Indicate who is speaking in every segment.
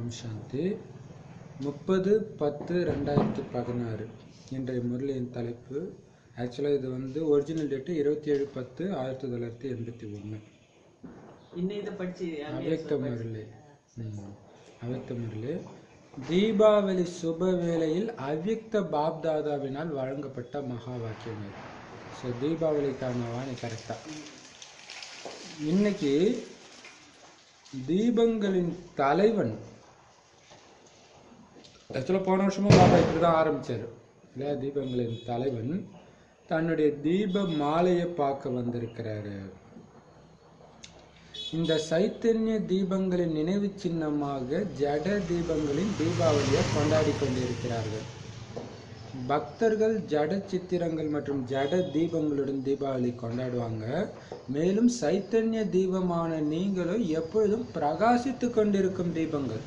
Speaker 1: ஓம் சாந்தி. 30/10/2016 இன்றைய முரளியின் தலைப்பு. ஆக்சுவலாக இது ஒரிஜினல் டேட்டு 27/10/1981. அவ்யக்த முரளி. அவ்யக்த முரளி. தீபாவளி சுப வேளையில் அவ்யக்த பாப்தாதாவினால் வழங்கப்பட்ட மகா வாக்கியங்கள். ஸோ தீபாவளிக்கான வாணி கரெக்டாக. இன்னைக்கு தீபங்களின் தலைவன், ஆக்சுவலாக போன வருஷமும் பாபா இப்படி தான் ஆரம்பித்தார் இல்லையா? தீபங்களின் தலைவன் தன்னுடைய தீப மாலையை பார்க்க வந்திருக்கிறாரு. இந்த சைத்தன்ய தீபங்களின் நினைவு சின்னமாக ஜட தீபங்களின் தீபாவளியை கொண்டாடி கொண்டிருக்கிறார்கள். பக்தர்கள் ஜட சித்திரங்கள் மற்றும் ஜட தீபங்களுடன் தீபாவளி கொண்டாடுவாங்க. மேலும் சைத்தன்ய தீபமான நீங்களும் எப்பொழுதும் பிரகாசித்து கொண்டிருக்கும் தீபங்கள்.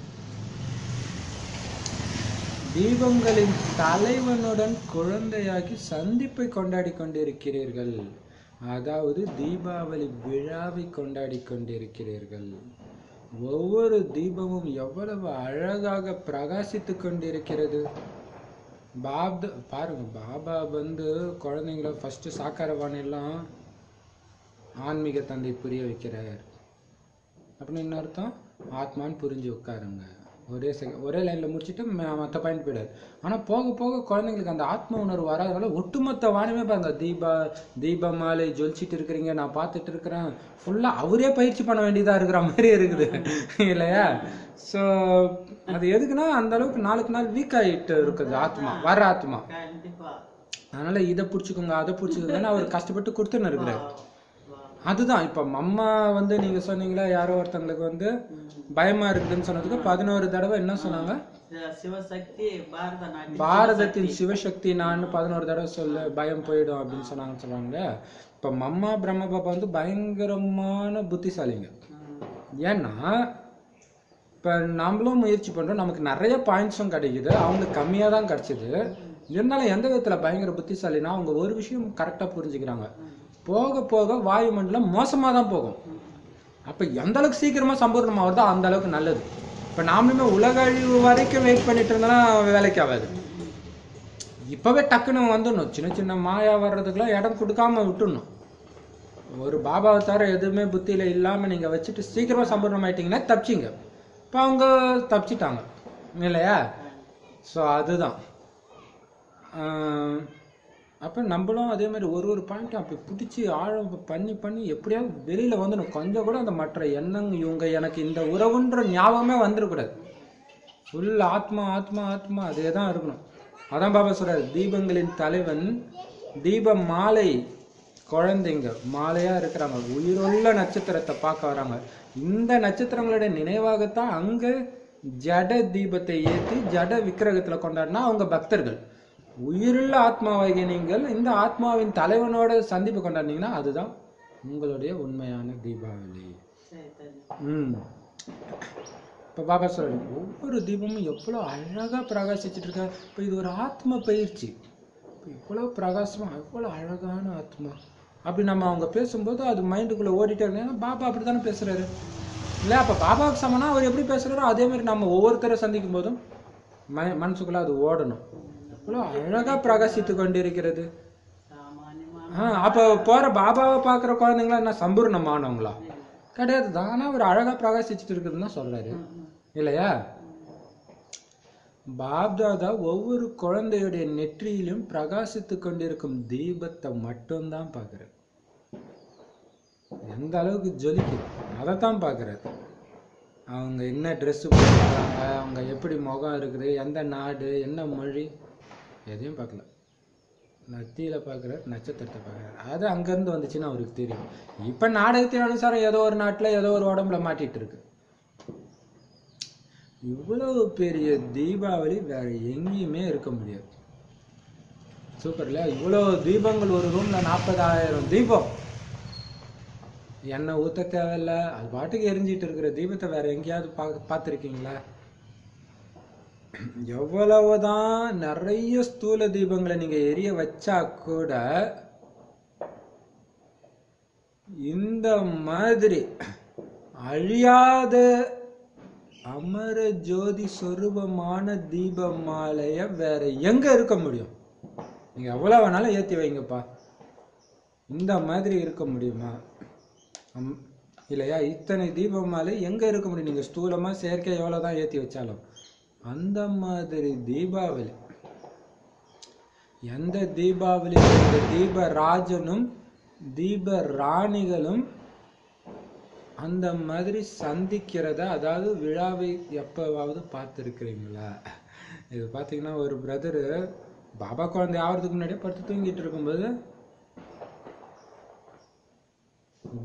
Speaker 1: தீபங்களின் தலைவனுடன் குழந்தையாகி சந்திப்பை கொண்டாடி கொண்டிருக்கிறீர்கள். அதாவது தீபாவளி விழாவை கொண்டாடி கொண்டிருக்கிறீர்கள். ஒவ்வொரு தீபமும் எவ்வளவு அழகாக பிரகாசித்து கொண்டிருக்கிறது. பாருங்க, பாபா குழந்தைங்கள ஃபர்ஸ்ட் சாக்காரவானெல்லாம் ஆன்மீக தந்தை புரிய வைக்கிறார் அப்படின்னு என்ன அர்த்தம்? ஆத்மான்னு புரிஞ்சு உட்காருங்க. ஒரே லைன்ல முடிச்சுட்டு மற்ற பாயிண்ட் போயிடாது. ஆனால் போக போக குழந்தைங்களுக்கு அந்த ஆத்ம உணர்வு வராதனால ஒட்டுமொத்த வானமே பாருங்க, தீப மாலை ஜொலிச்சிட்டு இருக்கிறீங்க, நான் பார்த்துட்டு இருக்கிறேன், ஃபுல்லா அவரே பயிற்சி பண்ண வேண்டியதா இருக்கிற மாதிரி இருக்குது இல்லையா? ஸோ அது எதுக்குன்னா அந்த அளவுக்கு நாளுக்கு நாள் வீக் ஆகிட்டு இருக்குது ஆத்மா, வர ஆத்மா. அதனால இதை பிடிச்சிக்கோங்க அதை பிடிச்சிக்கோங்கன்னு அவர் கஷ்டப்பட்டு கொடுத்துன்னு இருக்கிறார். அதுதான் இப்ப அம்மா நீங்க சொன்னீங்களா, யாரோ ஒருத்தங்களுக்கு பயமா இருக்குதுன்னு சொன்னதுக்கு 11 தடவை என்ன சொன்னாங்க? பாரதத்தின் சிவசக்தி நான் 11 தடவை சொல்லு, பயம் போயிடும் அப்படின்னு சொன்னாங்க. இப்ப மம்மா பிரம்ம பாபா பயங்கரமான புத்திசாலிங்க. ஏன்னா இப்ப நம்மளும் முயற்சி பண்றோம், நமக்கு நிறைய பாயிண்ட்ஸும் கிடைக்குது, அவங்களுக்கு கம்மியா தான் கிடைச்சது. இருந்தாலும் எந்த விதத்துல பயங்கர புத்திசாலினா அவங்க ஒரு விஷயம் கரெக்டா புரிஞ்சுக்கிறாங்க. போக போக வாயுமண்டலம் மோசமா தான் போகும். அப்ப எந்த அளவுக்கு சீக்கிரமா சம்பூர்ணமா வருதோ அந்த அளவுக்கு நல்லது. இப்ப நாமளுமே உலக அழிவு வரைக்கும் வெயிட் பண்ணிட்டு இருந்தோம்னா வேலைக்கு ஆகாது. இப்பவே டக்குன்னு வந்துடணும். சின்ன சின்ன மாயா வர்றதுக்கெல்லாம் இடம் கொடுக்காம விட்டுடணும். ஒரு பாபாவை தவிர எதுவுமே புத்தியில இல்லாம நீங்க வச்சுட்டு சீக்கிரமா சம்பூர்ணம் ஆயிட்டீங்கன்னா தப்பிச்சிங்க. இப்ப அவங்க தப்பிச்சிட்டாங்க இல்லையா? ஸோ அதுதான். அப்போ நம்மளும் அதே மாதிரி ஒரு பாயிண்ட்டும் அப்படி பிடிச்சி ஆழம் பண்ணி எப்படியாவது வெளியில் வந்துடணும். கொஞ்சம் கூட அந்த மற்ற எண்ணங்க இவங்க எனக்கு இந்த உறவுன்ற ஞாபகமே வந்துடக்கூடாது. ஃபுல் ஆத்மா ஆத்மா ஆத்மா அதே தான் இருக்கணும். அதான் பாபா சொல்றாரு, தீபங்களின் தலைவன் தீப மாலை குழந்தைங்க மாலையா இருக்கிறாங்க, உயிருள்ள நட்சத்திரத்தை பார்க்க வராங்க. இந்த நட்சத்திரங்களுடைய நினைவாகத்தான் அங்க ஜட தீபத்தை ஏற்றி ஜட விக்கிரகத்துல கொண்டாடினா அவங்க பக்தர்கள். உயிருள்ள ஆத்மாவாகிய நீங்கள் இந்த ஆத்மாவின் தலைவனோட சந்திப்பு கொண்டாடினீங்கன்னா அதுதான் உங்களுடைய உண்மையான தீபாவளி. இப்ப பாபா சொல்றாரு, ஒவ்வொரு தீபமும் எவ்வளவு அழகா பிரகாசிச்சுட்டு இருக்க. இப்ப இது ஒரு ஆத்ம பயிற்சி. இவ்வளவு பிரகாசமா எவ்வளவு அழகான ஆத்மா அப்படி நம்ம அவங்க பேசும்போது அது மைண்டுக்குள்ள ஓடிட்டே இருக்க. பாபா அப்படித்தானே பேசுறாரு இல்ல? அப்ப பாபாவுக்கு சமனா அவர் எப்படி பேசுறாரோ அதே மாதிரி நம்ம ஒவ்வொருத்தரை சந்திக்கும் போதும் மனசுக்குள்ள அது ஓடணும். அழகா பிரகாசித்து கொண்டிருக்கிறது. அப்ப போற பாபாவை பாக்குற குழந்தைங்களா என்ன சம்பூர்ணமானவங்களா? கிடையாது தான். ஆனா அவர் அழகா பிரகாசிச்சுட்டு இருக்குதுன்னு தான் சொல்றாரு இல்லையா? பாப்தாதா ஒவ்வொரு குழந்தையுடைய நெற்றியிலும் பிரகாசித்து கொண்டிருக்கும் தீபத்தை மட்டும்தான் பாக்குறாரு. எந்த அளவுக்கு ஜொலிக்குது அதைத்தான் பாக்குறாரு. அவங்க என்ன ட்ரெஸ் போட்டுருக்காங்க, அவங்க எப்படி முகம் இருக்குது, எந்த நாடு, என்ன மொழி, எதையும் பார்க்கல. நத்தியில பார்க்குறாரு, நட்சத்திரத்தை பார்க்குறாரு. அது அங்கேருந்து வந்துச்சுன்னு அவருக்கு தெரியும். இப்போ நாடகத்தின் அனுசாரம் ஏதோ ஒரு நாட்டில் ஏதோ ஒரு உடம்புல மாட்டிட்டு இருக்கு. இவ்வளவு பெரிய தீபாவளி வேற எங்கேயுமே இருக்க முடியாது. சூப்பர்ல, இவ்வளவு தீபங்கள் ஒரு ரூம்ல 40,000 தீபம். எண்ணெய் ஊற்ற தேவையில்ல, அது பாட்டுக்கு எரிஞ்சிட்டு இருக்கிற தீபத்தை வேற எங்கேயாவது பார்த்துருக்கீங்களா? எவ்வளவுதான் நிறைய ஸ்தூல தீபங்களை நீங்க எரிய வச்சா கூட இந்த மாதிரி அழியாத அமர ஜோதி சொரூபமான தீப மாலைய வேற எங்க இருக்க முடியும்? நீங்க எவ்வளவு வேணாலும் ஏத்தி வைங்கப்பா, இந்த மாதிரி இருக்க முடியுமா? இல்லையா? இத்தனை தீப மாலை எங்க இருக்க முடியும்? நீங்க ஸ்தூலமா செயற்கை எவ்வளவுதான் ஏத்தி வச்சாலும். அந்த மாதிரி தீபாவளி, எந்த தீபாவளி தீப ராஜனும் தீப ராணிகளும் அந்த மாதிரி சந்திக்கிறத, அதாவது விழாவை எப்பவாவது பார்த்துருக்கிறீங்களா? இது பார்த்தீங்கன்னா, ஒரு பிரதரு பாபா குழந்தை ஆகிறதுக்கு முன்னாடியே படுத்து தூங்கிட்டு இருக்கும்போது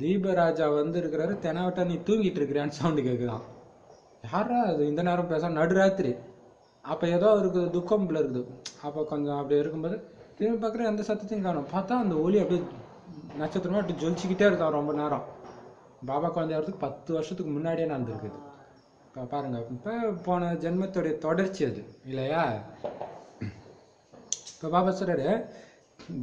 Speaker 1: தீபராஜா வந்து இருக்கிறாரு. தெனாவட்டா நீ தூங்கிட்டு இருக்கிறான்னு சவுண்டு கேட்குதான். யாரா அது இந்த நேரம் பேச? நடுராத்திரி. அப்போ ஏதோ அவருக்கு துக்கம் போல இருக்குது. அப்போ கொஞ்சம் அப்படி இருக்கும்போது திரும்பி பார்க்குற எந்த சத்தத்தையும் காணும். பார்த்தா அந்த ஒளி அப்படியே நட்சத்திரமா அப்படி ஜொலிச்சுக்கிட்டே இருந்தான் ரொம்ப நேரம். பாபா குழந்தையாகிறதுக்கு 10 வருஷத்துக்கு முன்னாடியே நடந்திருக்குது. இப்போ பாருங்க, இப்போ போன ஜென்மத்துடைய தொடர்ச்சி அது இல்லையா? இப்போ பாபா சொல்றாரு,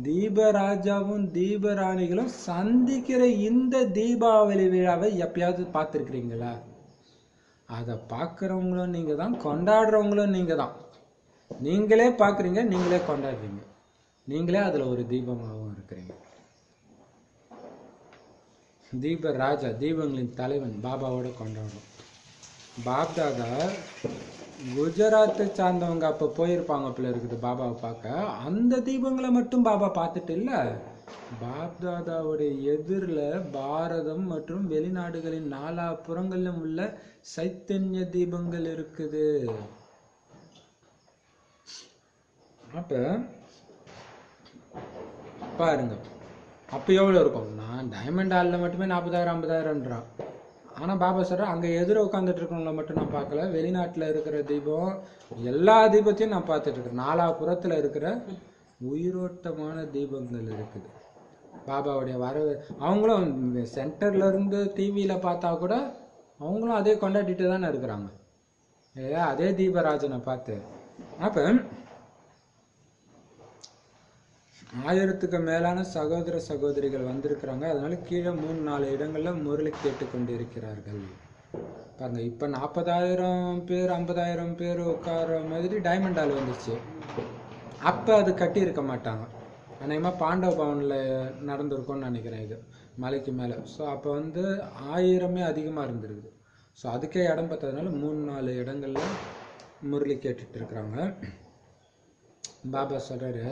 Speaker 1: தீபராஜாவும் தீபராணிகளும் சந்திக்கிற இந்த தீபாவளி விழாவை எப்பயாவது பார்த்துருக்கிறீங்களா? அதை பார்க்குறவங்களும் நீங்க தான், கொண்டாடுறவங்களும் நீங்க தான். நீங்களே பார்க்குறீங்க, நீங்களே கொண்டாடுறீங்க, நீங்களே அதுல ஒரு தீபமாகவும் இருக்கிறீங்க. தீப ராஜா, தீபங்களின் தலைவன் பாபாவோட கொண்டாடுறோம். பாப்தாதா குஜராத்தை சார்ந்தவங்க அப்போ போயிருப்பாங்க போல இருக்குது பாபாவை பார்க்க. அந்த தீபங்களை மட்டும் பாபா பார்த்துட்டு இல்லை, பாப்தாதாவுடைய எதிரில் பாரதம் மற்றும் வெளிநாடுகளின் நாலாபுறங்களிலும் உள்ள சைத்தன்ய தீபங்கள் இருக்குது. அப்ப பாருங்க, அப்போ எவ்வளோ இருக்கும்? நான் டைமண்ட் ஹாலில் மட்டுமே 40,000 50,000ன்றான். ஆனால் பாபா சொல்ற, அங்கே எதிர உட்காந்துட்டு இருக்கவங்கள மட்டும் நான் பார்க்கல, வெளிநாட்டில் இருக்கிற தீபம் எல்லா தீபத்தையும் நான் பார்த்துட்டு இருக்கேன். நாலாபுறத்தில் இருக்கிற உயிரோட்டமான தீபங்கள் இருக்குது. பாபாவுடைய வரவு அவங்களும் சென்டர்ல இருந்து டிவியில் பார்த்தா கூட அவங்களும் அதே கொண்டாடிட்டு தானே இருக்கிறாங்க இல்லையா? அதே தீபராஜனை பார்த்து. அப்போ 1000க்கு மேலான சகோதர சகோதரிகள் வந்திருக்கிறாங்க. அதனால கீழே 3-4 இடங்கள்ல முரளி கேட்டு கொண்டிருக்கிறார்கள். பாருங்க, இப்ப 40,000 பேர் 50,000 பேர் உட்கார மாதிரி டைமண்ட் ஹால் வந்துச்சு. அப்ப அது கட்டி இருக்க மாட்டாங்க. அநேகமா பாண்டவ பவன்ல நடந்திருக்கும்னு நினைக்கிறேன் இது, மலைக்கு மேல. ஸோ அப்போ வந்து 1000மே அதிகமா இருந்திருக்குது. ஸோ அதுக்கே இடம் பார்த்ததுனால 3-4 இடங்கள்ல முரளி கேட்டுட்டு இருக்கிறாங்க. பாபா சொல்றாரு,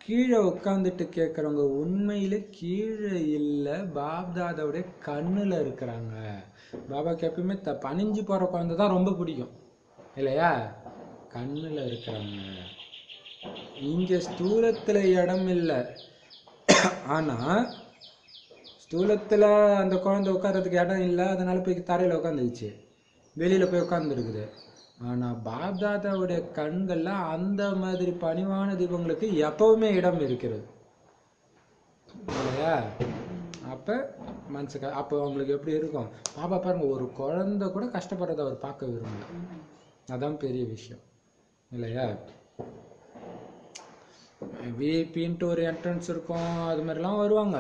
Speaker 1: கீழே உட்காந்துட்டு கேட்குறவங்க உண்மையில கீழே இல்லை, பாப்தாதாவுடைய கண்ணுல இருக்கிறாங்க. பாபாக்கு எப்பயுமே பணிஞ்சு போற குழந்தை தான் ரொம்ப பிடிக்கும் இல்லையா? கண்ணுல இருக்கிறாங்க. இங்க ஸ்தூலத்துல இடம் இல்லை, ஆனா ஸ்தூலத்துல அந்த குழந்தை உட்கார்றதுக்கு இடம் இல்லை, அதனால போய் தரையில உட்காந்துருச்சு, வெளியில போய் உட்கார்ந்துருக்குது. ஆனா பாப்தாதாவுடைய கண்கள்ல அந்த மாதிரி பணிவான தீபங்களுக்கு எப்பவுமே இடம் இருக்கிறது இல்லையா? அப்ப மனசுக்கு அப்போ அவங்களுக்கு எப்படி இருக்கும்? பாபா பாருங்க, ஒரு குழந்தை கூட கஷ்டப்படுறத அவர் பார்க்க விரும்பல. அதான் பெரிய விஷயம் இல்லையா? விஐபின்ட்டு ஒரு என்ட்ரன்ஸ் இருக்கும், அது மாதிரிலாம் வருவாங்க.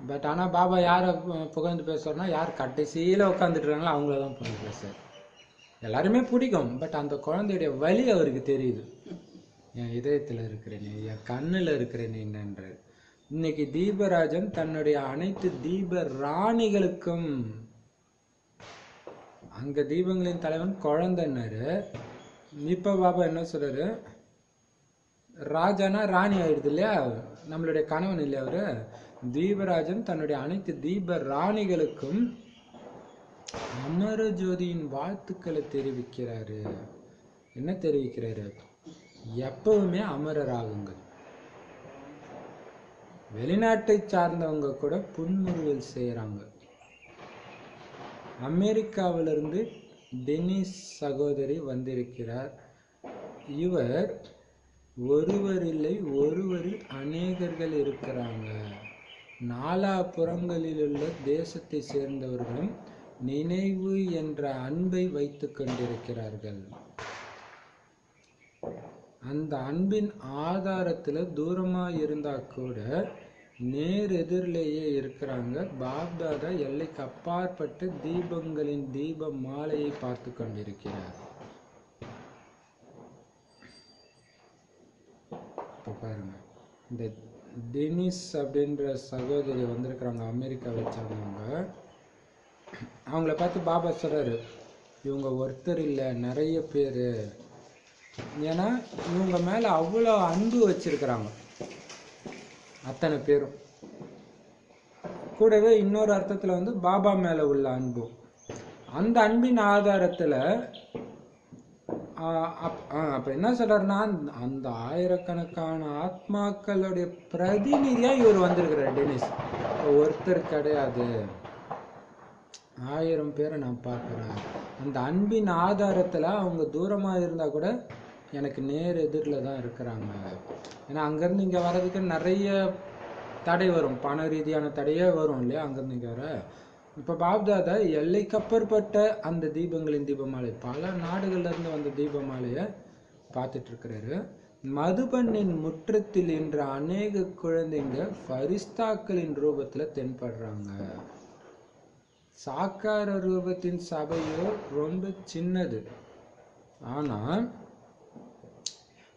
Speaker 1: பட் ஆனா பாபா யாரை புகழ்ந்து பேசுறோம்னா, யார் கடைசியில உட்காந்துட்டு இருக்காங்களோ அவங்கள தான் புகழ்ந்து பேசுறாரு. எல்லாருமே பிடிக்கும், பட் அந்த குழந்தையுடைய வலி அவருக்கு தெரியுது. என் இதயத்துல இருக்கிறேனே, என் கண்ணுல இருக்கிறேனேன்ற. இன்னைக்கு தீபராஜன் தன்னுடைய அனைத்து தீப ராணிகளுக்கும், அங்க தீபங்களின் தலைவன் குழந்தைன்னாரு, இப்ப பாபா என்ன சொல்றாரு? ராஜானா ராணி ஆயிடுது இல்லையா? நம்மளுடைய கணவன் இல்லையா அவரு? தீபராஜன் தன்னுடைய அனைத்து தீப ராணிகளுக்கும் அமர ஜோதியின் வாழ்த்துக்களை தெரிவிக்கிறாரு. என்ன தெரிவிக்கிறாரு? எப்பவுமே அமரராகுங்கள். வெளிநாட்டை சார்ந்தவங்க கூட புன்முறுவல் செய்யறாங்க. அமெரிக்காவிலிருந்து டெனிஸ் சகோதரி வந்திருக்கிறார். இவர் ஒருவர் இல்லை, ஒருவரில் அநேகர்கள் இருக்கிறாங்க. நாலாபுறங்களில் உள்ள தேசத்தை சேர்ந்தவர்களும் நினைவு என்ற அன்பை வைத்துக் கொண்டிருக்கிறார்கள். அந்த அன்பின் ஆதாரத்துல தூரமா இருந்தா கூட நேர் எதிரிலேயே இருக்கிறாங்க. பாப்தாதா எல்லைக்கு அப்பாற்பட்ட தீபங்களின் தீப மாலையை பார்த்து கொண்டிருக்கிறார். இப்போ பாருங்க, இந்த டெனிஸ் அப்படின்ற சகோதரி வந்திருக்கிறாங்க, அமெரிக்காவை சேர்ந்தவங்க. அவங்கள பார்த்து பாபா சொல்றாரு, இவங்க ஒருத்தர் இல்லை, நிறைய பேர். ஏன்னா இவங்க மேல அவ்வளோ அன்பு வச்சிருக்கிறாங்க அத்தனை பேரும். கூடவே இன்னொரு அர்த்தத்துல வந்து பாபா மேல உள்ள அன்பு, அந்த அன்பின் ஆதாரத்துல அப்ப என்ன சொல்றாருன்னா, அந்த ஆயிரக்கணக்கான ஆத்மாக்களுடைய பிரதிநிதியா இவர் வந்திருக்கிறார் டெனிஸ். ஒருத்தர் கிடையாது, 1000 பேரை நான் பார்க்கிறேன். அந்த அன்பின் ஆதாரத்துல அவங்க தூரமா இருந்தா கூட எனக்கு நேர் எதிரில் தான் இருக்கிறாங்க. ஏன்னா அங்கேருந்து இங்கே வர்றதுக்கு நிறைய தடை வரும், பண ரீதியான தடையே வரும் இல்லையா, அங்கேருந்து இங்கே வர. இப்போ பாப்தாதா எல்லைக்கு அப்பாற்பட்ட அந்த தீபங்களின் தீபமாலை, பல நாடுகள்லேருந்து வந்த தீபமாலையை பார்த்துட்டு இருக்கிறாரு. மதுபனின் முற்றத்தில் இன்று அநேக குழந்தைங்க ஃபரிஸ்தாக்களின் ரூபத்தில் தென்படுறாங்க. சாக்கார ரூபத்தின் சபையோ ரொம்ப சின்னது, ஆனால்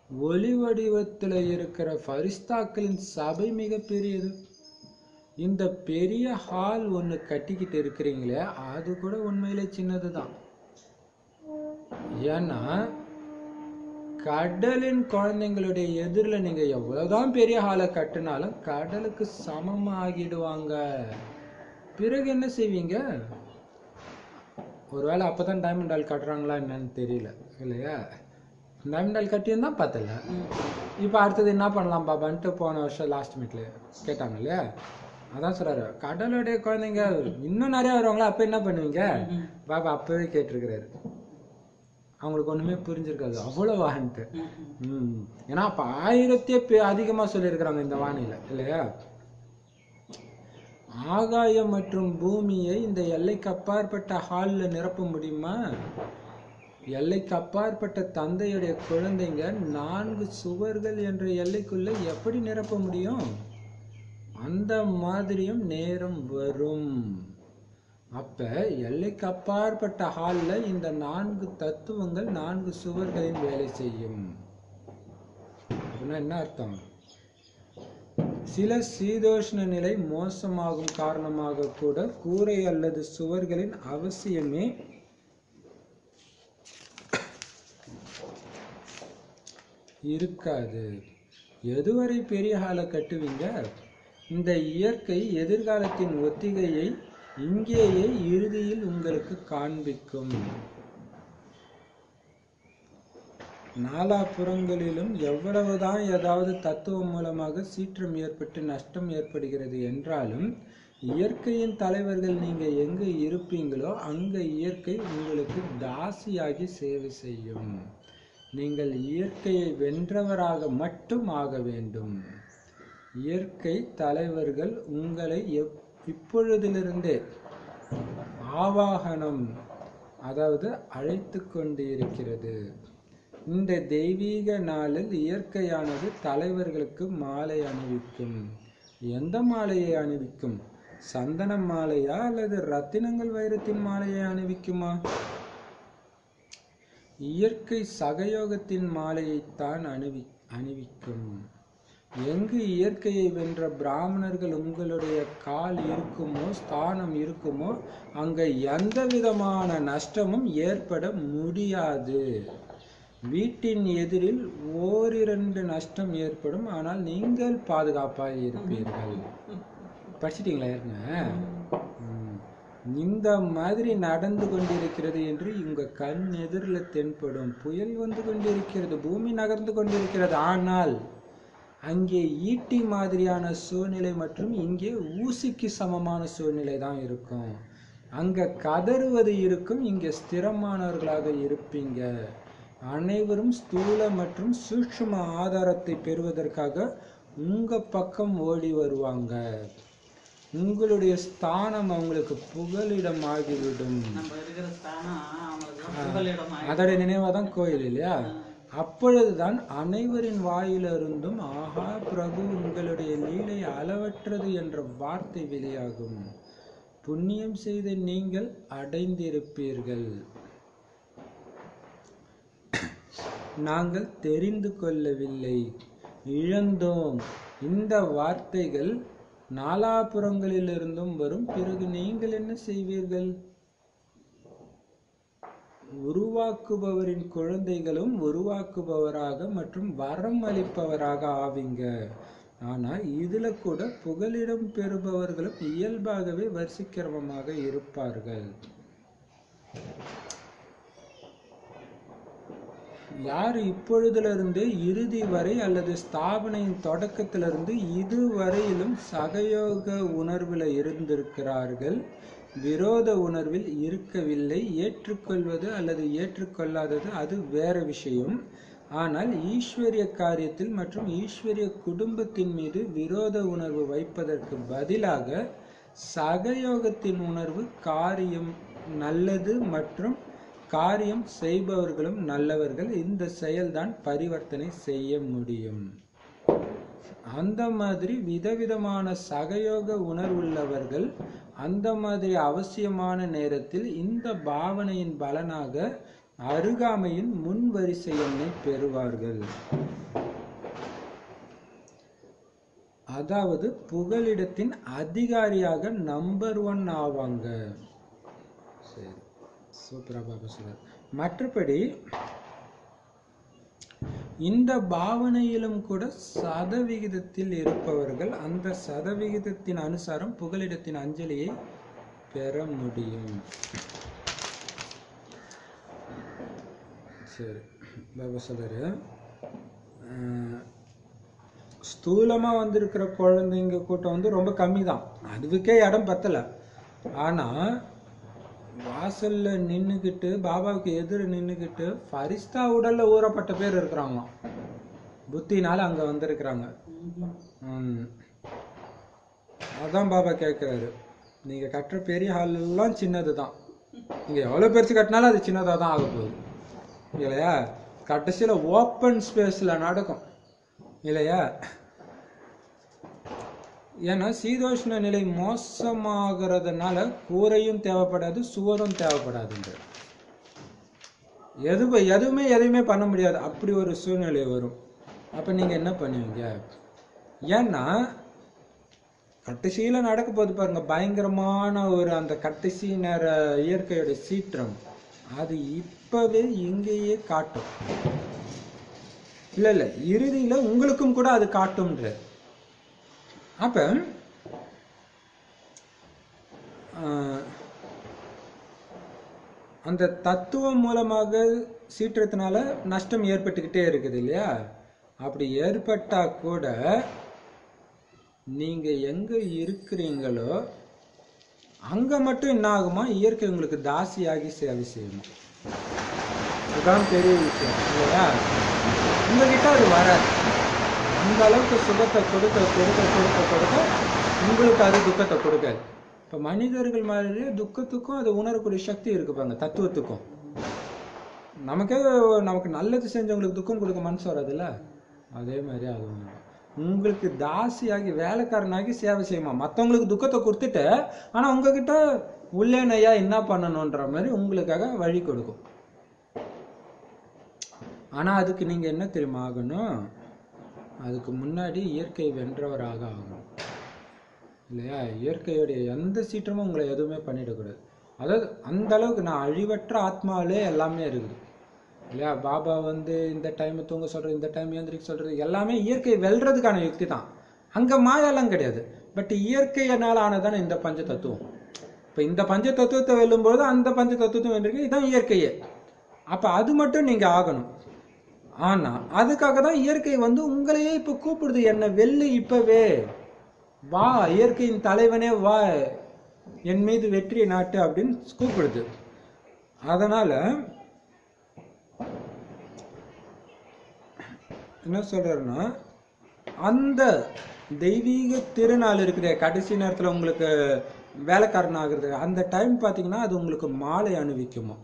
Speaker 1: ஒளி வடிவத்தில் இருக்கிற ஃபரிஸ்தாக்களின் சபை மிக பெரியது. இந்த பெரிய ஹால் ஒன்று கட்டிக்கிட்டு இருக்கிறீங்களே, அது கூட உண்மையிலே சின்னது தான். ஏன்னா கடலின் குழந்தைங்களுடைய எதிரில் நீங்க எவ்வளவுதான் பெரிய ஹாலை கட்டினாலும் கடலுக்கு சமமாகிடுவாங்க. பிறகு என்ன செய்வீங்க? ஒருவேளை அப்பதான் டைமண்ட் ஹால் கட்டுறாங்களா என்னன்னு தெரியல இல்லையா. டைமண்ட் ஹால் கட்டியும் தான் பார்த்தல. இப்போ அடுத்தது என்ன பண்ணலாம் பாபான்ட்டு போன வருஷம் லாஸ்ட் மீட்ல கேட்டாங்க இல்லையா. அதான் சொல்றாரு, கடலுடைய குழந்தைங்க இன்னும் நிறைய வருவாங்களா, அப்ப என்ன பண்ணுவீங்க? பாபா அப்பவே கேட்டிருக்கிறாரு. அவங்களுக்கு ஒண்ணுமே புரிஞ்சிருக்காது அவ்வளவான்ட்டு. ஏன்னா அப்ப 1000 அதிகமா சொல்லியிருக்கிறாங்க இந்த வானிலை இல்லையா. ஆகாயம் மற்றும் பூமியை இந்த எல்லைக்கு அப்பாற்பட்ட ஹால்ல நிரப்ப முடியுமா? எல்லைக்கு அப்பாற்பட்ட தந்தையுடைய குழந்தைங்க 4 சுவர்கள் என்ற எல்லைக்குள்ள எப்படி நிரப்ப முடியும்? அந்த மாதிரியும் நேரம் வரும். அப்ப எல்லைக்கு அப்பாற்பட்ட ஹால்ல இந்த 4 தத்துவங்கள் 4 சுவர்களின் வேலை செய்யும். அப்படின்னா என்ன அர்த்தம்? சில சீதோஷ்ண நிலை மோசமாகும் காரணமாக கூட கூரை அல்லது சுவர்களின் அவசியமே இருக்காது. எதுவரை பெரிய ஹாலை கட்டுவீங்க? இந்த இயற்கை எதிர்காலத்தின் ஒத்திகையை இங்கேயே இறுதியில் உங்களுக்கு காண்பிக்கும். நாலாபுறங்களிலும் எவ்வளவுதான் ஏதாவது தத்துவம் மூலமாக சீற்றம் ஏற்பட்டு நஷ்டம் ஏற்படுகிறது என்றாலும், இயற்கையின் தலைவர்கள் நீங்க எங்க இருப்பீங்களோ அங்க இயற்கை உங்களுக்கு தாசியாகி சேவை செய்யும். நீங்கள் இயற்கையை வென்றவராக மட்டும் ஆக வேண்டும். இயற்கை தலைவர்கள் உங்களை இப்பொழுதிலிருந்தே ஆவாகனம், அதாவது அழைத்து கொண்டு இருக்கிறது. இந்த தெய்வீக நாளில் இயற்கையானது தலைவர்களுக்கு மாலை அணிவிக்கும். எந்த மாலையை அணிவிக்கும்? சந்தன மாலையா அல்லது ரத்தினங்கள் வைரத்தின் மாலையை அணிவிக்குமா? இயற்கை சகயோகத்தின் மாலையைத்தான் அணிவிக்கும். எங்கு இயற்கையை வென்ற பிராமணர்கள் உங்களுடைய கால் இருக்குமோ, ஸ்தானம் இருக்குமோ, அங்க எந்த விதமான நஷ்டமும் ஏற்பட முடியாது. வீட்டின் எதிரில் 1-2 நஷ்டம் ஏற்படும், ஆனால் நீங்கள் பாதுகாப்பாக இருப்பீர்கள். படிச்சிட்டீங்களா ஏற்கனவே? இந்த மாதிரி நடந்து கொண்டிருக்கிறது என்று உங்க கண் எதிரில் தென்படும். புயல் வந்து கொண்டிருக்கிறது, பூமி நகர்ந்து கொண்டிருக்கிறது, ஆனால் அங்கே ஈட்டி மாதிரியான சூழ்நிலை மற்றும் இங்கே ஊசிக்கு சமமான சூழ்நிலை தான் இருக்கும். அங்க கதறுவது இருக்கும், இங்கே ஸ்திரமானவர்களாக இருப்பீங்க. அனைவரும் ஸ்தூல மற்றும் சூட்சும ஆதாரத்தை பெறுவதற்காக உங்க பக்கம் ஓடி வருவாங்க. உங்களுடைய ஸ்தானம் அவங்களுக்கு புகலிடம் ஆகிவிடும். அதோட நினைவாதான் கோயில் இல்லையா. அப்பொழுதுதான் அனைவரின் வாயிலிருந்தும் ஆஹா பிரபு உங்களுடைய லீலை அளவற்றது என்ற வார்த்தை வெளியாகும். புண்ணியம் செய்த நீங்கள் அடைந்திருப்பீர்கள். நாங்கள் தெரிந்து கொள்ளவில்லை, இழந்தோம். இந்த வார்த்தைகள் நாலாபுறங்களிலிருந்தும் வரும். பிறகு நீங்கள் என்ன செய்வீர்கள்? உருவாக்குபவரின் குழந்தைகளும் உருவாக்குபவராக மற்றும் வரம் அளிப்பவராக ஆவீங்க. ஆனா இதுல கூட புகலிடம் பெறுபவர்களும் இயல்பாகவே வரிசைக்கிரமமாக இருப்பார்கள். யார் இப்பொழுதிலிருந்து இறுதி வரை அல்லது ஸ்தாபனையின் தொடக்கத்திலிருந்து இதுவரையிலும் சகயோக உணர்வில் இருந்திருக்கிறார்கள், விரோத உணர்வில் இருக்கவில்லை. ஏற்றுக்கொள்வது அல்லது ஏற்றுக்கொள்ளாதது அது வேற விஷயம். ஆனால் ஈஸ்வரிய காரியத்தில் மற்றும் ஈஸ்வரிய குடும்பத்தின் மீது விரோத உணர்வு வைப்பதற்கு பதிலாக சகயோகத்தின் உணர்வு, காரியம் நல்லது மற்றும் காரியம் செய்பவர்களும் நல்லவர்கள், இந்த செயல்தான் பரிவர்த்தனை செய்ய முடியும். அந்த மாதிரி விதவிதமான சகயோக உணர்வுள்ளவர்கள் அந்த மாதிரி அவசியமான நேரத்தில் இந்த பாவனையின் பலனாக அருகாமையின் முன் வரிசை எண்ணை பெறுவார்கள். அதாவது புகலிடத்தின் அதிகாரியாக நம்பர் 1 ஆவாங்க. சரி, சூப்பரா பாபா சொல்றார். மற்றபடி இந்த பாவனையிலும் கூட சதவிகிதத்தில் இருப்பவர்கள் அந்த சதவிகிதத்தின் அனுசாரம் புகலிடத்தின் அஞ்சலியை பெற முடியும். சரி, பாபா சொல்றாரு, ஸ்தூலமா வந்திருக்கிற குழந்தைங்க கூட்டம் ரொம்ப கம்மி தான், அதுக்கே இடம் பத்தல. ஆனா வாசல்ல நின்னுக்கிட்டு பாபாவுக்கு எதிர நின்னுக்கிட்டு ஃபரிஸ்தா உடல்ல ஊறப்பட்ட பேர் இருக்கிறாங்க, புத்தினால அங்க வந்திருக்கிறாங்க. அதான் பாபா கேட்கிறாரு, நீங்க கட்டுற பெரிய ஹால் எல்லாம் சின்னதுதான், நீங்க எவ்வளவு பெருசு கட்டினாலும் அது சின்னதா தான் ஆக போகுது இல்லையா? கடைசியில ஓப்பன் ஸ்பேஸ்ல நடக்கும் இல்லையா? ஏன்னா சீதோஷ்ண நிலை மோசமாகிறதுனால கூரையும் தேவைப்படாது, சுவரும் தேவைப்படாதுங்க. எதுவுமே பண்ண முடியாது, அப்படி ஒரு சூழ்நிலை வரும். அப்ப நீங்க என்ன பண்ணுவீங்க? ஏன்னா கடைசியில நடக்க போது பாருங்க, பயங்கரமான ஒரு அந்த கடைசி நேர இயற்கையோட சீற்றம், அது இப்பவே இங்கேயே காட்டும். இல்ல இறுதியில உங்களுக்கும் கூட அது காட்டும்ன்ற. அப்ப அந்த தத்துவம் மூலமாக சீற்றத்தினால நஷ்டம் ஏற்பட்டுக்கிட்டே இருக்குது இல்லையா? அப்படி ஏற்பட்டா கூட நீங்க எங்க இருக்கிறீங்களோ அங்க மட்டும் என்ன ஆகுமா, இயற்கை உங்களுக்கு தாசியாகி சேவை செய்யணும். இதுதான் பெரிய விஷயம் இல்லையா? உங்ககிட்ட அது வராது. அந்த அளவுக்கு சுகத்தை கொடுக்க கொடுக்க கொடுக்க கொடுக்க உங்களுக்கு அது துக்கத்தை கொடுக்காது. இப்போ மனிதர்கள் மாதிரியே துக்கத்துக்கும் அது உணரக்கூடிய சக்தி இருக்கு பாருங்க, தத்துவத்துக்கும். நமக்கு நல்லது செஞ்சவங்களுக்கு துக்கம் கொடுக்க மனசு வராதுல்ல, அதே மாதிரி அது உங்களுக்கு தாசியாகி வேலைக்காரனாகி சேவை செய்யுமா. மற்றவங்களுக்கு துக்கத்தை கொடுத்துட்டு ஆனால் உங்ககிட்ட உள்ளே நையா என்ன பண்ணணுன்ற மாதிரி உங்களுக்காக வழி கொடுக்கும். ஆனால் அதுக்கு நீங்கள் என்ன தெரியுமா ஆகணும்? அதுக்கு முன்னாடி இயற்கை வென்றவராக ஆகணும் இல்லையா? இயற்கையுடைய எந்த சீற்றமும் உங்களை எதுவுமே பண்ணிடக்கூடாது. அதாவது அந்த அளவுக்கு நான் அழிவற்ற ஆத்மாவிலே எல்லாமே இருக்குது இல்லையா? பாபா இந்த டைம் தூங்க சொல்றது, இந்த டைம் ஏந்திரிக்க சொல்றது எல்லாமே இயற்கையை வெல்றதுக்கான யுக்தி தான். அங்கே மாயெல்லாம் கிடையாது. பட் இயற்கையினால் ஆனதான இந்த பஞ்ச தத்துவம். இப்போ இந்த பஞ்ச தத்துவத்தை வெல்லும்போது அந்த பஞ்ச தத்துவத்தை வென்றிருக்கு, இதுதான் இயற்கையே. அப்போ அது மட்டும் நீங்கள் ஆகணும். ஆனா அதுக்காக தான் இயற்கை உங்களையே இப்ப கூப்பிடுது, என்ன வெல்லு இப்பவே வா, இயற்கையின் தலைவனே வா, என் மீது வெற்றியை நாட்டு அப்படின்னு கூப்பிடுது. அதனால என்ன சொல்றேன்னா, அந்த தெய்வீக திருநாள் இருக்குது கடைசி நேரத்தில் உங்களுக்கு வேலைக்காரன் ஆகுறது, அந்த டைம் பார்த்தீங்கன்னா அது உங்களுக்கு மாலை அணிவிக்குமா.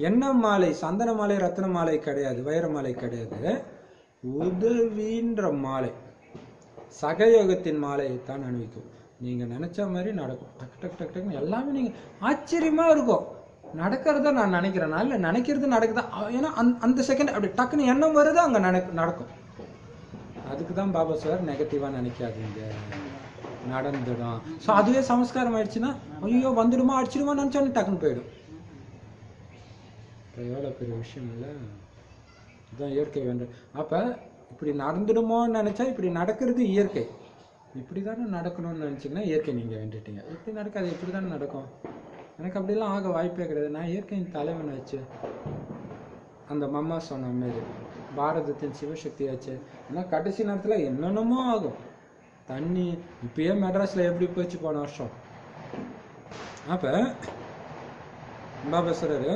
Speaker 1: எண்ணெய் மாலை, சந்தன மாலை, ரத்ன மாலை கிடையாது, வைர மாலை கிடையாது. உதவின்ற மாலை, சகயோகத்தின் மாலையை தான் அணிவிக்கும். நீங்க நினைச்ச மாதிரி நடக்கும். டக்கு டக்கு டக்கு டக்குன்னு எல்லாமே நீங்க ஆச்சரியமா இருக்கும். நடக்கிறத நான் நினைக்கிறேனா இல்லை நினைக்கிறது நடக்குதா, ஏன்னா அந்த செகண்ட் அப்படி டக்குன்னு எண்ணம் வருது, அங்கே நடக்கும். அதுக்கு தான் பாபா சார் நெகட்டிவாக நினைக்காதீங்க, நடந்துடும். ஸோ அதுவே சமஸ்காரம் ஆயிடுச்சுன்னா ஐயோ வந்துடுமா அடிச்சிடுமா நினச்சோன்னு டக்குன்னு போயிடும். எவ்வளோ பெரிய விஷயம் இல்லை, இதுதான் இயற்கை வேண்டும். அப்போ இப்படி நடந்துடுமோன்னு நினச்சா இப்படி நடக்கிறது இயற்கை. இப்படி தானே நடக்கணும்னு நினச்சிங்கன்னா இயற்கை நீங்கள் வேண்டிட்டீங்க. இப்படி நடக்காது, இப்படி தானே நடக்கும். எனக்கு அப்படிலாம் ஆக வாய்ப்பே கிடையாது. நான் இயற்கையின் தலைவன் ஆச்சு. அந்த மம்மா சொன்ன மாரி பாரதத்தின் சிவசக்தி ஆச்சு. ஏன்னா கடைசி நேரத்தில் என்னென்னமோ ஆகும். தண்ணி இப்பயே மெட்ராஸில் எப்படி போச்சு போன வருஷம். அப்போ பாபா சொல்றாரு,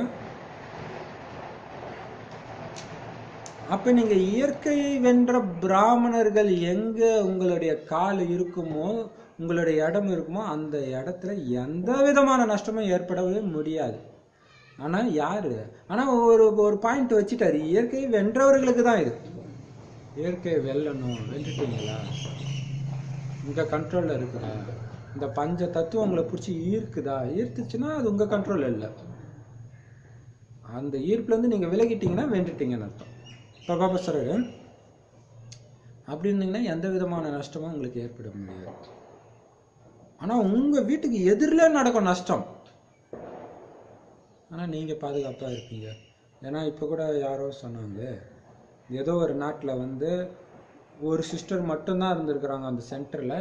Speaker 1: அப்ப நீங்க இயற்கையை வென்ற பிராமணர்கள் எங்க உங்களுடைய கால் இருக்குமோ, உங்களுடைய இடம் இருக்குமோ, அந்த இடத்துல எந்த விதமான நஷ்டமும் ஏற்படவே முடியாது. ஆனா யாரு, ஆனா ஒரு பாயிண்ட் வச்சுட்டாரு, இயற்கையை வென்றவர்களுக்கு தான் இது. இயற்கையை வெல்லணும், வென்றுட்டீங்களா, உங்க கண்ட்ரோல்ல இருக்குதா, இந்த பஞ்ச தத்துவம் உங்களை பிடிச்சி ஈர்க்குதா, ஈர்த்துச்சுன்னா அது உங்க கண்ட்ரோல் இல்லை. அந்த ஈர்ப்புல இருந்து நீங்க விலகிட்டீங்கன்னா வென்றுட்டீங்கன்னு அர்த்தம். இப்போ பாபா சொல்றாரு, அப்படி இருந்தீங்கன்னா எந்த விதமான நஷ்டமும் உங்களுக்கு ஏற்பட முடியாது. ஆனா உங்க வீட்டுக்கு எதிரில் நடக்கும் நஷ்டம், ஆனா நீங்க பாதுகாப்பா இருப்பீங்க. ஏன்னா இப்போ கூட யாரோ சொன்னாங்க, ஏதோ ஒரு நாட்டில் வந்து ஒரு சிஸ்டர் மட்டும்தான் இருந்திருக்கிறாங்க அந்த சென்டரில்,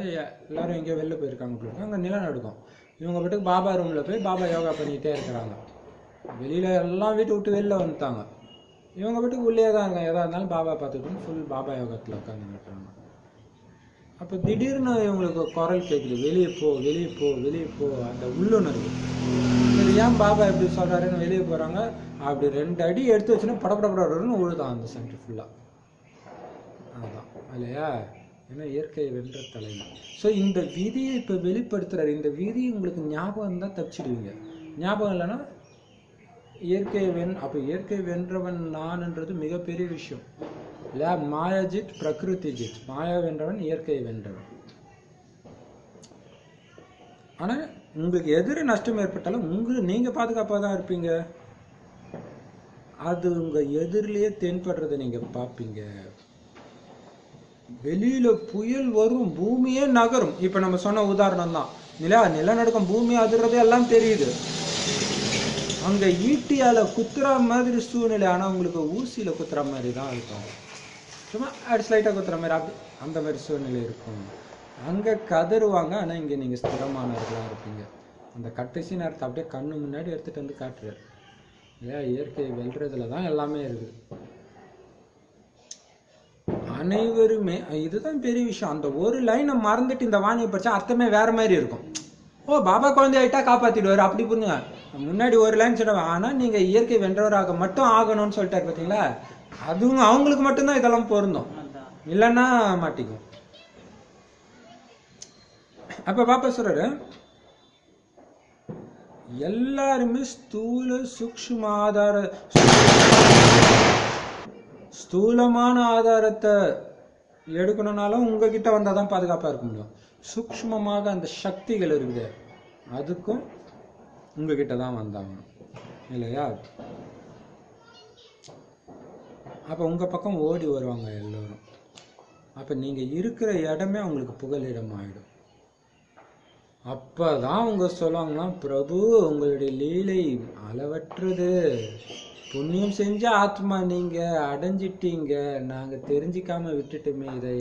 Speaker 1: எல்லாரும் எங்கேயோ வெளில போயிருக்காங்க. அங்கே நிலநடுக்கம். இவங்க பாட்டுக்கு பாபா ரூமில் போய் பாபா யோகா பண்ணிகிட்டே இருக்கிறாங்க. வெளியில் எல்லாம் வீட்டை விட்டு வெளில வந்துட்டாங்க. இவங்க பாட்டுக்கு உள்ளே தான் இருக்காங்க. எதாக இருந்தாலும் பாபா பார்த்துக்கிட்டு ஃபுல் பாபா யோகத்தில் உட்காந்துருக்காங்க. அப்போ திடீர்னு இவங்களுக்கு குரல் கேட்குது, வெளியே போ வெளியே போ வெளியே போ. அந்த உள்ளுணர்வு இது ஏன் பாபா எப்படி சொல்கிறாருன்னு வெளியே போகிறாங்க. அப்படி 2 அடி எடுத்து வச்சுன்னா படப்படப்படன்னு உழுதான் அந்த சென்டர் ஃபுல்லாக. அதுதான் இல்லையா, ஏன்னா இயற்கையை வென்ற தலைமை. ஸோ இந்த விதியை இப்போ வெளிப்படுத்துறாரு. இந்த விதி உங்களுக்கு ஞாபகம் இருந்தால் தப்பிச்சிடுவீங்க, ஞாபகம் இல்லைன்னா இயற்கையை அப்போ இயற்கை வென்றவன் நான்ன்றது மிகப்பெரிய விஷயம் இல்லையா. மாயாஜித் பிரகிருதி ஜித். மாயா வென்றவன் இயற்கையை வென்றவன். ஆனா உங்களுக்கு எதிர நஷ்டம் ஏற்பட்டாலும் நீங்க பாதுகாப்பாக தான் இருப்பீங்க. அது உங்க எதிரிலேயே தென்படுறதை நீங்க பார்ப்பீங்க. வெளியில புயல் வரும், பூமியே நகரும். இப்ப நம்ம சொன்ன உதாரணம் தான் இல்லையா, நிலநடுக்கம், பூமி அதிர்றது எல்லாம் தெரியுது. அங்க ஈட்டியால குத்துற மாதிரி சூழ்நிலை, ஆனா உங்களுக்கு ஊசியில குத்துற மாதிரி தான் இருக்கும். சும்மா ஸ்லைட்டா குத்துற மாதிரி அப்படி அந்த மாதிரி சூழ்நிலை இருக்கும். அங்க கதறுவாங்க, ஆனா இங்க நீங்க ஸ்திரமானவர்களா இருப்பீங்க. அந்த கடைசி நேரத்தை அப்படியே கண்ணு முன்னாடி எடுத்துட்டு வந்து காட்டுறாரு இல்லையா. இயற்கையை வெல்றதுல தான் எல்லாமே இருக்குது. அனைவருமே இதுதான் பெரிய விஷயம். அந்த ஒரு லைனை மறந்துட்டு இந்த வாணியை படிச்சா அர்த்தமே வேற மாதிரி இருக்கும். ஓ பாபா குழந்தை ஆயிட்டா காப்பாத்திடுவாரு அப்படி புரிஞ்சுங்க. முன்னாடி ஒரு லைன் சொல்லுவேன், ஆனா நீங்க இயற்கை வென்றவராக மட்டும் ஆகணும்னு சொல்லிட்டாரு பார்த்தீங்களா. அதுவும் அவங்களுக்கு மட்டும்தான் இதெல்லாம் பொருந்தும், இல்லைன்னா மாட்டிக்கும். அப்ப பாப்பா சொல்றாரு, எல்லாருமே ஸ்தூல சூக்ஷ்ம ஆதார ஸ்தூலமான ஆதாரத்தை எடுக்கணும்னாலும் உங்ககிட்ட வந்தாதான் பாதுகாப்பா இருக்க முடியும். சூக்ஷ்மமாக அந்த சக்திகள் இருக்குது, அதுக்கும் உங்ககிட்ட தான் வந்தாங்க இல்லையா. அப்ப உங்க பக்கம் ஓடி வருவாங்க எல்லோரும். அப்ப நீங்க இருக்கிற இடமே அவங்களுக்கு புகலிடம் ஆயிடும். அப்பதான் அவங்க சொல்லுவாங்கன்னா, பிரபு உங்களுடைய லீலை அளவற்றது, புண்ணியம் செஞ்ச ஆத்மா நீங்க அடைஞ்சிட்டீங்க, நாங்க தெரிஞ்சிக்காம விட்டுட்டுமே இதை.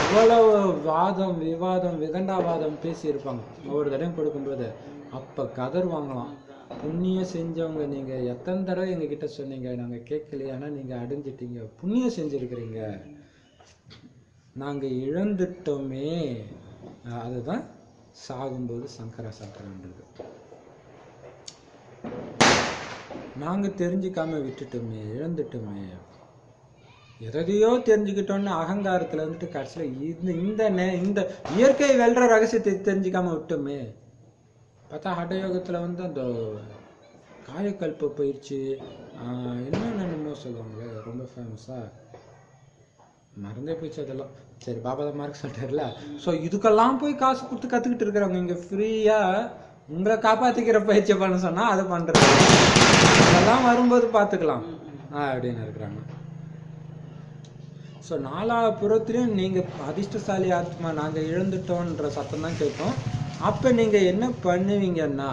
Speaker 1: இவ்வளவு வாதம் விவாதம் விதண்டாவாதம் பேசியிருப்பாங்க ஒவ்வொரு தடையும் கொடுக்கும்போது. அப்ப கதறுவாங்களாம், புண்ணியம் செஞ்சவங்க நீங்க எத்தனை தடவை எங்ககிட்ட சொன்னீங்க, நாங்க கேட்கலையே, ஆனா நீங்க அடைஞ்சிட்டீங்க, புண்ணியம் செஞ்சிருக்கிறீங்க, நாங்க இழந்துட்டோமே. அதுதான் சாகும்போது சங்கரான்றது. நாங்க தெரிஞ்சுக்காம விட்டுட்டோமே, இழந்துட்டோமே, எதையோ தெரிஞ்சுக்கிட்டோன்னு அகங்காரத்துல வந்துட்டு கடைசியில இந்த இயற்கை வெல்ற ரகசியத்தை தெரிஞ்சுக்காம விட்டோமே. பார்த்தா ஹட்டயோகத்துல வந்து அந்த காயக்கல்ப பயிற்சி, என்னென்னமோ சொல்லுவாங்களே ரொம்ப ஃபேமஸாக, மறந்தே போயிடுச்சு அதெல்லாம். சரி, பாபா தான் மார்க் சொல்லிட்டார்ல. ஸோ இதுக்கெல்லாம் போய் காசு கொடுத்து கற்றுக்கிட்டு இருக்கிறவங்க இங்கே ஃப்ரீயாக உங்களை காப்பாற்றிக்கிற பயிற்சியை பண்ண சொன்னால் அதை பண்ணுறது, அதெல்லாம் வரும்போது பார்த்துக்கலாம் அப்படின்னு இருக்கிறாங்க. ஸோ நாலாபுரத்துலேயும் நீங்கள் அதிர்ஷ்டசாலி ஆத்மா நாங்கள் இழந்துட்டோன்ற சத்தம் தான் கேட்கும். அப்போ நீங்கள் என்ன பண்ணுவீங்கன்னா,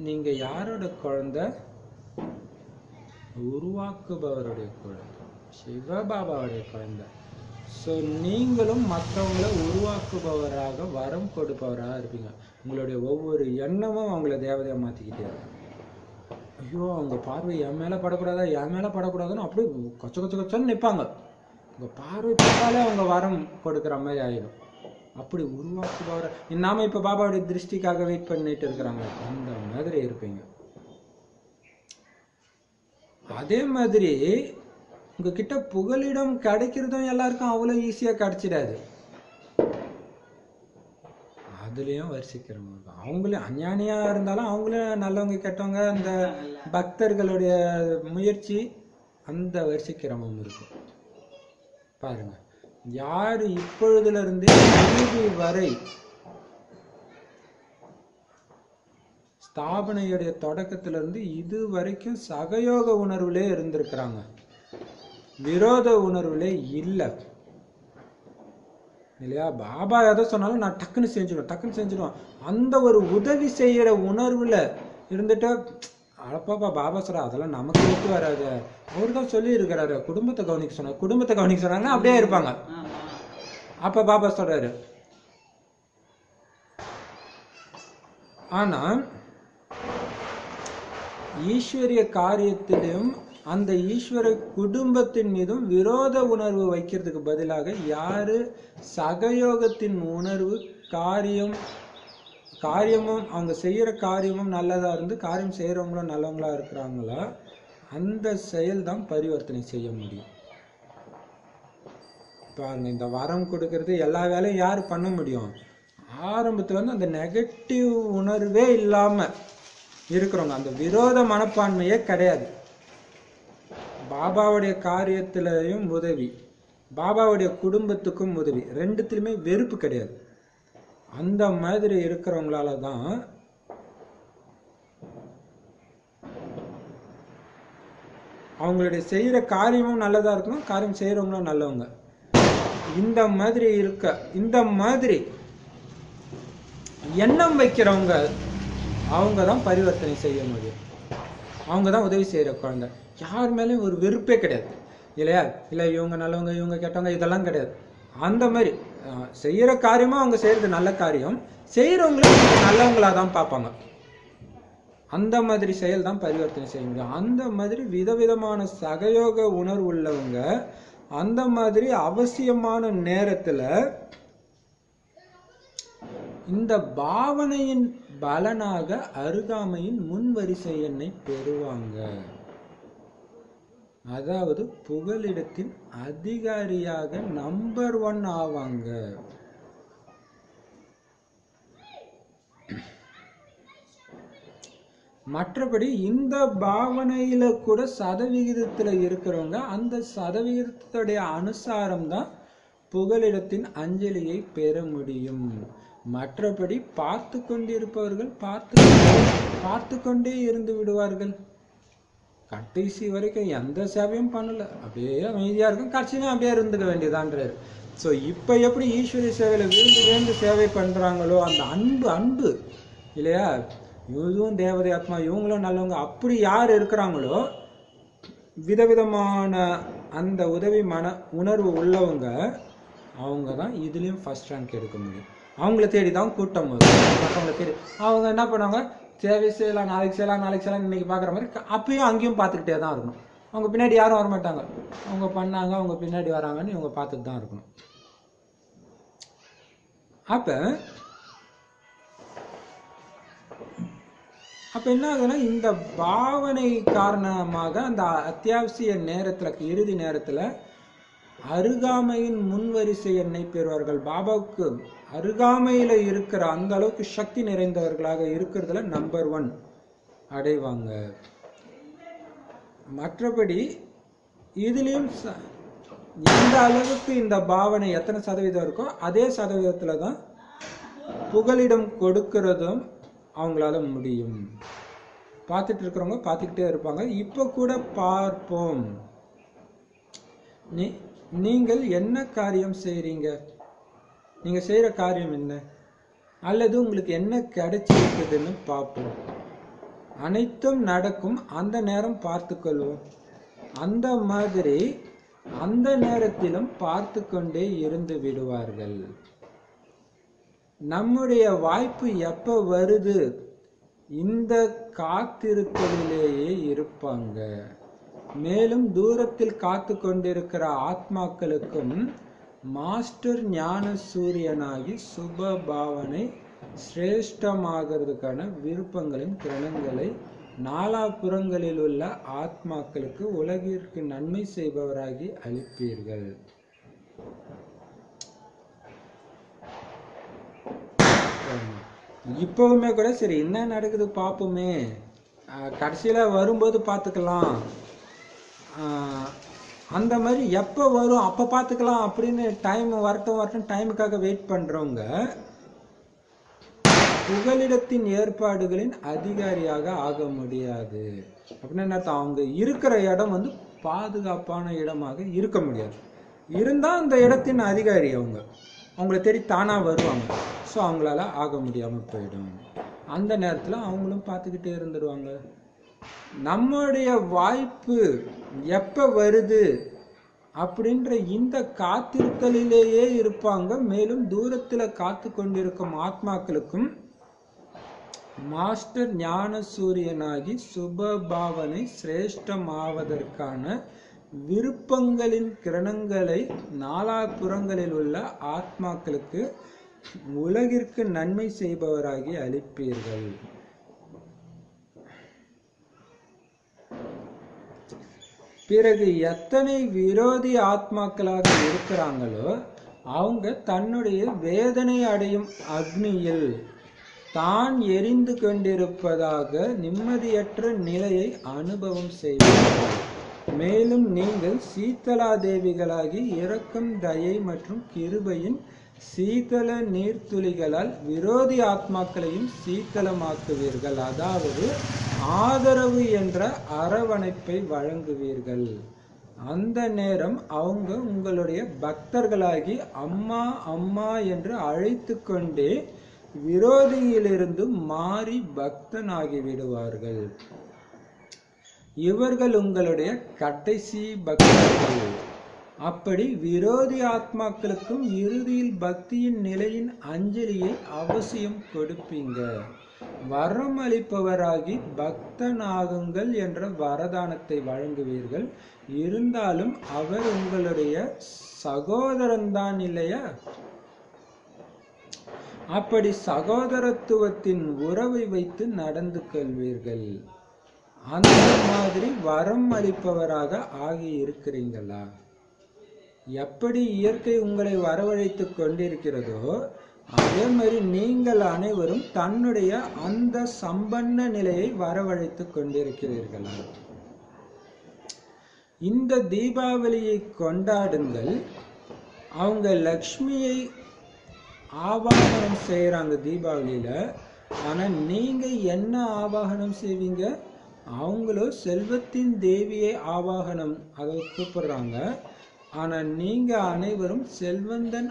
Speaker 1: நீங்கள் யாரோட குழந்தை? உருவாக்குபவருடைய குழந்தை, சிவபாபாவுடைய குழந்தை. ஸோ நீங்களும் மற்றவங்களை உருவாக்குபவராக, வரம் கொடுப்பவராக இருப்பீங்க. உங்களுடைய ஒவ்வொரு எண்ணமும் அவங்கள தேவதையாக மாற்றிக்கிட்டே இருக்கும். ஐயோ அவங்க பார்வை என் மேலே படக்கூடாதா, என் மேலே படக்கூடாதுன்னு அப்படியே கொச்ச கொச்ச கொச்சன்னு நிற்பாங்க. உங்கள் பார்வை பார்த்தாலே அவங்க வரம் கொடுக்குற மாதிரி ஆயிடும். அப்படி உருவாக்குபவர நாம இப்போ பாபாவுடைய திருஷ்டிக்காக வெயிட் பண்ணிட்டு இருக்கிறாங்க, அந்த மாதிரி இருப்பீங்க. அதே மாதிரி உங்ககிட்ட புகலிடம் கிடைக்கிறதும் எல்லாருக்கும் அவ்வளோ ஈஸியாக கிடைச்சிடாது. அதுலேயும் வரிசைக்கிறவங்க, அவங்களும் அஞ்ஞானியாக இருந்தாலும் அவங்களும் நல்லவங்க கெட்டவங்க, அந்த பக்தர்களுடைய முயற்சி, அந்த வரிசைக்கிரமம் இருக்கும். பாருங்க, யார் இப்பொழுதுல இருந்தே இறுதி வரை ஸ்தாபனையுடைய தொடக்கத்திலிருந்து இது வரைக்கும் சகயோக உணர்வுலே இருந்திருக்கிறாங்க, விரோத உணர்வுலே இல்லை இல்லையா? பாபா எதை சொன்னாலும் நான் டக்குன்னு செஞ்சிடுவேன். அந்த ஒரு உதவி செய்யற உணர்வுல இருந்துட்டு, அழப்பாப்பா பாபா சொல்ற அதெல்லாம் நமக்கு விட்டு வராது, அவரு தான் சொல்லி இருக்கிறாரு குடும்பத்தை கவனிக்க சொன்னாங்கன்னா அப்படியே இருப்பாங்க. அப்ப பாபா சொல்றாரு, ஆனா ஈஸ்வரிய காரியத்திலும் அந்த ஈஸ்வர குடும்பத்தின் மீதும் விரோத உணர்வு வைக்கிறதுக்கு பதிலாக யாரு சகயோகத்தின் உணர்வு, காரியமும் அவங்க செய்யற காரியமும் நல்லதா இருந்து காரியம் செய்யறவங்களும் நல்லவங்களா இருக்கிறாங்களா, அந்த செயல் தான் பரிவர்த்தனை செய்ய முடியும். பாருங்க, இந்த வரம் கொடுக்கறது எல்லா வேலையும் யாரு பண்ண முடியும்? ஆரம்பத்துல வந்து அந்த நெகட்டிவ் உணர்வே இல்லாம இருக்கிறவங்க, அந்த விரோத மனப்பான்மையே கிடையாது. பாபாவுடைய காரியத்திலையும் உதவி, பாபாவுடைய குடும்பத்துக்கும் உதவி, ரெண்டுத்திலுமே வெறுப்பு கிடையாது. அந்த மாதிரி இருக்கிறவங்களால தான் அவங்களுடைய செய்யற காரியமும் நல்லதா இருக்கணும், காரியம் செய்யறவங்களும் நல்லவங்க. இந்த மாதிரி எண்ணம் வைக்கிறவங்க அவங்க தான் பரிவர்த்தனை செய்ய முடியும். அவங்க தான் உதவி செய்யற குழந்தை. யார் மேலேயும் ஒரு வெறுப்பே கிடையாது இல்லையா? இல்லை இவங்க நல்லவங்க இவங்க கெட்டவங்க இதெல்லாம் கிடையாது. அந்த மாதிரி செய்யற காரியமா அவங்க செய்யறது நல்ல காரியம், செய்யறவங்களும் நல்லவங்களா தான் பார்ப்பாங்க. அந்த மாதிரி செயல் தான் பரிவர்த்தனை செய்ய முடியும். அந்த மாதிரி விதவிதமான சகயோக உணர்வு உள்ளவங்க அந்த மாதிரி அவசியமான நேரத்துல இந்த பாவனையின் பலனாக அருகாமையின் முன்வரிசை எண்ணை பெறுவாங்க. அதாவது புகலிடத்தின் அதிகாரியாக நம்பர் 1 ஆவாங்க. மற்றபடி இந்த பாவனையில கூட சதவிகிதத்துல இருக்கிறவங்க அந்த சதவிகிதத்துடைய அனுசாரம் தான் புகலிடத்தின் அஞ்சலியை பெற முடியும். மற்றபடி பார்த்து கொண்டிருப்பவர்கள் பார்த்து கொண்டே இருந்து விடுவார்கள். கடைசி வரைக்கும் எந்த சேவையும் பண்ணல, அப்படியே அமைதியா இருக்கும், கடைசியும் அப்படியே இருந்துக்க வேண்டியதான்றாரு. ஸோ இப்போ எப்படி ஈஸ்வரிய சேவையில விழுந்து சேவை பண்றாங்களோ அந்த அன்பு இல்லையா, இதுவும் தேவதை ஆத்மா இவங்களும் நல்லவங்க, அப்படி யார் இருக்கிறாங்களோ விதவிதமான அந்த உதவி மன உணர்வு உள்ளவங்க அவங்க தான் இதுலேயும் ஃபர்ஸ்ட் ரேங்க் எடுக்க முடியும். அவங்கள தேடி தான் கூட்டம் வரும். மற்றவங்களை தேடி அவங்க என்ன பண்ணுவாங்க, சேவை செய்யலாம், நாளைக்கு செய்யலாம் இன்னைக்கு பார்க்குற மாதிரி அப்பயும் அங்கேயும் பார்த்துக்கிட்டே தான் இருக்கணும். அவங்க பின்னாடி யாரும் வரமாட்டாங்க, அவங்க பண்ணாங்க அவங்க பின்னாடி வராங்கன்னு இவங்க பார்த்துட்டு தான் இருக்கணும். அப்போ என்ன ஆகுதுன்னா, இந்த பாவனை காரணமாக அந்த அத்தியாவசிய நேரத்தில் இறுதி நேரத்தில் அருகாமையின் முன்வரிசை எண்ணை பெறுவார்கள். பாபாவுக்கு அருகாமையில் இருக்கிற அந்த அளவுக்கு சக்தி நிறைந்தவர்களாக இருக்கிறதுல நம்பர் 1 அடைவாங்க. மற்றபடி இதுலேயும் எந்த அளவுக்கு இந்த பாவனை எத்தனை சதவீதம் இருக்கோ அதே சதவீதத்தில் தான் புகலிடம் கொடுக்கறதும் அவங்களால முடியும். பார்த்துட்டு இருக்கிறவங்க பார்த்துக்கிட்டே இருப்பாங்க. இப்போ கூட பார்ப்போம். நீங்கள் என்ன காரியம் செய்கிறீங்க? நீங்கள் செய்கிற காரியம் என்ன, அல்லது உங்களுக்கு என்ன கிடைச்சிருக்குதுன்னு பார்ப்போம். அனைத்தும் நடக்கும், அந்த நேரம் பார்த்துக்கொள்வோம். அந்த மாதிரி அந்த நேரத்திலும் பார்த்து கொண்டே இருந்து விடுவார்கள். நம்முடைய வாய்ப்பு எப்போ வருது, இந்த காத்திருத்தலிலேயே இருப்பாங்க. மேலும் தூரத்தில் காத்து கொண்டிருக்கிற ஆத்மாக்களுக்கும் மாஸ்டர் ஞான சூரியனாகி சுப பாவனை சிரேஷ்டமாகிறதுக்கான விருப்பங்களின் கிரணங்களை நாலாபுறங்களில் உள்ள ஆத்மாக்களுக்கு உலகிற்கு நன்மை செய்பவராகி அளிப்பீர்கள். இப்பவுமே கூட சரி என்ன நடக்குது பார்ப்போமே, கடைசியில் வரும்போது பார்த்துக்கலாம், அந்த மாதிரி எப்போ வரும் அப்போ பார்த்துக்கலாம் அப்படின்னு டைம் வரட்டும் டைமுக்காக வெயிட் பண்ணுறவங்க புகலிடத்தின் ஏற்பாடுகளின் அதிகாரியாக ஆக முடியாது. அப்படின்னு என்ன அர்த்தம்? அவங்க இருக்கிற இடம் பாதுகாப்பான இடமாக இருக்க முடியாது. இருந்தால் அந்த இடத்தின் அதிகாரி அவங்கள தேடி தானாக வருவாங்க. ஸோ அவங்களால ஆக முடியாமல் போயிடும். அந்த நேரத்தில் அவங்களும் பார்த்துக்கிட்டே இருந்துடுவாங்க. நம்முடைய வாய்ப்பு எப்போ வருது அப்படின்ற இந்த காத்திருத்தலிலேயே இருப்பாங்க. மேலும் தூரத்தில் காத்து கொண்டிருக்கும் ஆத்மாக்களுக்கும் மாஸ்டர் ஞான சூரியனாகி சுப பாவனை சிரேஷ்டமாவதற்கான விருப்பங்களின் கிரணங்களை நாலாபுறங்களில் உள்ள ஆத்மாக்களுக்கு உலகிற்கு நன்மை செய்பவராகி அளிப்பீர்கள். பிறகு எத்தனை விரோதி ஆத்மாக்களாக இருக்கிறாங்களோ அவங்க தன்னுடைய வேதனை அடையும் அக்னியில் தான் எரிந்து கொண்டிருப்பதாக நிம்மதியற்ற நிலையை அனுபவம் செய்வார்கள். மேலும் நீங்கள் சீதலா தேவிகளாகி இரக்கம், தயை மற்றும் கிருபையின் சீதள நீர்த்துளிகளால் விரோதி ஆத்மாக்களையும் சீத்தளமாக்குவீர்கள். அதாவது ஆதரவு என்ற அரவணைப்பை வழங்குவீர்கள். அந்த நேரம் அவங்க உங்களுடைய பக்தர்களாகி அம்மா அம்மா என்று அழைத்து கொண்டே விரோதியிலிருந்து மாறி பக்தனாகி விடுவார்கள். இவர்கள் உங்களுடைய கடைசி பக்தர்கள். அப்படி விரோதி ஆத்மாக்களுக்கும் இறுதியில் பக்தியின் நிலையின் அஞ்சலியை அவசியம் கொடுப்பீங்க. வரம் அளிப்பவராகி பக்தனாகுங்கள் என்ற வரதானத்தை வழங்குவீர்கள். இருந்தாலும் அவர் உங்களுடைய சகோதரன்தான் இல்லையா? அப்படி சகோதரத்துவத்தின் உறவை வைத்து நடந்து கொள்வீர்கள். அந்த மாதிரி வரம் அளிப்பவராக ஆகி இருக்கிறீங்களா? எப்படி இயற்கை உங்களை வரவழைத்து கொண்டிருக்கிறதோ அதே மாதிரி நீங்கள் அனைவரும் தன்னுடைய அந்த சம்பன்ன நிலையை வரவழைத்து கொண்டிருக்கிறீர்களா? இந்த தீபாவளியை கொண்டாடுங்கள். அவங்க லக்ஷ்மியை ஆவாகனம் செய்யறாங்க தீபாவளியில. ஆனா நீங்க என்ன ஆவாகனம் செய்வீங்க? அவங்களோ செல்வத்தின் தேவியை ஆவாகனம் அதை கூப்பிடுறாங்க. ஆனா நீங்க அனைவரும் செல்வந்தன்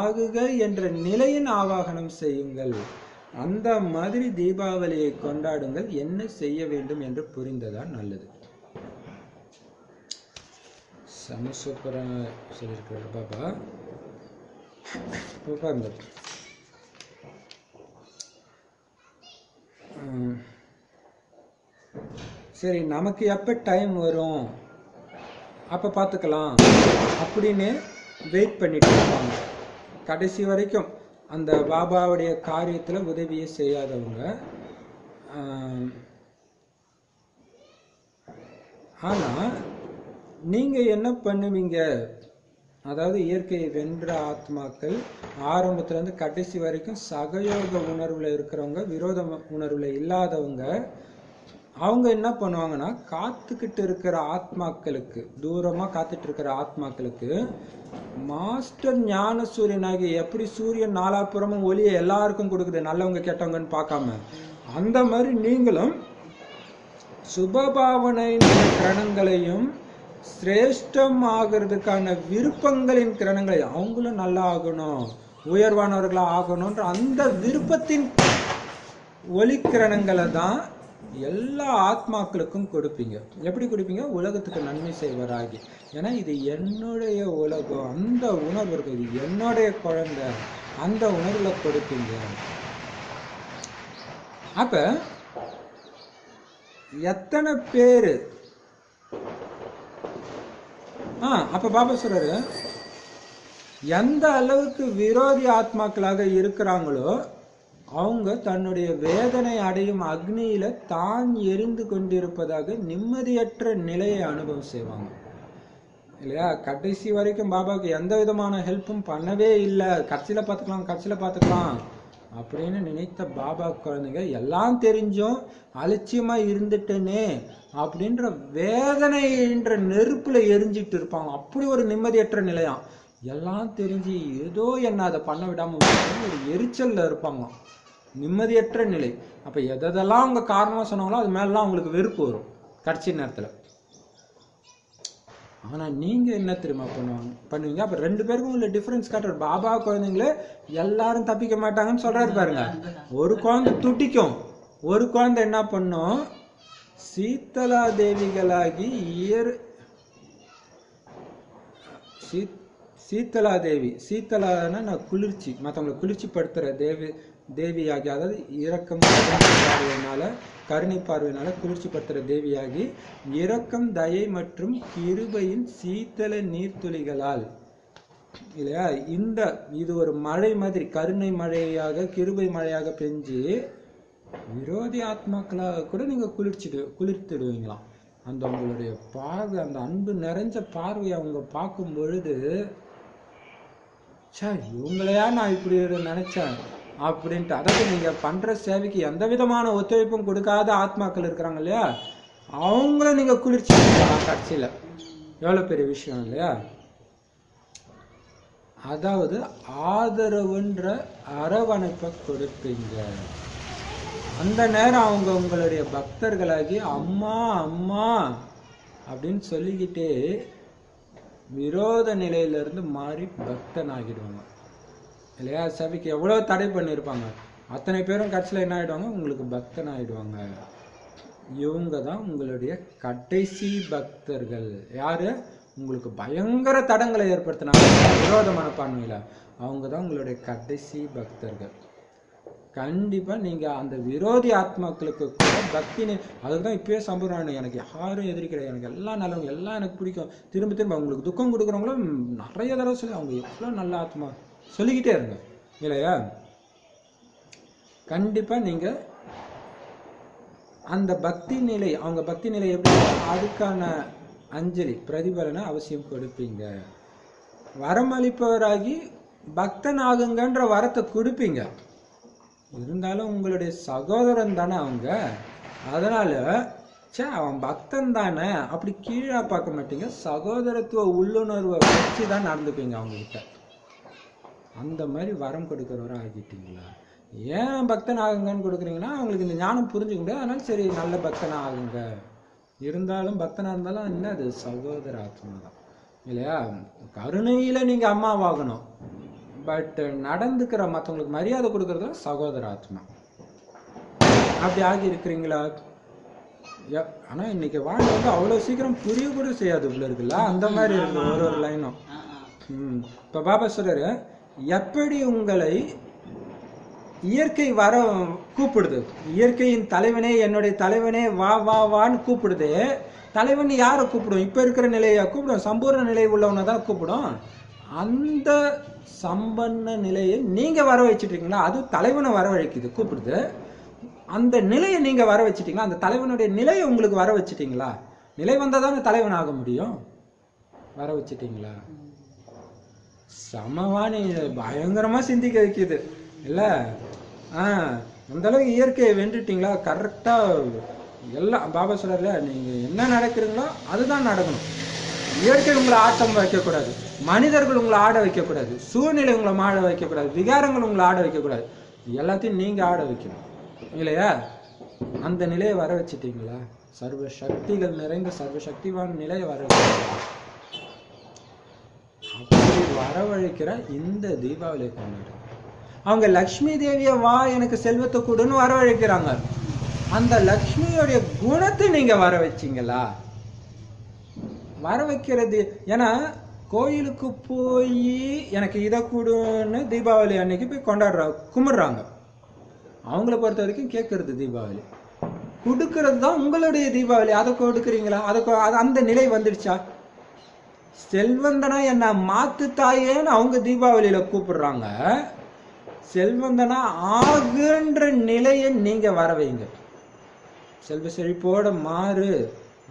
Speaker 1: ஆகுக என்ற நிலையின் ஆவாகனம் செய்யுங்கள். அந்த மாதிரி தீபாவளியை கொண்டாடுங்கள். என்ன செய்ய வேண்டும் என்று புரிந்ததா? நல்லது. சமசூப்பரா சொல்லியிருக்கிறார் பாபா. சரி, நமக்கு எப்போ டைம் வரும் அப்போ பார்த்துக்கலாம் அப்படின்னு வெயிட் பண்ணிட்டு இருப்பாங்க. கடைசி வரைக்கும் அந்த பாபாவுடைய காரியத்தில் உதவியை செய்யாதவங்க. ஆனால் நீங்கள் என்ன பண்ணுவீங்க? அதாவது இயற்கையை வென்ற ஆத்மாக்கள் ஆரம்பத்துல இருந்து கடைசி வரைக்கும் சகயோக உணர்வுல இருக்கிறவங்க, விரோத உணர்வுல இல்லாதவங்க, அவங்க என்ன பண்ணுவாங்கன்னா காத்துக்கிட்டு இருக்கிற ஆத்மாக்களுக்கு, தூரமா காத்துட்டு இருக்கிற ஆத்மாக்களுக்கு மாஸ்டர் ஞான சூரியனாகி எப்படி சூரியன் நாலாப்புறமும் ஒளியை எல்லாருக்கும் கொடுக்குது நல்லவங்க கெட்டவங்கன்னு பார்க்காம, அந்த மாதிரி நீங்களும் சுபபாவனை கிரணங்களையும் சிரேஷ்டம் ஆகிறதுக்கான விருப்பங்களின் கிரணங்களை, அவங்களும் நல்லா ஆகணும், உயர்வானவர்களா ஆகணும்ன்ற அந்த விருப்பத்தின் ஒளிக்கிரணங்களை தான் எல்லா ஆத்மாக்களுக்கும் கொடுப்பீங்க. எப்படி கொடுப்பீங்க? உலகத்துக்கு நன்மை செய்வராகி. ஏன்னா இது என்னுடைய உலகம், அந்த உணர்வு இருக்கு, இது என்னுடைய குழந்தை, அந்த உணர்வுல கொடுப்பீங்க. அப்ப எத்தனை பேரு அப்ப பாபா சொல்றாரு, எந்த அளவுக்கு விரோதி ஆத்மாக்களாக இருக்கிறாங்களோ அவங்க தன்னுடைய வேதனை அடையும் அக்னியில தான் எரிந்து கொண்டிருப்பதாக நிம்மதியற்ற நிலையை அனுபவம் செய்வாங்க இல்லையா? கடைசி வரைக்கும் பாபாவுக்கு எந்த விதமான ஹெல்ப்பும் பண்ணவே இல்லை, கடைசியில பார்த்துக்கலாம் அப்படின்னு நினைத்த பாபா குழந்தைங்க எல்லாம் தெரிஞ்சும் அலட்சியமா இருந்துட்டேனே அப்படின்ற வேதனைன்ற நெருப்புல எரிஞ்சிட்டு இருப்பாங்க. அப்படி ஒரு நிம்மதியற்ற நிலையாம். எல்லாம் தெரிஞ்சு ஏதோ என்ன அதை பண்ண விடாம ஒரு எரிச்சல்ல இருப்பாங்க, நிம்மதியற்ற நிலை. அப்ப எதெல்லாம் அவங்க காரணமா சொன்னாங்களோ அது மேலாம் அவங்களுக்கு வெறுப்பு வரும் கடைசி நேரத்துல. ஆனா நீங்க என்ன தெரியுமா பண்ணுவீங்க? அப்ப ரெண்டு பேருக்கும் உள்ள டிஃபரன்ஸ் காட்டுற. பாபா குழந்தைங்களே எல்லாரும் தப்பிக்க மாட்டாங்கன்னு சொல்றாரு பாருங்க. ஒரு குழந்தை துட்டிக்கும், ஒரு குழந்தை என்ன பண்ணும், சீத்தலா தேவிகளாகி சீத்தலா தேவி, சீத்தலான்னா நான் குளிர்ச்சி, மற்றவங்களை குளிர்ச்சி படுத்துற தேவியாகி, அதாவது இரக்கம் பார்வையினால, கருணை பார்வையினால குளிர்ச்சி படுத்துற தேவியாகி, இரக்கம் தயை மற்றும் கிருபையின் சீத்தல நீர்த்துளிகளால் இல்லையா, இது ஒரு மழை மாதிரி கருணை மழையாக கிருபை மழையாக பெஞ்சு விரோதி ஆத்மாக்களாக கூட நீங்க குளிர்த்திடுவீங்களாம். அந்த உங்களுடைய பார்வை, அந்த அன்பு நிறைஞ்ச பார்வையை அவங்க பார்க்கும் பொழுது, சார் இவங்களையா நான் இப்படி நினைச்சேன் அப்படின்ட்டு. அதாவது நீங்க பண்ற சேவைக்கு எந்த விதமான ஒத்துழைப்பும் கொடுக்காத ஆத்மாக்கள் இருக்கிறாங்க இல்லையா, அவங்கள நீங்க குளிர்ச்சி கட்சியில. எவ்வளவு பெரிய விஷயம் இல்லையா? அதாவது ஆதரவுன்ற அரவணைப்பை கொடுப்பீங்க. அந்த நேரம் அவங்க உங்களுடைய பக்தர்களாகி அம்மா அம்மா அப்படின்னு சொல்லிக்கிட்டே விரோத நிலையிலிருந்து மாறி பக்தன் ஆகிடுவாங்க இல்லையா? சபைக்கு எவ்வளவு தடை பண்ணியிருப்பாங்க, அத்தனை பேரும் கட்சியில் என்ன ஆயிடுவாங்க, உங்களுக்கு பக்தன் ஆயிடுவாங்க. இவங்க தான் உங்களுடைய கடைசி பக்தர்கள். யாரு? உங்களுக்கு பயங்கர தடங்களை ஏற்படுத்தினாங்க விரோத மனப்பான்மையில, அவங்க தான் உங்களுடைய கடைசி பக்தர்கள். கண்டிப்பா நீங்க அந்த விரோதி ஆத்மாக்களுக்கு கூட பக்தி, அதுக்குதான் இப்பயே சம்பூர்ணம். எனக்கு யாரும் எதிர்க்கிறேன், எனக்கு எல்லாம் நல்லவங்க, எல்லாம் எனக்கு பிடிக்கும், திரும்ப திரும்ப அவங்களுக்கு துக்கம் கொடுக்குறவங்களும் நிறைய தடவை சொல்லி அவங்க எவ்வளவு நல்ல ஆத்மா சொல்லிக்கிட்டே இருங்க இல்லையா? கண்டிப்பா நீங்க அந்த பக்தி நிலை, அவங்க பக்தி நிலை எப்படி, அதுக்கான அஞ்சலி பிரதிபலனை அவசியம் கொடுப்பீங்க. வரமளிப்பவராகி பக்தன் ஆகுங்கன்ற வரத்தை கொடுப்பீங்க. இருந்தாலும் உங்களுடைய சகோதரன் தானே அவங்க, அதனால அவன் பக்தன் தானே அப்படி கீழே பார்க்க மாட்டீங்க, சகோதரத்துவ உள்ளுணர்வை வச்சு தான் நடந்துப்பீங்க அவங்க கிட்ட. அந்த மாதிரி வரம் கொடுக்கிறவரை ஆகிட்டீங்களா? ஏன் பக்தன் ஆகுங்கன்னு கொடுக்குறீங்கன்னா அவங்களுக்கு இந்த ஞானம் புரிஞ்சுக்க முடியாது, அதனால சரி நல்ல பக்தனா ஆகுங்க. இருந்தாலும் பக்தனா இருந்தாலும் என்ன, அது சகோதர ஆத்மா தான் இல்லையா? கருணையில நீங்க அம்மாவாகணும், பட் நடந்துக்கிற மற்றவங்களுக்கு மரியாதை கொடுக்கறதுல சகோதர ஆத்மா. அப்படி ஆகி இருக்கிறீங்களா? ஆனா இன்னைக்கு வாழ்க்கை வந்து அவ்வளவு சீக்கிரம் புரிய கூட செய்யாது உள்ள இருக்குல்ல, அந்த மாதிரி இருக்கு ஒரு ஒரு லைனும். இப்ப பாபா சொல்றாரு, எப்படி உங்களை இயற்கை வர கூப்பிடுது, இயற்கையின் தலைவனே, என்னுடைய தலைவனே வா வா வான்னு கூப்பிடுது. தலைவன் யாரை கூப்பிடும்? இப்ப இருக்கிற நிலையை கூப்பிடும், சம்பூர்ண நிலை உள்ளவனை தான் கூப்பிடும். அந்த சம்பன்ன நிலையை நீங்க வர வச்சுட்டீங்களா? அது தலைவனை வரவழைக்குது, கூப்பிடுது. அந்த நிலையை நீங்க வர வச்சுட்டீங்களா? அந்த தலைவனுடைய நிலையை உங்களுக்கு வர வச்சுட்டீங்களா? நிலை வந்தால் தானே தலைவன் ஆக முடியும். வர வச்சுட்டீங்களா? சமவாணி பயங்கரமா சிந்திக்க வைக்குது இல்ல. அந்த அளவுக்கு இயற்கையை வென்றுட்டீங்களா, கரெக்டா எல்லாம் பாபா சொல்றாருல, நீங்க என்ன நடக்கிறீங்களோ அதுதான் நடக்கணும். இயற்கை உங்களை ஆட்டம் வைக்கக்கூடாது, மனிதர்கள் உங்களை ஆட வைக்கக்கூடாது, சூழ்நிலை உங்களை ஆட வைக்கக்கூடாது, விகாரங்கள் உங்களை ஆட வைக்கக்கூடாது, எல்லாத்தையும் நீங்க ஆட வைக்கணும் இல்லையா? அந்த நிலையை வர வச்சுட்டீங்களா? சர்வ சக்திகள் நிறைந்த சர்வ சக்திவான நிலையை வர வச்சுட்டீங்களா? அப்படி வரவழைக்கிற இந்த தீபாவளி கொண்டாடு. அவங்க லக்ஷ்மி தேவியை வா எனக்கு செல்வத்தை கொடுன்னு வரவழைக்கிறாங்க. அந்த லக்ஷ்மியோடைய குணத்தை நீங்க வர வச்சீங்களா? வர வைக்கிறது. ஏன்னா கோயிலுக்கு போய் எனக்கு இதை கொடுன்னு தீபாவளி அன்னைக்கு போய் கொண்டாடுறாங்க, கும்பிடுறாங்க. அவங்கள பொறுத்த வரைக்கும் கேட்கறது தீபாவளி, கொடுக்கறது தான் உங்களுடைய தீபாவளி. அதை கொடுக்குறீங்களா? அந்த நிலை வந்துடுச்சா? செல்வந்தனா என்ன மாத்து தாயேன்னு அவங்க தீபாவளியில கூப்பிடுறாங்க. செல்வந்தனா ஆகுன்ற நிலையை நீங்க வர வைங்க. செல்வ செழிப்போட மாறு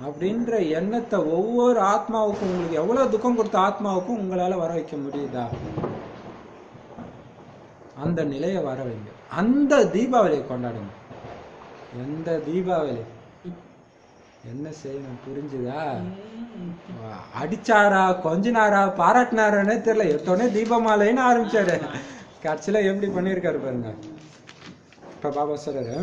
Speaker 1: அப்படின்ற எண்ணத்தை ஒவ்வொரு ஆத்மாவுக்கும், உங்களுக்கு எவ்வளவு துக்கம் கொடுத்த ஆத்மாவுக்கும் உங்களால வர வைக்க முடியுதா? அந்த நிலையை வர வைங்க. அந்த தீபாவளியை கொண்டாடுங்க. எந்த தீபாவளி என்ன செய்யணும் புரிஞ்சுதா? அடிச்சாரா, கொஞ்சினாரா, பாராட்டினாரானே தெரியல. எடுத்தோடனே தீபமாலைன்னு ஆரம்பிச்சாரு, கட்சியில எப்படி பண்ணியிருக்காரு பாருங்க. இப்ப பாபா சொல்றாரு,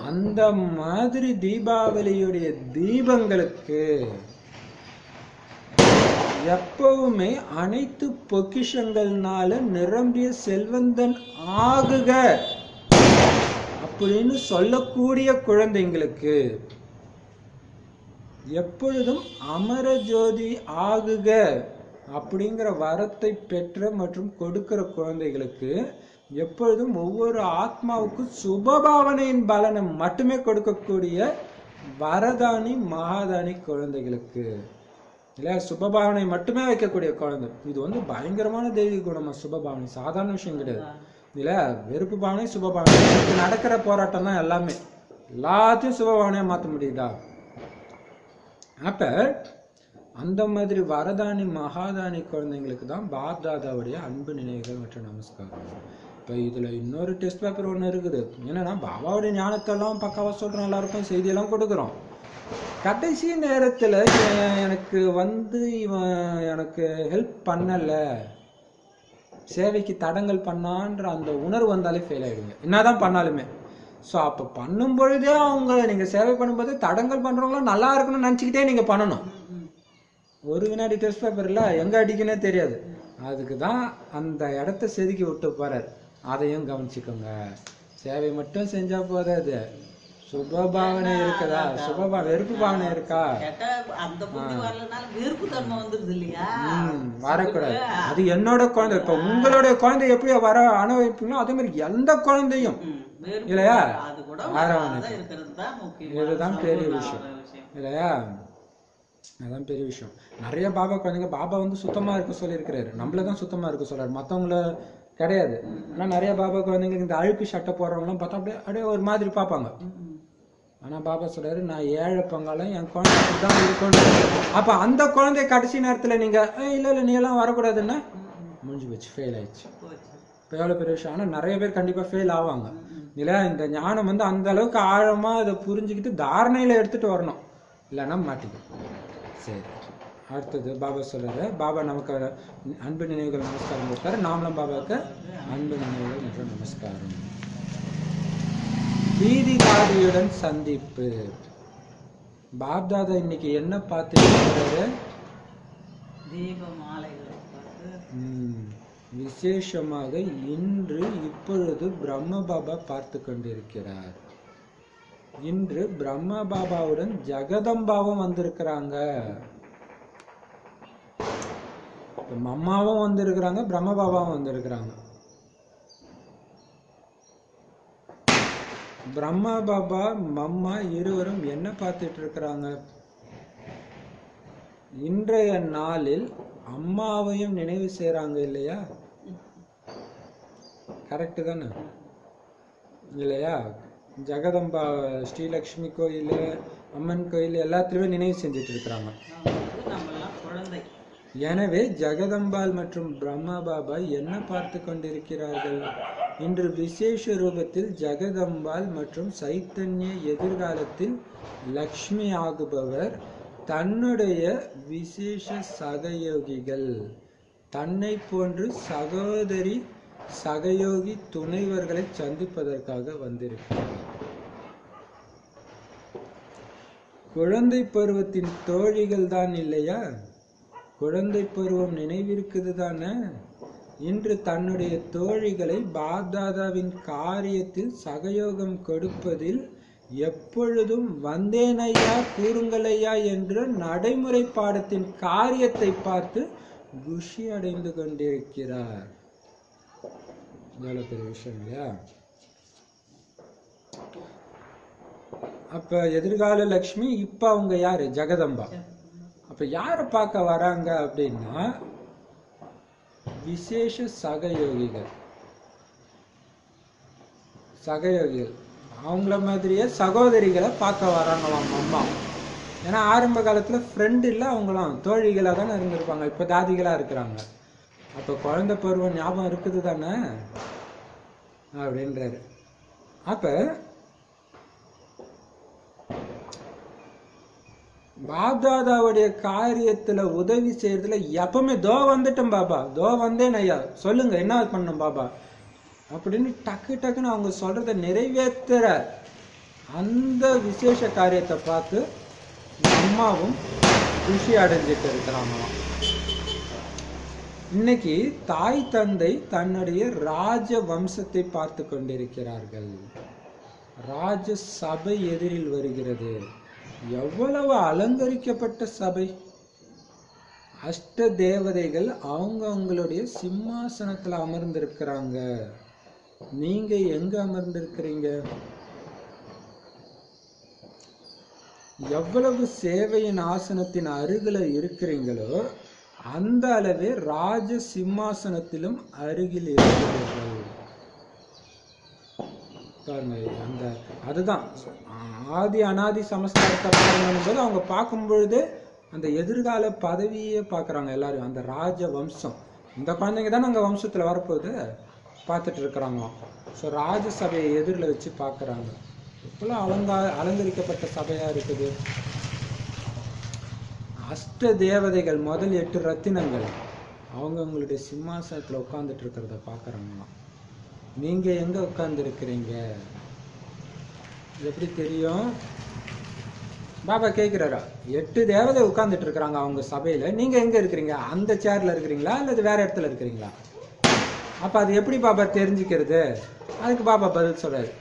Speaker 1: அந்த மாதிரி தீபாவளியுடைய தீபங்களுக்கு எப்பவுமே அனைத்து பொக்கிஷங்கள்னால நிரம்பிய செல்வந்தன் ஆகுக அப்படின்னு சொல்லக்கூடிய குழந்தைங்களுக்கு, எப்பொழுதும் அமர ஜோதி ஆகுக அப்படிங்கிற வரத்தை பெற்ற மற்றும் கொடுக்கிற குழந்தைகளுக்கு, எப்பொழுதும் ஒவ்வொரு ஆத்மாவுக்கும் சுபபாவனையின் பலனை மட்டுமே கொடுக்கக்கூடிய வரதானி மகாதானி குழந்தைகளுக்கு இல்லையா, சுபபாவனை மட்டுமே வைக்கக்கூடிய குழந்தை. இது பயங்கரமான தெய்வீக குணமா. சுபபாவனை சாதாரண விஷயம் கிடையாது இல்ல. வெறுப்பு பாவனை, சுபபாவனை, நடக்கிற போராட்டம் தான் எல்லாமே. எல்லாத்தையும் சுபபாவனையா மாற்ற முடியுதா? அப்ப அந்த மாதிரி வரதானி மகாதானி குழந்தைங்களுக்கு தான் பாப்தாதாவுடைய அன்பு நினைவுகள் மற்றும் நமஸ்காரம். இப்போ இதுல இன்னொரு டெஸ்ட் பேப்பர் ஒன்று இருக்குது. என்னன்னா, பாபாவுடைய ஞானத்தெல்லாம் பக்காவா சொல்றோம், எல்லாருக்கும் செய்தியெல்லாம் கொடுக்குறோம். கடைசி நேரத்துல எனக்கு இவன் எனக்கு ஹெல்ப் பண்ணல, சேவைக்கு தடங்கல் பண்ணான்ற அந்த உணர்வு வந்தாலே ஃபெயில் ஆயிடுங்க, என்னதான் பண்ணாலுமே. ஸோ அப்போ பண்ணும் பொழுதே நீங்க சேவை பண்ணும்போது தடங்கல் பண்றவங்களும் நல்லா இருக்கணும்னு நினச்சிக்கிட்டே நீங்க பண்ணணும். ஒரு வினாடி டெஸ்ட் பேப்பர்ல எங்க அடிக்குன்னே தெரியாது. அதுக்கு தான் அந்த இடத்த செதுக்கி விட்டு போறாரு. அதையும் கவனிச்சுக்கோங்க. சேவை மட்டும் செஞ்சா போதாது, சுபபாவனை இருக்குதா, வெறுப்பு பாவனை இருக்கா, வரக்கூடாது. அது என்னோட குழந்தை. இப்ப உங்களுடைய குழந்தை எப்படி வர அனுபவிப்பீங்களோ அதே மாதிரி எந்த குழந்தையும் இல்லையா இதுதான் பெரிய விஷயம் இல்லையா. அதான் பெரிய விஷயம். நிறைய பாபா குழந்தைங்க பாபா சுத்தமா இருக்க சொல்லி இருக்கிறாரு, நம்மளதான் சுத்தமா இருக்க சொல்றாரு, மத்தவங்கள கிடையாது. ஆனா நிறைய பாபா குழந்தைங்களுக்கு இந்த அழுக்கு சட்டை போடுறவங்களாம் பார்த்தா அப்படியே ஒரு மாதிரி பார்ப்பாங்க. ஆனா பாபா சொல்றாரு, நான் ஏழை பங்காளம், என் குழந்தை தான் இருக்கணும். அப்ப அந்த குழந்தைய கடைசி நேரத்துல நீங்க இல்ல நீ எல்லாம் வரக்கூடாதுன்னா முடிஞ்சு போச்சு, ஃபெயில் ஆயிடுச்சு. இப்போ எவ்வளவு பெரிய விஷயம். ஆனா நிறைய பேர் கண்டிப்பா ஃபெயில் ஆவாங்க இல்லையா. இந்த ஞானம் அந்த அளவுக்கு ஆழமா அதை புரிஞ்சுக்கிட்டு தாரணையில எடுத்துட்டு வரணும், இல்லைன்னா மாட்டிக்கும். சரி, அடுத்தது பாபா சொல்றாரு, பாபா நமக்கு அன்பு நினைவுகள் நமஸ்காரம் கொடுத்தாரு, நாமளும் பாபாவுக்கு அன்பு நினைவுகள் மற்றும் நமஸ்காரம். வீதிகாரியுடன் சந்திப்பு. பாப்தாதா இன்னைக்கு என்ன பார்த்துட்டு விசேஷமாக இன்று இப்பொழுது பிரம்ம பாபா பார்த்து கொண்டிருக்கிறார். இன்று பிரம்ம பாபாவுடன் ஜெகதம்பாவும் வந்திருக்கிறாங்க. மம்மாவும் வந்திருக்கிறாங்க, பிரம்ம பாபாவும் வந்திருக்கிறாங்க. பிரம்ம பாபா மம்மா இருவரும் என்ன பார்த்துட்டு இருக்கிறாங்க? இன்றைய நாளில் அம்மாவையும் நினைவு செய்யறாங்க இல்லையா? கரெக்டு தானே இல்லையா? ஜெகதம்பா ஸ்ரீலக்ஷ்மி கோயில், அம்மன் கோயில் எல்லாத்துலயுமே நினைவு செஞ்சுட்டு இருக்கிறாங்க. எனவே ஜெகதம்பாள் மற்றும் பிரம்மா பாபா என்ன பார்த்து கொண்டிருக்கிறார்கள்? இன்று விசேஷ ரூபத்தில் ஜெகதம்பாள் மற்றும் சைத்தன்ய எதிர்காலத்தில் லக்ஷ்மி ஆகுபவர் தன்னுடைய விசேஷ சகயோகிகள், தன்னை போன்று சகோதரி சகயோகி துணைவர்களை சந்திப்பதற்காக வந்திருக்கிறார். குழந்தை பருவத்தின் தோழிகள் தான் இல்லையா? குழந்தை பருவம் நினைவிருக்குது தானே? இன்று தன்னுடைய தோழிகளை பாப்தாதாவின் காரியத்தில் சகயோகம் கொடுப்பதில் எப்பொழுதும் வந்தேனையா கூறுங்களையா என்ற நடைமுறை பாடத்தின் காரியத்தை பார்த்து குஷி அடைந்து கொண்டிருக்கிறார். எவ்வளவு பெரிய விஷயம் இல்லையா? அப்ப எதிர்கால லக்ஷ்மி, இப்ப அவங்க யாரு? ஜெகதம்பா. அப்ப யார பார்க்க வராங்க அப்படின்னா விசேஷ சகயோகிகள். சகயோகிகள் அவங்கள மாதிரியே சகோதரிகளை பார்க்க வராங்களாம் அம்மா. ஏன்னா ஆரம்ப காலத்துல ஃப்ரெண்ட் இல்லை, அவங்களாம் தோழிகளா தானே இருந்திருப்பாங்க, இப்ப தாதிகளா இருக்கிறாங்க. அப்ப குழந்தை பருவம் ஞாபகம் இருக்குது தானே அப்படின்றாரு. அப்ப பாப்தாதாவுடைய காரியத்துல உதவி செய்யறதுல எப்பவுமே தோ வந்துட்டோம் பாபா, தோ வந்தேன் ஐயா, சொல்லுங்க என்ன பண்ணணும் பாபா அப்படின்னு டக்கு டக்குன்னு அவங்க சொல்றத நிறைவேற்றுற அந்த விசேஷ காரியத்தை பார்த்து அம்மாவும் குஷி அடைஞ்சிட்டு இருக்கிறாங்களாம். இன்னைக்கு தாய் தந்தை தன்னுடைய ராஜ வம்சத்தை பார்த்து கொண்டிருக்கிறார்கள். ராஜ சபை எதிரில் வருகிறது. எவ்வளவு அலங்கரிக்கப்பட்ட சபை! அஷ்ட தேவதைகள் அவங்க அவங்களுடைய சிம்மாசனத்துல அமர்ந்திருக்கிறாங்க. நீங்க எங்க அமர்ந்திருக்கிறீங்க? எவ்வளவு சேவையின் ஆசனத்தின் அருகில இருக்கிறீங்களோ அந்த அளவே ராஜ சிம்மாசனத்திலும் அருகில் இருக்கிறீர்கள். பாருங்க, அந்த அதுதான் ஆதி அனாதி சமஸ்காரத்தை போது அவங்க பார்க்கும் பொழுது அந்த எதிர்கால பதவியே பார்க்குறாங்க எல்லாரும். அந்த ராஜ வம்சம், இந்த குழந்தைங்க தான் அங்கே வம்சத்தில் வரப்போகுது பார்த்துட்டு இருக்கிறாங்களாம். ஸோ ராஜ சபையை எதிரில் வச்சு பார்க்குறாங்க. இப்பெல்லாம் அலங்கரிக்கப்பட்ட சபையாக இருக்குது. அஷ்ட தேவதைகள், முதல் 8 ரத்தினங்கள் அவங்க அவங்களுடைய சிம்மாசனத்தில் உட்கார்ந்துட்டு இருக்கிறத பார்க்குறாங்களாம். நீங்க எங்க உட்கார்ந்து இருக்கிறீங்க? எப்படி தெரியும்? பாபா கேட்கிறாரா, 8 தேவதை உட்கார்ந்துட்டு இருக்கிறாங்க அவங்க சபையில, நீங்க எங்க இருக்கிறீங்க? அந்த சேர்ல இருக்கிறீங்களா அல்லது வேற இடத்துல இருக்கிறீங்களா? அப்ப அது எப்படி பாபா தெரிஞ்சுக்கிறது? அதுக்கு பாபா பதில் சொல்றாரு,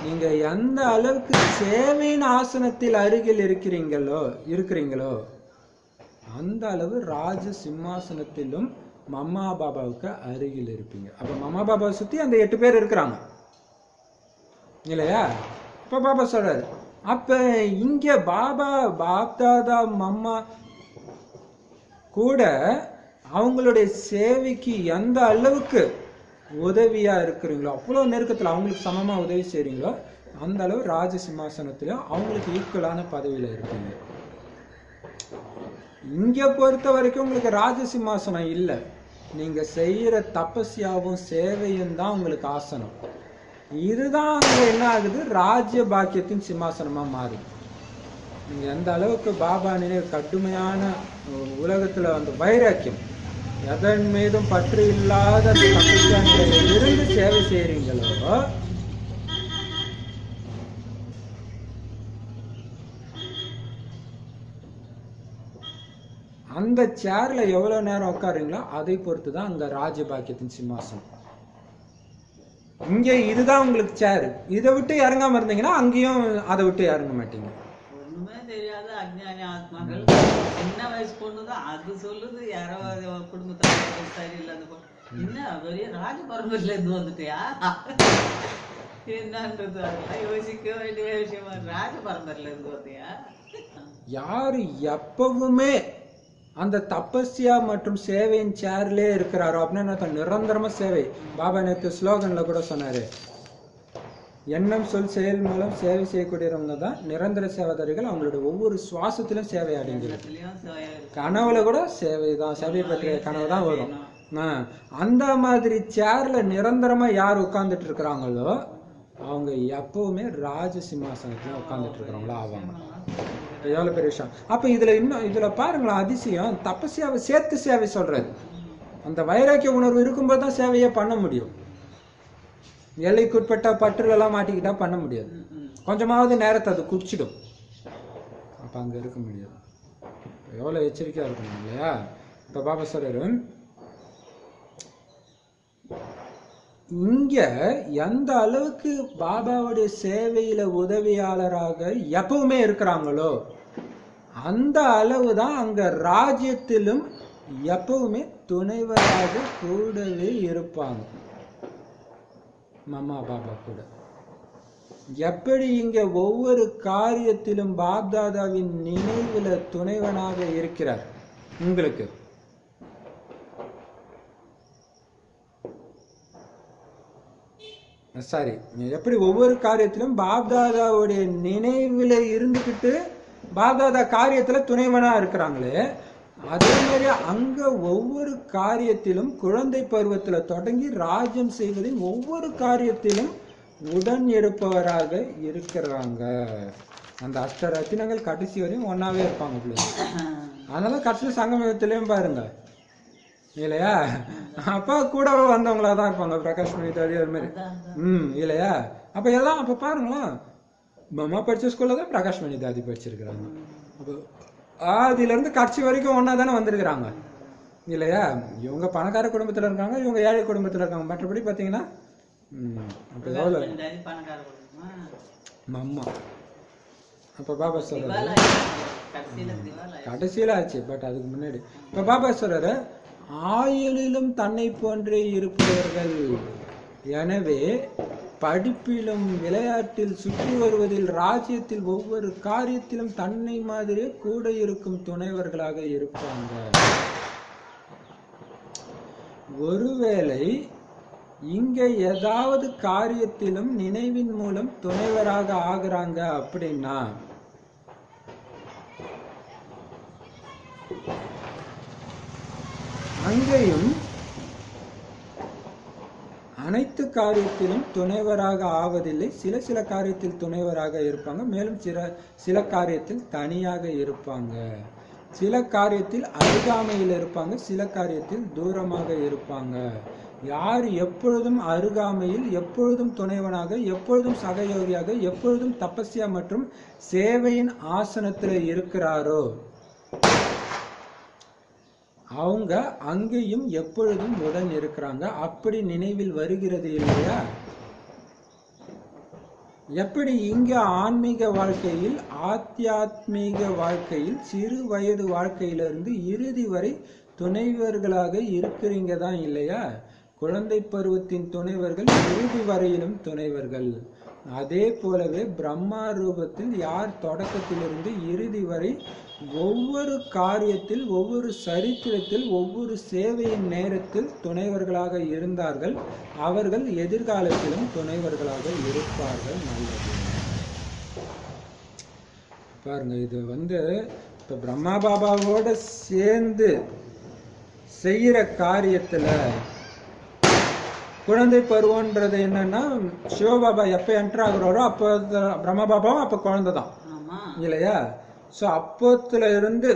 Speaker 1: நீங்க எந்த அளவுக்கு சேவையின் ஆசனத்தில் அருகில் இருக்கிறீங்களோ அந்த அளவு ராஜ சிம்மாசனத்திலும் மம்மா பாபாவுக்கு அருகில் இருப்பீங்க. அப்ப மம்மா பாபாவை சுத்தி அந்த 8 பேர் இருக்கிறாங்க இல்லையா? இப்ப பாபா சொல்றாரு, அப்ப இங்க பாபா பாப்தாதா மம்மா கூட அவங்களுடைய சேவைக்கு எந்த அளவுக்கு உதவியா இருக்கிறீங்களோ, அவ்வளவு நெருக்கத்துல அவங்களுக்கு சமமா உதவி செய்றீங்களோ அந்த அளவு ராஜ சிம்மாசனத்திலும் அவங்களுக்கு ஈக்குவலான பதவியில இருப்பீங்க. இங்க பொறுத்த வரைக்கும் உங்களுக்கு ராஜ சிம்மாசனம் இல்லை, நீங்க செய்யற தபஸ்யாவும் சேவையும் தான் உங்களுக்கு ஆசனம். இதுதான் அங்க என்ன ஆகுது, ராஜ்ய பாக்கியத்தின் சிம்மாசனமா மாறுது. நீங்க எந்த அளவுக்கு பாபா நினைவு கடுமையான உலகத்துல வந்து வைராக்கியம், எதன் மீதும் பற்று இல்லாத தபஸ்யா நிலையில் இருந்து சேவை செய்யறீங்களோ அந்த சேர்ல எவ்வளவு நேரம் உட்காருங்களோ அதை பொறுத்து தான் அங்க ராஜபாக்கியத்தின் சிம்மாசனம். இங்க இதுதான் உங்களுக்கு சேர். இதை விட்டு இறங்காம இருந்தீங்கன்னா அங்கேயும் அதை விட்டு இறங்க மாட்டீங்க.
Speaker 2: ஒண்ணுமே தெரியாத அஞ்ஞானி ஆத்மாக்கள், சின்ன வயசு பொண்ணுதான் அது சொல்லுது, யாரோ குடும்பத்தார சரியில்லாத பொண்ணு, என்ன பெரிய ராஜ பரம்பரையில இருந்து வந்துட்டியா என்னன்றது அதெல்லாம் யோசிக்க வேண்டிய விஷயமா? ராஜ பரம்பரையில இருந்து வந்தியா?
Speaker 1: யாரு எப்பவுமே அந்த தபஸ்யா மற்றும் சேவையின் சேர்லே இருக்கிறாரோ அப்படின்னா நிரந்தரமா சேவை. பாபா நேற்று ஸ்லோகன்ல கூட சொன்னாரு, எண்ணம் சொல் செயல் மூலம் சேவை செய்யக்கூடியவங்க தான் நிரந்தர சேவைதாரிகள். அவங்களுடைய ஒவ்வொரு சுவாசத்திலும் சேவை அடைஞ்சிருக்கு. கனவுல கூட சேவை தான், சேவை பற்றிய கனவு தான் வரும். அந்த மாதிரி சேர்ல நிரந்தரமா யார் உட்கார்ந்துட்டு இருக்கிறாங்களோ அவங்க எப்பவுமே ராஜ சிம்மாசனத்துல உட்கார்ந்துட்டு இருக்கிறவங்களா ஆவாங்க. எவ்வளவு பெரிய விஷயம். அப்ப இதுல பாருங்களேன் அதிசயம், தபஸ்யாவை சேர்த்து சேவை சொல்றது. அந்த வைராக்கிய உணர்வு இருக்கும்போது தான் சேவையை பண்ண முடியும். எல்லைக்குட்பட்ட பற்றுல எல்லாம் மாட்டிக்கிட்டா பண்ண முடியாது. கொஞ்சமாவது நேரத்தை அது குடிச்சிடும், அப்ப அங்க இருக்க முடியாது. எவ்வளவு எச்சரிக்கையா இருக்கணும் இல்லையா? இப்ப பாபா சொல்றாரு, இங்க எந்த அளவுக்கு பாபாவுடைய சேவையில உதவியாளராக எப்பவுமே இருக்கிறாங்களோ அந்த அளவுதான் அங்க ராஜ்யத்திலும் எப்பவுமே துணைவராக கூடவே இருப்பாங்க. மாமா பாபா கூட எப்படி இங்க ஒவ்வொரு காரியத்திலும் பாப்தாதாவின் நினைவுல துணைவனாக இருக்கிறார் உங்களுக்கு, சாரி எப்படி ஒவ்வொரு காரியத்திலும் பாப்தாதாவுடைய நினைவுல இருந்துகிட்டு பாப்தாதா காரியத்துல துணைவனா இருக்கிறாங்களே, அதே மாதிரி அங்க ஒவ்வொரு காரியத்திலும் குழந்தை பருவத்துல தொடங்கி ராஜ்யம் செய்வதில் ஒவ்வொரு காரியத்திலும் உடன் இருப்பவராக இருக்கிறாங்க. அந்த அஷ்ட ரத்தினங்கள் கடைசி வரையும் ஒன்னாவே இருப்பாங்க பிள்ளைங்க. அதனால கடைசி சங்கமத்திலையும் பாருங்க இல்லையா, அப்பா கூடவே வந்தவங்களா தான் இருப்பாங்க. பிரகாஷ் மணிதாதி அது மாதிரி இல்லையா. அப்ப எல்லாம் அப்ப பாருங்களேன், மாமா படிச்ச ஸ்கூல்ல தான் பிரகாஷ் மணிதாதி படிச்சிருக்கிறாங்க. அதுல இருந்து கட்சி வரைக்கும் ஒன்னா தானே வந்திருக்கிறாங்க இல்லையா. இவங்க பணக்கார குடும்பத்துல இருக்காங்க, இவங்க ஏழை குடும்பத்துல இருக்காங்க. மற்றபடி பாத்தீங்கன்னா அம்மா அப்ப பாபா சொல்றாரு கடைசியில ஆச்சு, பட் அதுக்கு முன்னாடி இப்ப பாபா சொல்றாரு, ஆயுளிலும் தன்னை போன்றே இருப்பவர்கள். எனவே படிப்பிலும் விளையாட்டில் சுற்றி வருவதில் ராஜ்யத்தில் ஒவ்வொரு காரியத்திலும் தன்னை மாதிரியே கூட இருக்கும் துணைவர்களாக இருப்பாங்க. ஒருவேளை இங்க ஏதாவது காரியத்திலும் நினைவின் மூலம் துணைவராக ஆகுறாங்க அப்படின்னா அங்கேயும் அனைத்து காரியத்திலும் துணைவராக ஆவதில்லை. சில காரியத்தில் துணைவராக இருப்பாங்க, மேலும் சில காரியத்தில் தனியாக இருப்பாங்க. சில காரியத்தில் அருகாமையில் இருப்பாங்க, சில காரியத்தில் தூரமாக இருப்பாங்க. யார் எப்பொழுதும் அருகாமையில், எப்பொழுதும் துணைவனாக, எப்பொழுதும் சகயோகியாக, எப்பொழுதும் தபஸ்யா மற்றும் சேவையின் ஆசனத்தில் இருக்கிறாரோ அவங்க அங்கேயும் எப்பொழுதும் உடன் இருக்கிறாங்க. அப்படி நினைவில் வருகிறது இல்லையா? எப்படி இங்க ஆன்மீக வாழ்க்கையில், ஆத்தியாத்மீக வாழ்க்கையில், சிறு வயது வாழ்க்கையிலிருந்து இறுதி வரை துணைவர்களாக இருக்கிறீங்க தான் இல்லையா? குழந்தை பருவத்தின் துணைவர்கள் இறுதி வரையிலும் துணைவர்கள். அதே போலவே பிரம்மா ரூபத்தில் யார் தொடக்கத்திலிருந்து இறுதி வரை ஒவ்வொரு காரியத்தில், ஒவ்வொரு சரித்திரத்தில், ஒவ்வொரு சேவையின் நேரத்தில் துணைவர்களாக இருந்தார்கள், அவர்கள் எதிர்காலத்திலும் துணைவர்களாக இருப்பார்கள். நல்லது பாருங்க, இது இப்ப பிரம்மா பாபாவோட சேர்ந்து செய்யற காரியத்துல குழந்தை பருவன்றது என்னன்னா, சிவபாபா எப்ப என்டர் ஆகுறாரோ அப்போ பிரம்மா பாபாவும் அப்ப குழந்தை தான் இல்லையா. ஸோ அப்போத்துல இருந்து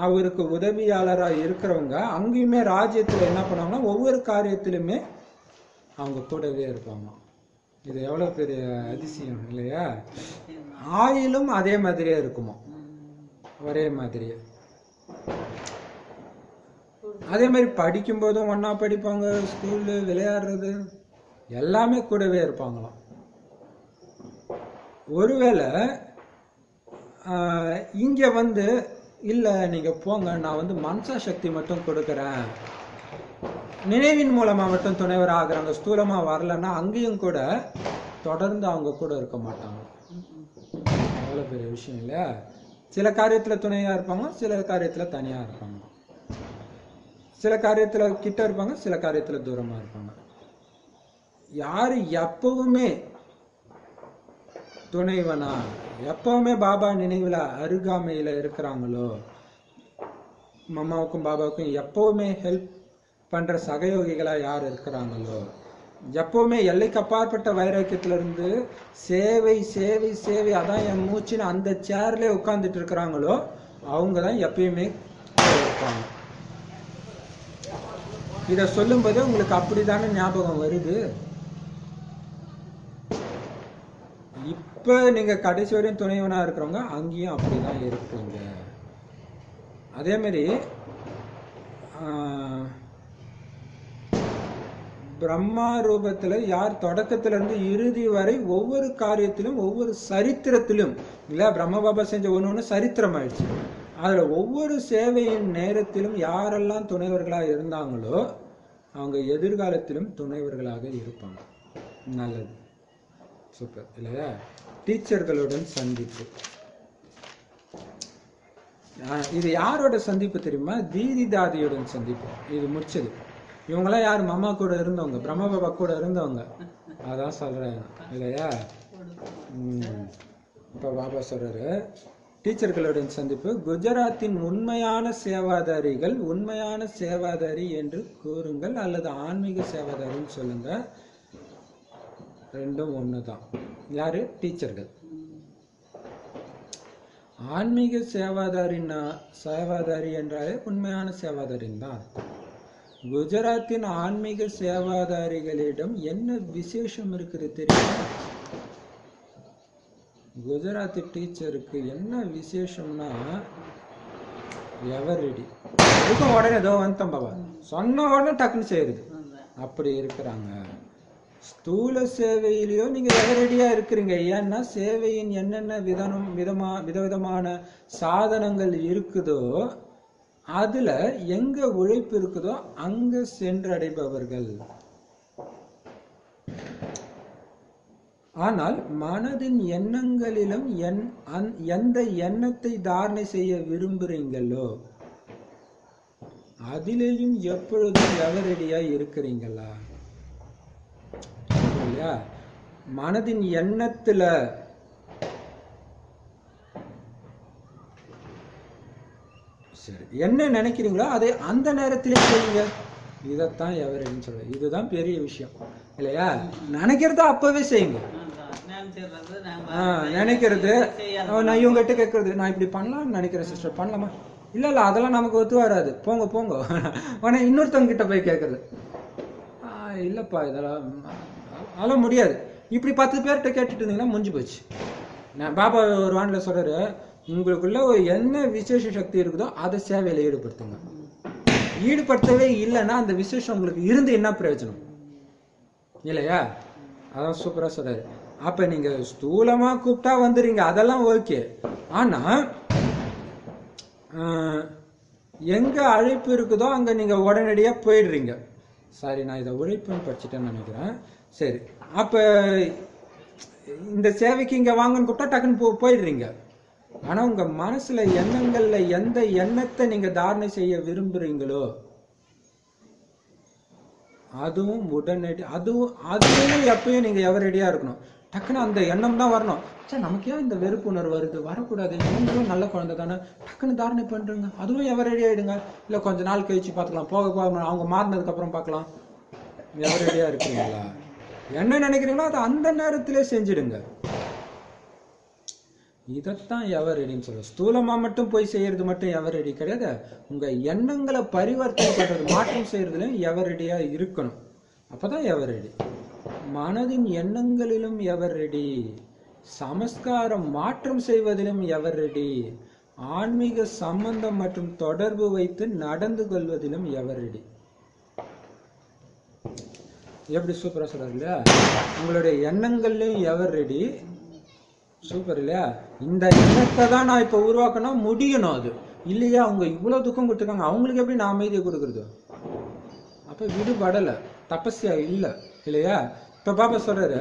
Speaker 1: அவருக்கு உதவியாளராக இருக்கிறவங்க அங்கேயுமே ராஜ்யத்தில் என்ன பண்ணுவாங்கன்னா ஒவ்வொரு காரியத்திலுமே அவங்க கூடவே இருப்பாங்க. இது எவ்வளவு பெரிய அதிசயம் இல்லையா? ஆயிலும் அதே மாதிரியே இருக்குமா, ஒரே மாதிரியே. அதே மாதிரி படிக்கும் போதும் ஒன்னா படிப்பாங்க, ஸ்கூல்ல விளையாடுறது எல்லாமே கூடவே இருப்பாங்களாம். ஒருவேளை இங்க இல்ல நீங்க போங்க, நான் மனசா சக்தி மட்டும் கொடுக்கறேன், நினைவின் மூலமா மட்டும் துணைவர் ஆகுறாங்க, ஸ்தூலமா வரலன்னா அங்கேயும் கூட தொடர்ந்து அவங்க கூட இருக்க மாட்டாங்க. அவ்வளவு பெரிய விஷயம் இல்ல. சில காரியத்துல துணையா இருப்பாங்க, சில காரியத்துல தனியா இருப்பாங்க, சில காரியத்துல கிட்ட இருப்பாங்க, சில காரியத்துல தூரமா இருப்பாங்க. யாரு எப்பவுமே துணைவனா, எப்பவுமே பாபா நினைவுல அருகாமையில இருக்கிறாங்களோ, மம்மாவுக்கும் பாபாவுக்கும் எப்பவுமே ஹெல்ப் பண்ற சகயோகிகளா யார் இருக்கிறாங்களோ, எப்பவுமே எல்லைக்கு அப்பாற்பட்ட வைராக்கியத்துல இருந்து சேவை சேவை சேவை அதான் என் மூச்சுன்னு அந்த சேர்ல உட்கார்ந்துட்டு இருக்கிறாங்களோ, அவங்க தான் எப்பயுமே இருப்பாங்க. இத சொல்லும் போது உங்களுக்கு அப்படித்தானே ஞாபகம் வருது. இப்ப நீங்க கடைசி வரையும் துணைவனா இருக்கிறவங்க அங்கேயும் அப்படிதான் இருப்பீங்க. அதே மாதிரி பிரம்மா ரூபத்துல யார் தொடக்கத்துல இருந்து இறுதி வரை ஒவ்வொரு காரியத்திலும் ஒவ்வொரு சரித்திரத்திலும் இல்ல, பிரம்ம பாபா செஞ்ச ஒண்ணு சரித்திரம் ஆயிடுச்சு. அதுல ஒவ்வொரு சேவையின் நேரத்திலும் யாரெல்லாம் துணைவர்களா இருந்தாங்களோ அவங்க எதிர்காலத்திலும் துணைவர்களாக இருப்பாங்க. நல்லது, சூப்பர் இல்லையா? டீச்சர்களுடன் சந்திப்பு. இது யாரோட சந்திப்பு தெரியுமா? தீதி தாதியுடன் சந்திப்பு. இது முடிச்சது. இவங்கெல்லாம் யார்? மாமா கூட இருந்தவங்க, பிரம்ம பாபா கூட இருந்தவங்க. அதான் சொல்றேன் இல்லையா? இப்ப பாபா சொல்றாரு டீச்சர்களுடன் சந்திப்பு. குஜராத்தின் உண்மையான சேவாதாரிகள், உண்மையான சேவாதாரி என்று கூறுங்கள் அல்லது ஆன்மீக சேவாதாரின்னு சொல்லுங்க, ரெண்டும் ஒண்ணுதான். யாரு? டீச்சர்கள். ஆன்மீக சேவாதாரின்னா சேவாதாரி என்றாலே உண்மையான சேவாதாரின் தான் அர்த்தம். குஜராத்தின் ஆன்மீக சேவாதாரிகளிடம் என்ன விசேஷம் இருக்குது தெரியுமா? குஜராத்தி டீச்சருக்கு என்ன விசேஷம்னா எவரெடி இருக்கும் உடனே ஏதோ வந்தம் பாபா சொன்ன உடனே டக்குன்னு செய்யுது. அப்படி இருக்கிறாங்க. ஸ்தூல சேவையிலயோ நீங்க எவரெடியா இருக்கிறீங்க. ஏன்னா சேவையின் என்னென்ன விதவிதமான சாதனங்கள் இருக்குதோ அதுல எங்க உழைப்பு இருக்குதோ அங்க சென்றடைபவர்கள். ஆனால் மனதின் எண்ணங்களிலும் எந்த எண்ணத்தை தாரணை செய்ய விரும்புறீங்களோ அதிலேயும் எப்பொழுதும் எவரெடியா இருக்கிறீங்களா? இல்லையா? மனதின் எண்ணத்துல சரி என்ன நினைக்கிறீங்களோ அதை அந்த நேரத்திலே செய்யுங்க. இதைத்தான் எவரெடின்னு சொல்ற. இதுதான் பெரிய விஷயம் இல்லையா? நினைக்கிறத அப்பவே செய்யுங்க. நினைக்கிறது நான் இவங்ககிட்ட கேட்கறது, நான் இப்படி பண்ணலாம்னு நினைக்கிறேன் சிஸ்டர், பண்ணலாமா? இல்ல இல்ல அதெல்லாம் நமக்கு ஒத்து வராது, போங்க போங்க. ஆனா இன்னொருத்தவங்க கிட்ட போய் கேட்கறது, இல்லப்பா இதெல்லாம் அதெல்லாம் முடியாது. இப்படி 10 பேர்கிட்ட கேட்டுட்டு இருந்தீங்கன்னா முடிஞ்சு போச்சு. நான் பாபா ஒரு வானில சொல்றாரு, உங்களுக்குள்ள ஒரு என்ன விசேஷ சக்தி இருக்குதோ அதை சேவையில ஈடுபடுத்துங்க. ஈடுபடுத்தவே இல்லைன்னா அந்த விசேஷம் உங்களுக்கு இருந்து என்ன பிரயோஜனம் இல்லையா? அதான் சூப்பரா சொல்றாரு. அப்ப நீங்க ஸ்தூலமா கூப்பிட்டா வந்துடுறீங்க, அதெல்லாம் ஓகே. ஆனா எங்க அழைப்பு இருக்குதோ அங்க நீங்க உடனடியா போயிடுறீங்க. சாரி, நான் இதை உழைப்புன்னு படிச்சுட்டேன்னு நினைக்கிறேன். சரி, அப்ப இந்த சேவைக்கு இங்க வாங்கன்னு கூப்பிட்டா டக்குன்னு போயிடுறீங்க. ஆனா உங்க மனசுல எண்ணங்கள்ல எந்த எண்ணத்தை நீங்க தாரணை செய்ய விரும்புறீங்களோ அதுவும் உடனடி அதுவும் எப்பயும் நீங்க எவரெடியா இருக்கணும். டக்குன்னு அந்த எண்ணம் தான் வரணும். சரி நமக்கு ஏன் இந்த வெறுப்பு உணர்வு வருது, வரக்கூடாது, நீங்களும் நல்ல குழந்தை தானே, டக்குன்னு தாரணை பண்றீங்க. அதுவும் எவரெடி ஆயிடுங்க. இல்ல கொஞ்ச நாள் கழிச்சு பார்த்துக்கலாம், போக போக அவங்க மாறினதுக்கு அப்புறம் பார்க்கலாம். எவரெடியா இருக்கிறீங்களா? என்ன நினைக்கிறீங்களோ அதை அந்த நேரத்திலே செஞ்சிடுங்க. இதைத்தான் எவரெடின்னு சொல்லுவோம். ஸ்தூலமா மட்டும் போய் செய்யறது மட்டும் எவரெடி கிடையாது. உங்க எண்ணங்களை பரிவர்த்தனை பண்றது, மாற்றம் செய்யறதுலயும் எவரெடியா இருக்கணும். அப்பதான் எவரெடி. மனதின் எண்ணங்களிலும் எவரெடி, சமஸ்காரம் மாற்றம் செய்வதிலும் எவரெடி, ஆன்மீக சம்பந்தம் மற்றும் தொடர்பு வைத்து நடந்து கொள்வதிலும் எவரெடி. எப்படி சூப்பரா சொல்றாரு இல்லையா? உங்களுடைய எண்ணங்கள்லயும் எவரெடி. சூப்பர் இல்லையா? இந்த எண்ணத்தை தான் நான் இப்ப உருவாக்கணும், முடியணும். அது இல்லையா? அவங்க இவ்வளவு துக்கம் கொடுத்துருக்காங்க, அவங்களுக்கு எப்படி நான் அமைதியை கொடுக்கறது? அப்ப விடுபடல, தபஸ்யா இல்ல இல்லையா? இப்ப பாபா சொல்றாரு,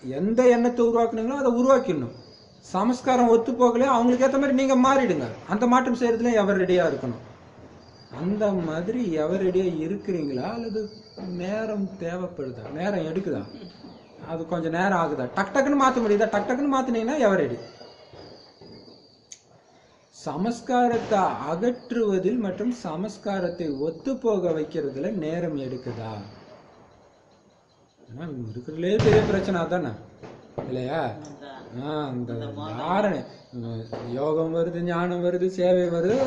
Speaker 1: எந்த எண்ணத்தை உருவாக்குனீங்களோ அதை உருவாக்கிடணும். சமஸ்காரம் ஒத்து போகலையா அவங்களுக்கு ஏற்ற மாதிரி நீங்க மாறிடுங்க. அந்த மாற்றம் செய்யறதுல எவரெடியா இருக்கணும். அந்த மாதிரி எவரெடியா இருக்கிறீங்களா அல்லது நேரம் தேவைப்படுதா, நேரம் எடுக்குதா அது கொஞ்சம் நேரம் ஆகுதா? டக் டக்குன்னு மாற்ற முடியுதா? டக் டக்குன்னு மாற்றினீங்கன்னா எவரடி. சமஸ்காரத்தை அகற்றுவதில் மற்றும் சமஸ்காரத்தை ஒத்து போக வைக்கிறதுல நேரம் எடுக்குதா? இருக்கிறதுலே பெரிய பிரச்சனை தானே இல்லையா? இந்த தாரணை, யோகம் வருது, ஞானம் வருது, சேவை வருது,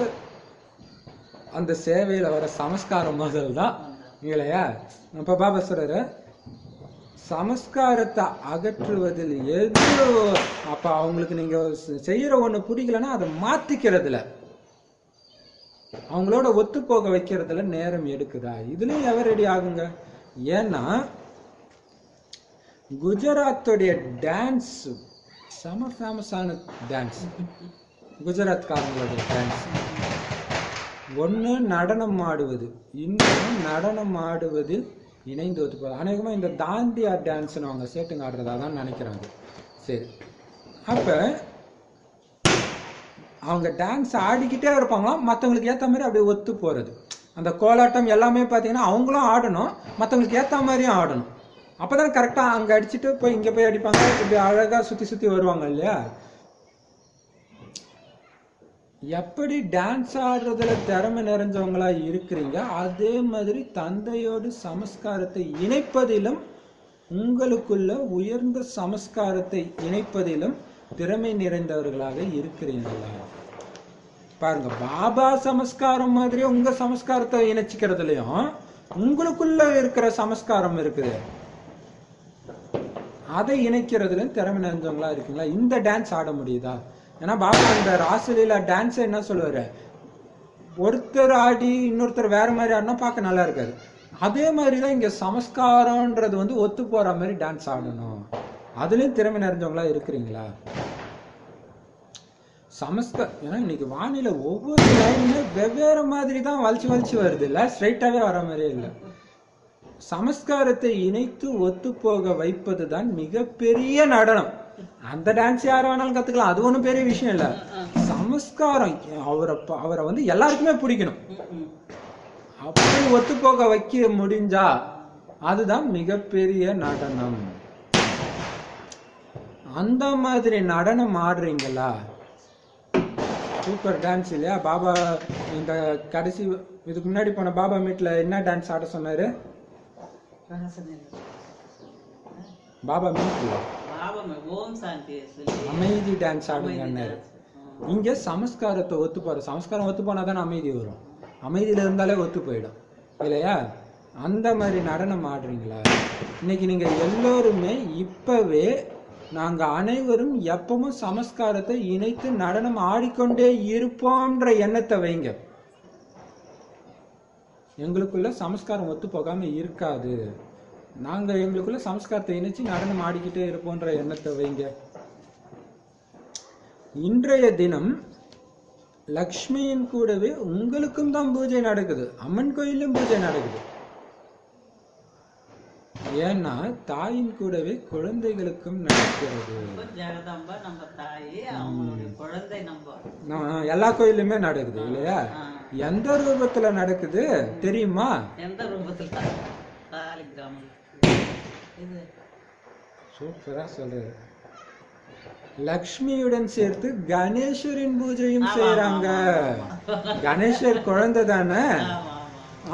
Speaker 1: அந்த சேவையில வர சமஸ்காரம் முதல் தான் இல்லையா? அப்ப பாபா சொல்றாரு சமஸ்காரத்தை அகற்றுவதில் எது. அப்ப அவங்களுக்கு நீங்க செய்யற ஒண்ணு பிடிக்கலன்னா அதை மாத்திக்கிறதுல, அவங்களோட ஒத்து போக வைக்கிறதுல நேரம் எடுக்குதா? இதுலயும் எவரடி ஆகுங்க. ஏன்னா குஜராத்துடைய டான்ஸ் செம ஃபேமஸான டான்ஸ். குஜராத்காரங்களுடைய டான்ஸ் ஒன்று நடனம் ஆடுவது, இன்னொன்று நடனம் ஆடுவதில் இணைந்து ஒத்துப்போது. அநேகமாக இந்த தாண்டியா டான்ஸ்னு அவங்க சேட்டுங்க ஆடுறதா தான் நினைக்கிறாங்க. சரி, அப்போ அவங்க டான்ஸ் ஆடிக்கிட்டே இருப்பாங்களாம், மற்றவங்களுக்கு ஏற்ற மாதிரி அப்படியே ஒத்து போகிறது. அந்த கோலாட்டம் எல்லாமே பார்த்தீங்கன்னா அவங்களும் ஆடணும், மற்றவங்களுக்கு ஏற்ற மாதிரியும் ஆடணும். அப்போ தான் கரெக்டாக அங்கே அடிச்சுட்டு போய் இங்கே போய் அடிப்பாங்க, இப்படி அழகாக சுற்றி சுற்றி வருவாங்க இல்லையா? எப்படி டான்ஸ் ஆடுறதுல திறமை நிறைஞ்சவங்களா இருக்கிறீங்க, அதே மாதிரி தந்தையோடு சமஸ்காரத்தை இணைப்பதிலும், உங்களுக்குள்ள உயர்ந்த சமஸ்காரத்தை இணைப்பதிலும் திறமை நிறைந்தவர்களாக இருக்கிறீங்களா? பாருங்க, பாபா சமஸ்காரம் மாதிரி உங்க சமஸ்காரத்தை இணைச்சிக்கிறதுலயும் உங்களுக்குள்ள இருக்கிற சமஸ்காரம் இருக்குது, அதை இணைக்கிறதுல திறமை நிறைஞ்சவங்களா இருக்கீங்களா? இந்த டான்ஸ் ஆட முடியுதா? ஏன்னா பாபா அந்த ராசலீலா டான்ஸ் என்ன சொல்லுவாரு, ஒருத்தர் ஆடி இன்னொருத்தர் வேற மாதிரி ஆடினா பார்க்க நல்லா இருக்காது. அதே மாதிரிதான் இங்க சமஸ்காரம்ன்றது வந்து ஒத்து போற மாதிரி டான்ஸ் ஆடணும். அதுலயும் திறமை நிறைஞ்சவங்களா இருக்கிறீங்களா? ஏன்னா இன்னைக்கு வானிலை ஒவ்வொரு லைனுமே வெவ்வேறு மாதிரி தான் வலிச்சு வலிச்சு வருது இல்ல, ஸ்ட்ரைட்டாவே வர மாதிரியே இல்லை. சமஸ்காரத்தை இணைத்து ஒத்து போக வைப்பது தான் மிகப்பெரிய நடனம். அந்த டான்ஸ் யார வேணாலும் கத்துக்கலாம், அது ஒண்ணும் பெரிய விஷயம் இல்ல. சமஸ்காரம் அவரை வந்து எல்லாருக்குமே பிடிக்கணும், அப்படி ஒத்து போக வைக்க முடிஞ்சா அதுதான் மிகப்பெரிய நடனம். அந்த மாதிரி நடனம் ஆடுறீங்களா? சூப்பர் டான்ஸ் இல்லையா? பாபா இந்த கடைசி இதுக்கு முன்னாடி போன பாபா மீட்ல என்ன டான்ஸ் ஆட சொன்னாரு? பாபா மீட்ல அமைதி டான்ஸ் ஆடுங்கன்னாரு. இங்க சமஸ்காரத்தை ஒத்து போற, சமஸ்காரம் ஒத்து போனாதானே அமைதி வரும், அமைதியில இருந்தாலே ஒத்து போயிடும் இல்லையா? அந்த மாதிரி நடனம் ஆடுறீங்களா? இன்னைக்கு நீங்க எல்லோருமே இப்பவே நாங்க அனைவரும் எப்பவும் சமஸ்காரத்தை இணைத்து நடனம் ஆடிக்கொண்டே இருப்போம்ன்ற எண்ணத்தை வைங்க. எங்களுக்குள்ள சமஸ்காரம் ஒத்து போகாம இருக்காது, நாங்க எங்களுக்குள்ள சமஸ்காரத்தை இணைச்சு நடனம் ஆடிக்கிட்டே இருப்போன்ற எண்ணத்தை வைங்க. இன்றைய தினம் லக்ஷ்மியின் கூடவே உங்களுக்கும் தான் பூஜை நடக்குது, அம்மன் கோயிலும் பூஜை நடக்குது. ஏன்னா தாயின் கூடவே குழந்தைகளுக்கும் நடக்கிறது. எல்லா கோயிலுமே நடக்குது இல்லையா? எந்த ரூபத்துல நடக்குது தெரியுமா? சூப்பரா சொல்றாரு. லக்ஷ்மியுடன் சேர்த்து கணேசரின் பூஜையும் செய்யறாங்க. கணேசர் குழந்தை தானே,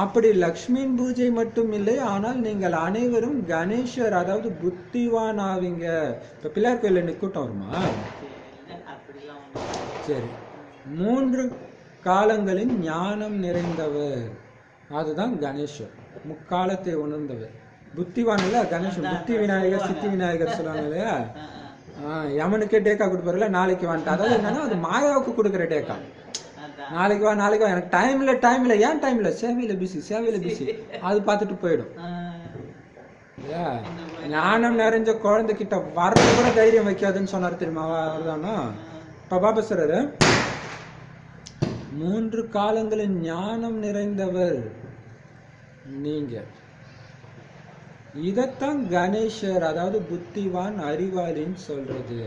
Speaker 1: அப்படி லக்ஷ்மியின் பூஜை மட்டும் இல்லை, ஆனால் நீங்கள் அனைவரும் கணேசர் அதாவது புத்திவான் ஆவீங்க. இப்ப பிள்ளையார் கோயில இன்னைக்கு கூட்டம் வருமா? சரி, 3 காலங்களின் ஞானம் நிறைந்தவர், அதுதான் கணேசர். முக்காலத்தை உணர்ந்தவர். புத்திவான் இல்ல கணேசன், புத்தி விநாயகர் சித்தி விநாயகர் சொல்லுவாங்க இல்லையா? யமனுக்கே டேக்கா கொடுப்பாருல, நாளைக்கு வந்துட்டு. அதாவது என்னன்னா அது மாயாவுக்கு கொடுக்குற டேக்கா. நாளைக்கு வா நாளைக்கு வா, எனக்கு டைம் இல்லை. ஏன் டைம் இல்லை? சேவையில பிஸி. அது பார்த்துட்டு போயிடும். ஞானம் நிறைஞ்ச குழந்தைகிட்ட வர்றது கூட தைரியம் வைக்காதுன்னு சொன்னார் தெரியுமா? அவர்தானோ இப்ப பாபா சொல்றாரு, 3 காலங்களின் ஞானம் நிறைந்தவர் நீங்க. இதத்தான் கணேசர் அதாவது புத்திவான் அறிவாளின்னு சொல்றது.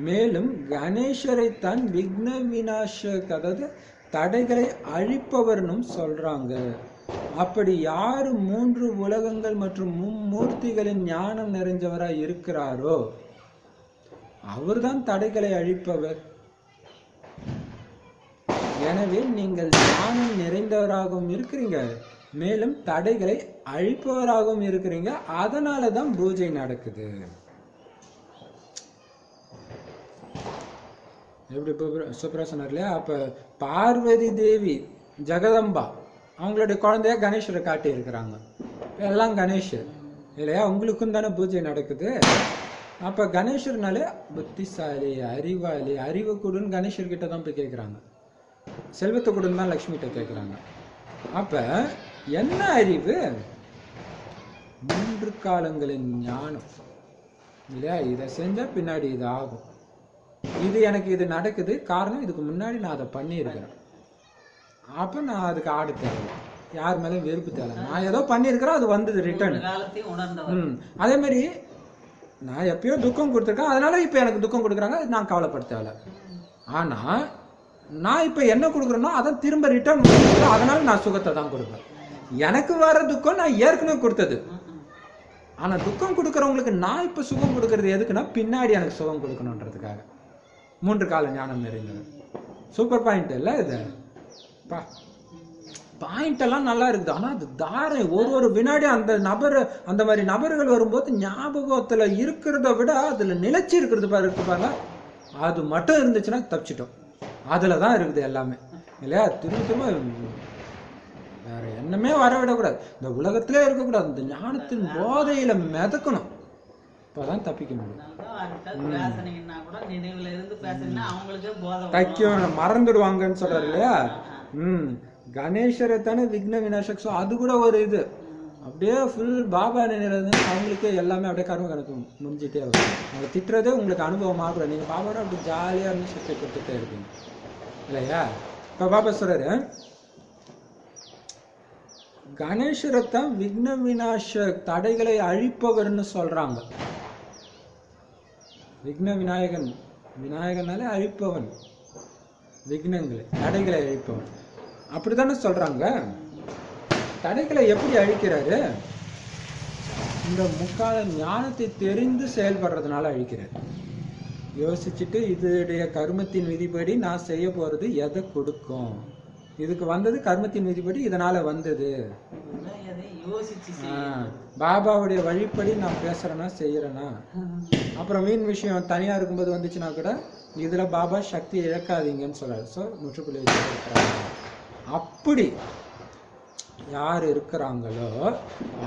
Speaker 1: மேலும் கணேசரைத்தான் விக்ன விநாசக் அதாவது தடைகளை அழிப்பவர்னும் சொல்றாங்க. அப்படி யாரு 3 உலகங்கள் மற்றும் மும்மூர்த்திகளின் ஞானம் நிறைஞ்சவராய் இருக்கிறாரோ அவர்தான் தடைகளை அழிப்பவர். எனவே நீங்கள் ஞானம் நிறைந்தவராகவும் இருக்கிறீங்க, மேலும் தடைகளை அழிப்பவராகவும் இருக்கிறீங்க. அதனாலதான் பூஜை நடக்குது. எப்படி சூப்பரா சொன்னார் இல்லையா? அப்ப பார்வதி தேவி ஜெகதம்பா அவங்களுடைய குழந்தைய கணேசரை காட்டி இருக்கிறாங்க. எல்லாம் கணேசர் இல்லையா? உங்களுக்கும் தானே பூஜை நடக்குது. அப்ப கணேசர்னாலே புத்திசாலி, அறிவாளி, அறிவு கொடுன்னு கணேசர் கிட்ட தான் போய் கேட்குறாங்க. செல்வத்தை கொடுன்னு தான் லக்ஷ்மி கிட்ட கேட்குறாங்க. அப்ப என்ன அறிவு? 3 காலங்களின் ஞானம் இல்லையா? இதை செஞ்சா பின்னாடி இது ஆகும், இது எனக்கு இது நடக்குது, காரணம் இதுக்கு முன்னாடி நான் அதை பண்ணியிருக்கிறேன். அப்ப நான் அதுக்கு ஆடு தேவை, யார் மேலேயும் வெறுப்பு தேவை. நான் ஏதோ பண்ணியிருக்கிறேன், அது வந்தது ரிட்டர்ன். அதே மாதிரி நான் எப்பயோ துக்கம் கொடுத்துருக்கேன், அதனால இப்ப எனக்கு துக்கம் கொடுக்குறாங்க, நான் கவலைப்பட தேவை. ஆனா நான் இப்ப என்ன கொடுக்குறேனோ அதை திரும்ப ரிட்டர்ன், அதனால நான் சுகத்தை தான் கொடுப்பேன். எனக்கு வர துக்கம் நான் ஏற்கனவே கொடுத்தது. ஆனா துக்கம் கொடுக்கறவங்களுக்கு நான் இப்ப சுகம் கொடுக்கறது எதுக்குன்னா பின்னாடி எனக்கு சுகம் கொடுக்கணுன்றதுக்காக. 3 கால ஞானம் நிறைந்தது. சூப்பர் பாயிண்ட் இல்ல இது? பாயிண்ட் எல்லாம் நல்லா இருக்குது. ஆனா அது தாரை ஒரு வினாடி அந்த மாதிரி நபர்கள் வரும்போது ஞாபகத்துல இருக்கிறத விட அதுல நிலைச்சி இருக்கிறது பாருங்க, அது மட்டும் இருந்துச்சுன்னா தப்பிச்சிட்டோம். அதுலதான் இருக்குது எல்லாமே இல்லையா? திரும்ப வேற என்னமே வரவிடக்கூடாது, இந்த உலகத்திலே இருக்கக்கூடாது, இந்த ஞானத்தின் போதையில மிதக்கணும், இப்பதான் தப்பிக்க முடியும். மறந்துடுவாங்கன்னு சொல்றாரு இல்லையா? கணேசரை தானே விக்ன விநாசக். அது கூட ஒரு இது அப்படியே ஃபுல் பாபா நினைறது, அவங்களுக்கே எல்லாமே அப்படியே கர்ம கணக்கு முடிஞ்சிட்டே வரும். அவங்க திட்டுறதே உங்களுக்கு அனுபவம் ஆகுற, நீங்க பாபாவோட அப்படி ஜாலியா இருந்து சக்தி கொடுத்துட்டே இருப்பீங்க இல்லையா? இப்ப பாபா சொல்றாரு கணேசரைத்தான் விக்ன விநாச தடைகளை அழிப்பவர்னு சொல்றாங்க. விக்ன விநாயகன், விநாயகனாலே அழிப்பவன், விக்னங்களை தடைகளை அழிப்பவன் அப்படித்தானே சொல்றாங்க. தடைகளை எப்படி அழிக்கிறாரு? இந்த முக்கால ஞானத்தை தெரிந்து செயல்படுறதுனால அழிக்கிறார். யோசிச்சுட்டு இதோடைய கர்மத்தின் விதிப்படி நான் செய்ய போறது எதை கொடுக்கும், இதுக்கு வந்தது கர்மத்தின் விதிப்படி இதனால வந்தது, பாபாவுடைய வழிப்படி நான் பேசுறேன்னா செய்யறேன்னா. அப்புறம் வீண் விஷயம் தனியா இருக்கும்போது வந்துச்சுன்னா கூட இதுல பாபா சக்தி இழக்காதீங்கன்னு சொல்றாரு. ஸோ முற்றுப்புள்ளி வச்சிருக்கிறாங்க. அப்படி யார் இருக்கிறாங்களோ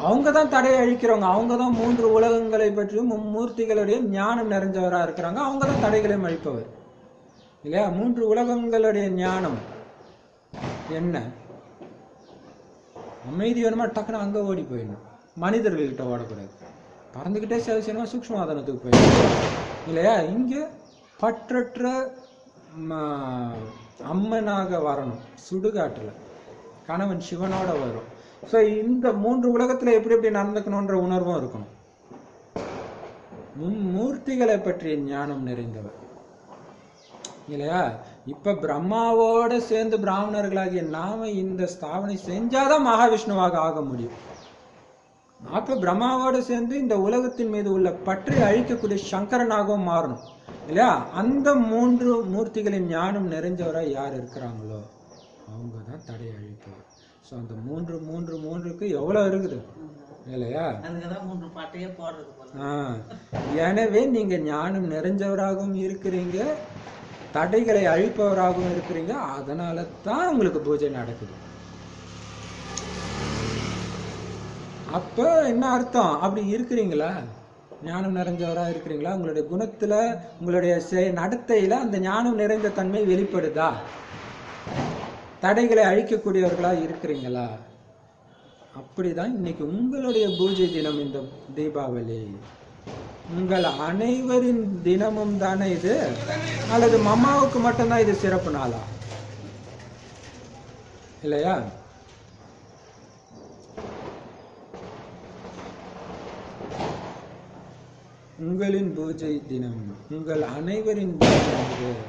Speaker 1: அவங்க தான் தடையை அழிக்கிறவங்க. அவங்க தான் 3 உலகங்களை பற்றியும் மும்மூர்த்திகளுடைய ஞானம் நிறைஞ்சவரா இருக்கிறாங்க. அவங்க தான் தடைகளையும் அழிப்பவர் இல்லையா? 3 உலகங்களுடைய ஞானம் என்ன? அமைதி வேணுமா டக்குன்னு அங்க ஓடி போயிடணும், மனிதர்கள்கிட்ட ஓடக்கூடாது. பறந்துகிட்டே சேவை செய்யணுமா சூக்ஷ்மவாதனத்துக்கு போயிடணும் இல்லையா? இங்க பற்றற்ற அம்மனாக வரணும், சுடுகாட்டுல கணவன் சிவனோட வரும். ஸோ இந்த 3 உலகத்துல எப்படி எப்படி நடந்துக்கணும்ன்ற உணர்வும் இருக்கணும். மும்மூர்த்திகளை பற்றிய ஞானம் நிறைந்தவர் இல்லையா? இப்ப பிரம்மாவோட சேர்ந்து பிராமணர்களாகிய நாம இந்த ஸ்தாபனை செஞ்சாதான் மகாவிஷ்ணுவாக ஆக முடியும். அப்ப பிரம்மாவோட சேர்ந்து இந்த உலகத்தின் மீது உள்ள பற்றி அழிக்கக்கூடிய சங்கரனாகவும் மாறணும் இல்லையா? அந்த 3 மூர்த்திகளின் ஞானம் நிறைஞ்சவராக யார் இருக்கிறாங்களோ அவங்க தான் தடை அழிப்பவர். ஸோ அந்த 3 எவ்வளவு இருக்குது இல்லையா? எனவே நீங்க ஞானம் நிறைஞ்சவராகவும் இருக்கிறீங்க, தடைகளை அழிப்பவராகவும் இருக்கிறீங்க. அதனால தான் உங்களுக்கு பூஜை நடக்குது. அப்ப என்ன அர்த்தம்? அப்படி இருக்கிறீங்களா? ஞானம் நிறைஞ்சவரா இருக்கிறீங்களா? உங்களுடைய குணத்துல, உங்களுடைய நடத்தையில அந்த ஞானம் நிறைந்த தன்மை வெளிப்படுதா? தடைகளை அழிக்கக்கூடியவர்களா இருக்கிறீங்களா? அப்படிதான் இன்னைக்கு உங்களுடைய பூஜை தினம், இந்த தீபாவளி உங்கள் அனைவரின் தினமும் தானே இது, அல்லது மம்மாவுக்கு மட்டும்தான் இது சிறப்பு நாளா இல்லையா? உங்களின் பூஜை தினம் உங்கள் அனைவரின் தினம்.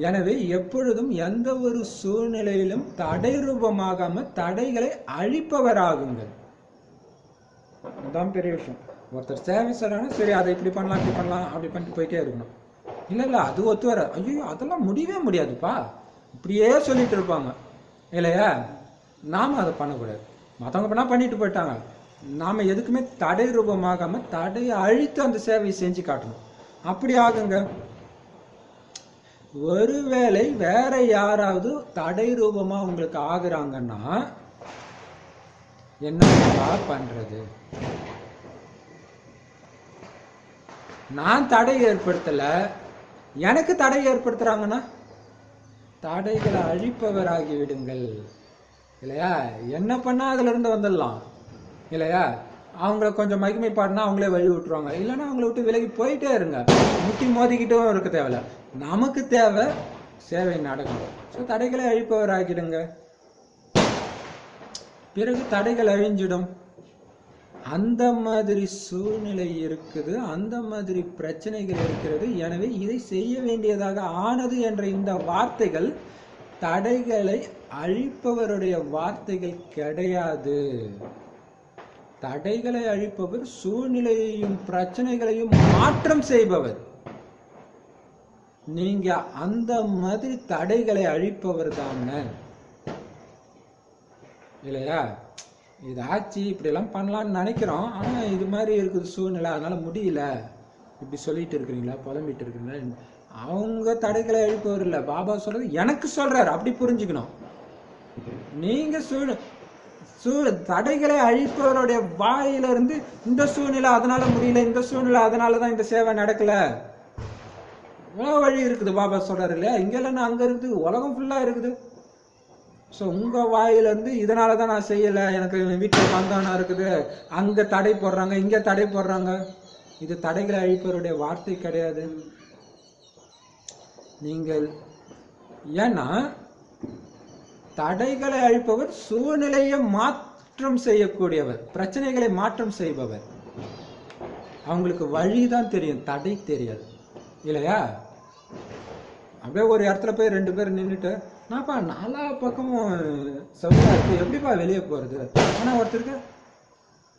Speaker 1: எனவே எப்பொழுதும் எந்த ஒரு சூழ்நிலையிலும் தடை ரூபமாகாம தடைகளை அழிப்பவராகுங்கள். அதுதான் பெரிய விஷயம். ஒருத்தர் சேவை செய்யறாங்கன்னா சரி அதை இப்படி பண்ணலாம் இப்படி பண்ணலாம் அப்படி பண்ணிட்டு போயிட்டே இருக்கணும். இல்ல அது ஒத்து வர, ஐயோ அதெல்லாம் முடியவே முடியாதுப்பா இப்படியே சொல்லிட்டு இருப்பாங்க இல்லையா. நாம அதை பண்ணக்கூடாது. மற்றவங்க பண்ணா பண்ணிட்டு போயிட்டாங்க, நாம எதுக்குமே தடை ரூபமாகாம தடையை அழித்து அந்த சேவையை செஞ்சு காட்டணும். அப்படி ஆகுங்க. ஒருவேளை வேற யாராவது தடை ரூபமா உங்களுக்கு ஆகுறாங்கன்னா என்ன பண்றது? நான் தடை ஏற்படுத்தல, எனக்கு தடை ஏற்படுத்துறாங்கன்னா தடைகளை அழிப்பவராகி விடுங்கள் இல்லையா. என்ன பண்ணா அதுல இருந்து வந்துடலாம் இல்லையா. அவங்கள கொஞ்சம் மகிமை பாடினா அவங்களே வழி விட்டுருவாங்க, இல்லைன்னா அவங்கள விட்டு விலகி போயிட்டே இருங்க. முட்டி மோதிக்கிட்டும் இருக்க தேவையில்ல. நமக்கு தேவை சேவை நடக்கணும். ஸோ தடைகளை அழிப்பவராகிடுங்க. பிறகு தடைகள் அழிஞ்சிடும். அந்த மாதிரி சூழ்நிலை இருக்குது, அந்த மாதிரி பிரச்சனைகள் இருக்கிறது. எனவே இதை செய்ய வேண்டியதாக ஆனது என்ற இந்த வார்த்தைகள் தடைகளை அழிப்பவருடைய வார்த்தைகள் கிடையாது. தடைகளை அழிப்பவர் சூழ்நிலையையும் பிரச்சனைகளையும் மாற்றம் செய்பவர். நீங்க அந்த மாதிரி தடைகளை அழிப்பவர் தானே இல்லையா. இது ஆச்சு இப்படி எல்லாம் பண்ணலாம்னு நினைக்கிறோம், ஆனா இது மாதிரி இருக்குது சூழ்நிலை, அதனால முடியல இப்படி சொல்லிட்டு இருக்கிறீங்களா, புலம்பிட்டு இருக்கிறீங்களா. அவங்க தடைகளை அழிப்பவர் இல்ல, பாபா சொல்றது எனக்கு சொல்றாரு, அப்படி புரிஞ்சுக்கணும். நீங்க தடைகளை அழிப்பவருடைய வாயில இருந்து இந்த சூழ்நிலை அதனால முடியல, இந்த சூழ்நிலை அதனாலதான் இந்த சேவை நடக்கல, எவ்வளவு வழி இருக்குது பாபா சொல்றாரு இல்லையா. இங்க இல்லைன்னா அங்க இருக்குது, உலகம் ஃபுல்லா இருக்குது. ஸோ உங்க வாயில இருந்து இதனாலதான் நான் செய்யல, எனக்கு வீட்டில் வந்தவனா இருக்குது, அங்க தடை போடுறாங்க இங்க தடை போடுறாங்க, இது தடைகளை அழிப்பவருடைய வார்த்தை கிடையாது. நீங்கள் ஏன்னா தடைகளை அழிப்பவர் சூழ்நிலையை மாற்றம் செய்யக்கூடியவர், பிரச்சனைகளை மாற்றம் செய்பவர். அவங்களுக்கு வழிதான் தெரியும், தடை தெரியாது இல்லையா. அப்படியே ஒரு இடத்துல போய் 2 பேர் நின்றுட்டு நான்ப்பா நாலா பக்கமும் சவுண்டா இருக்கு எப்படிப்பா வெளியே போறது, ஆனா ஒருத்தருக்கு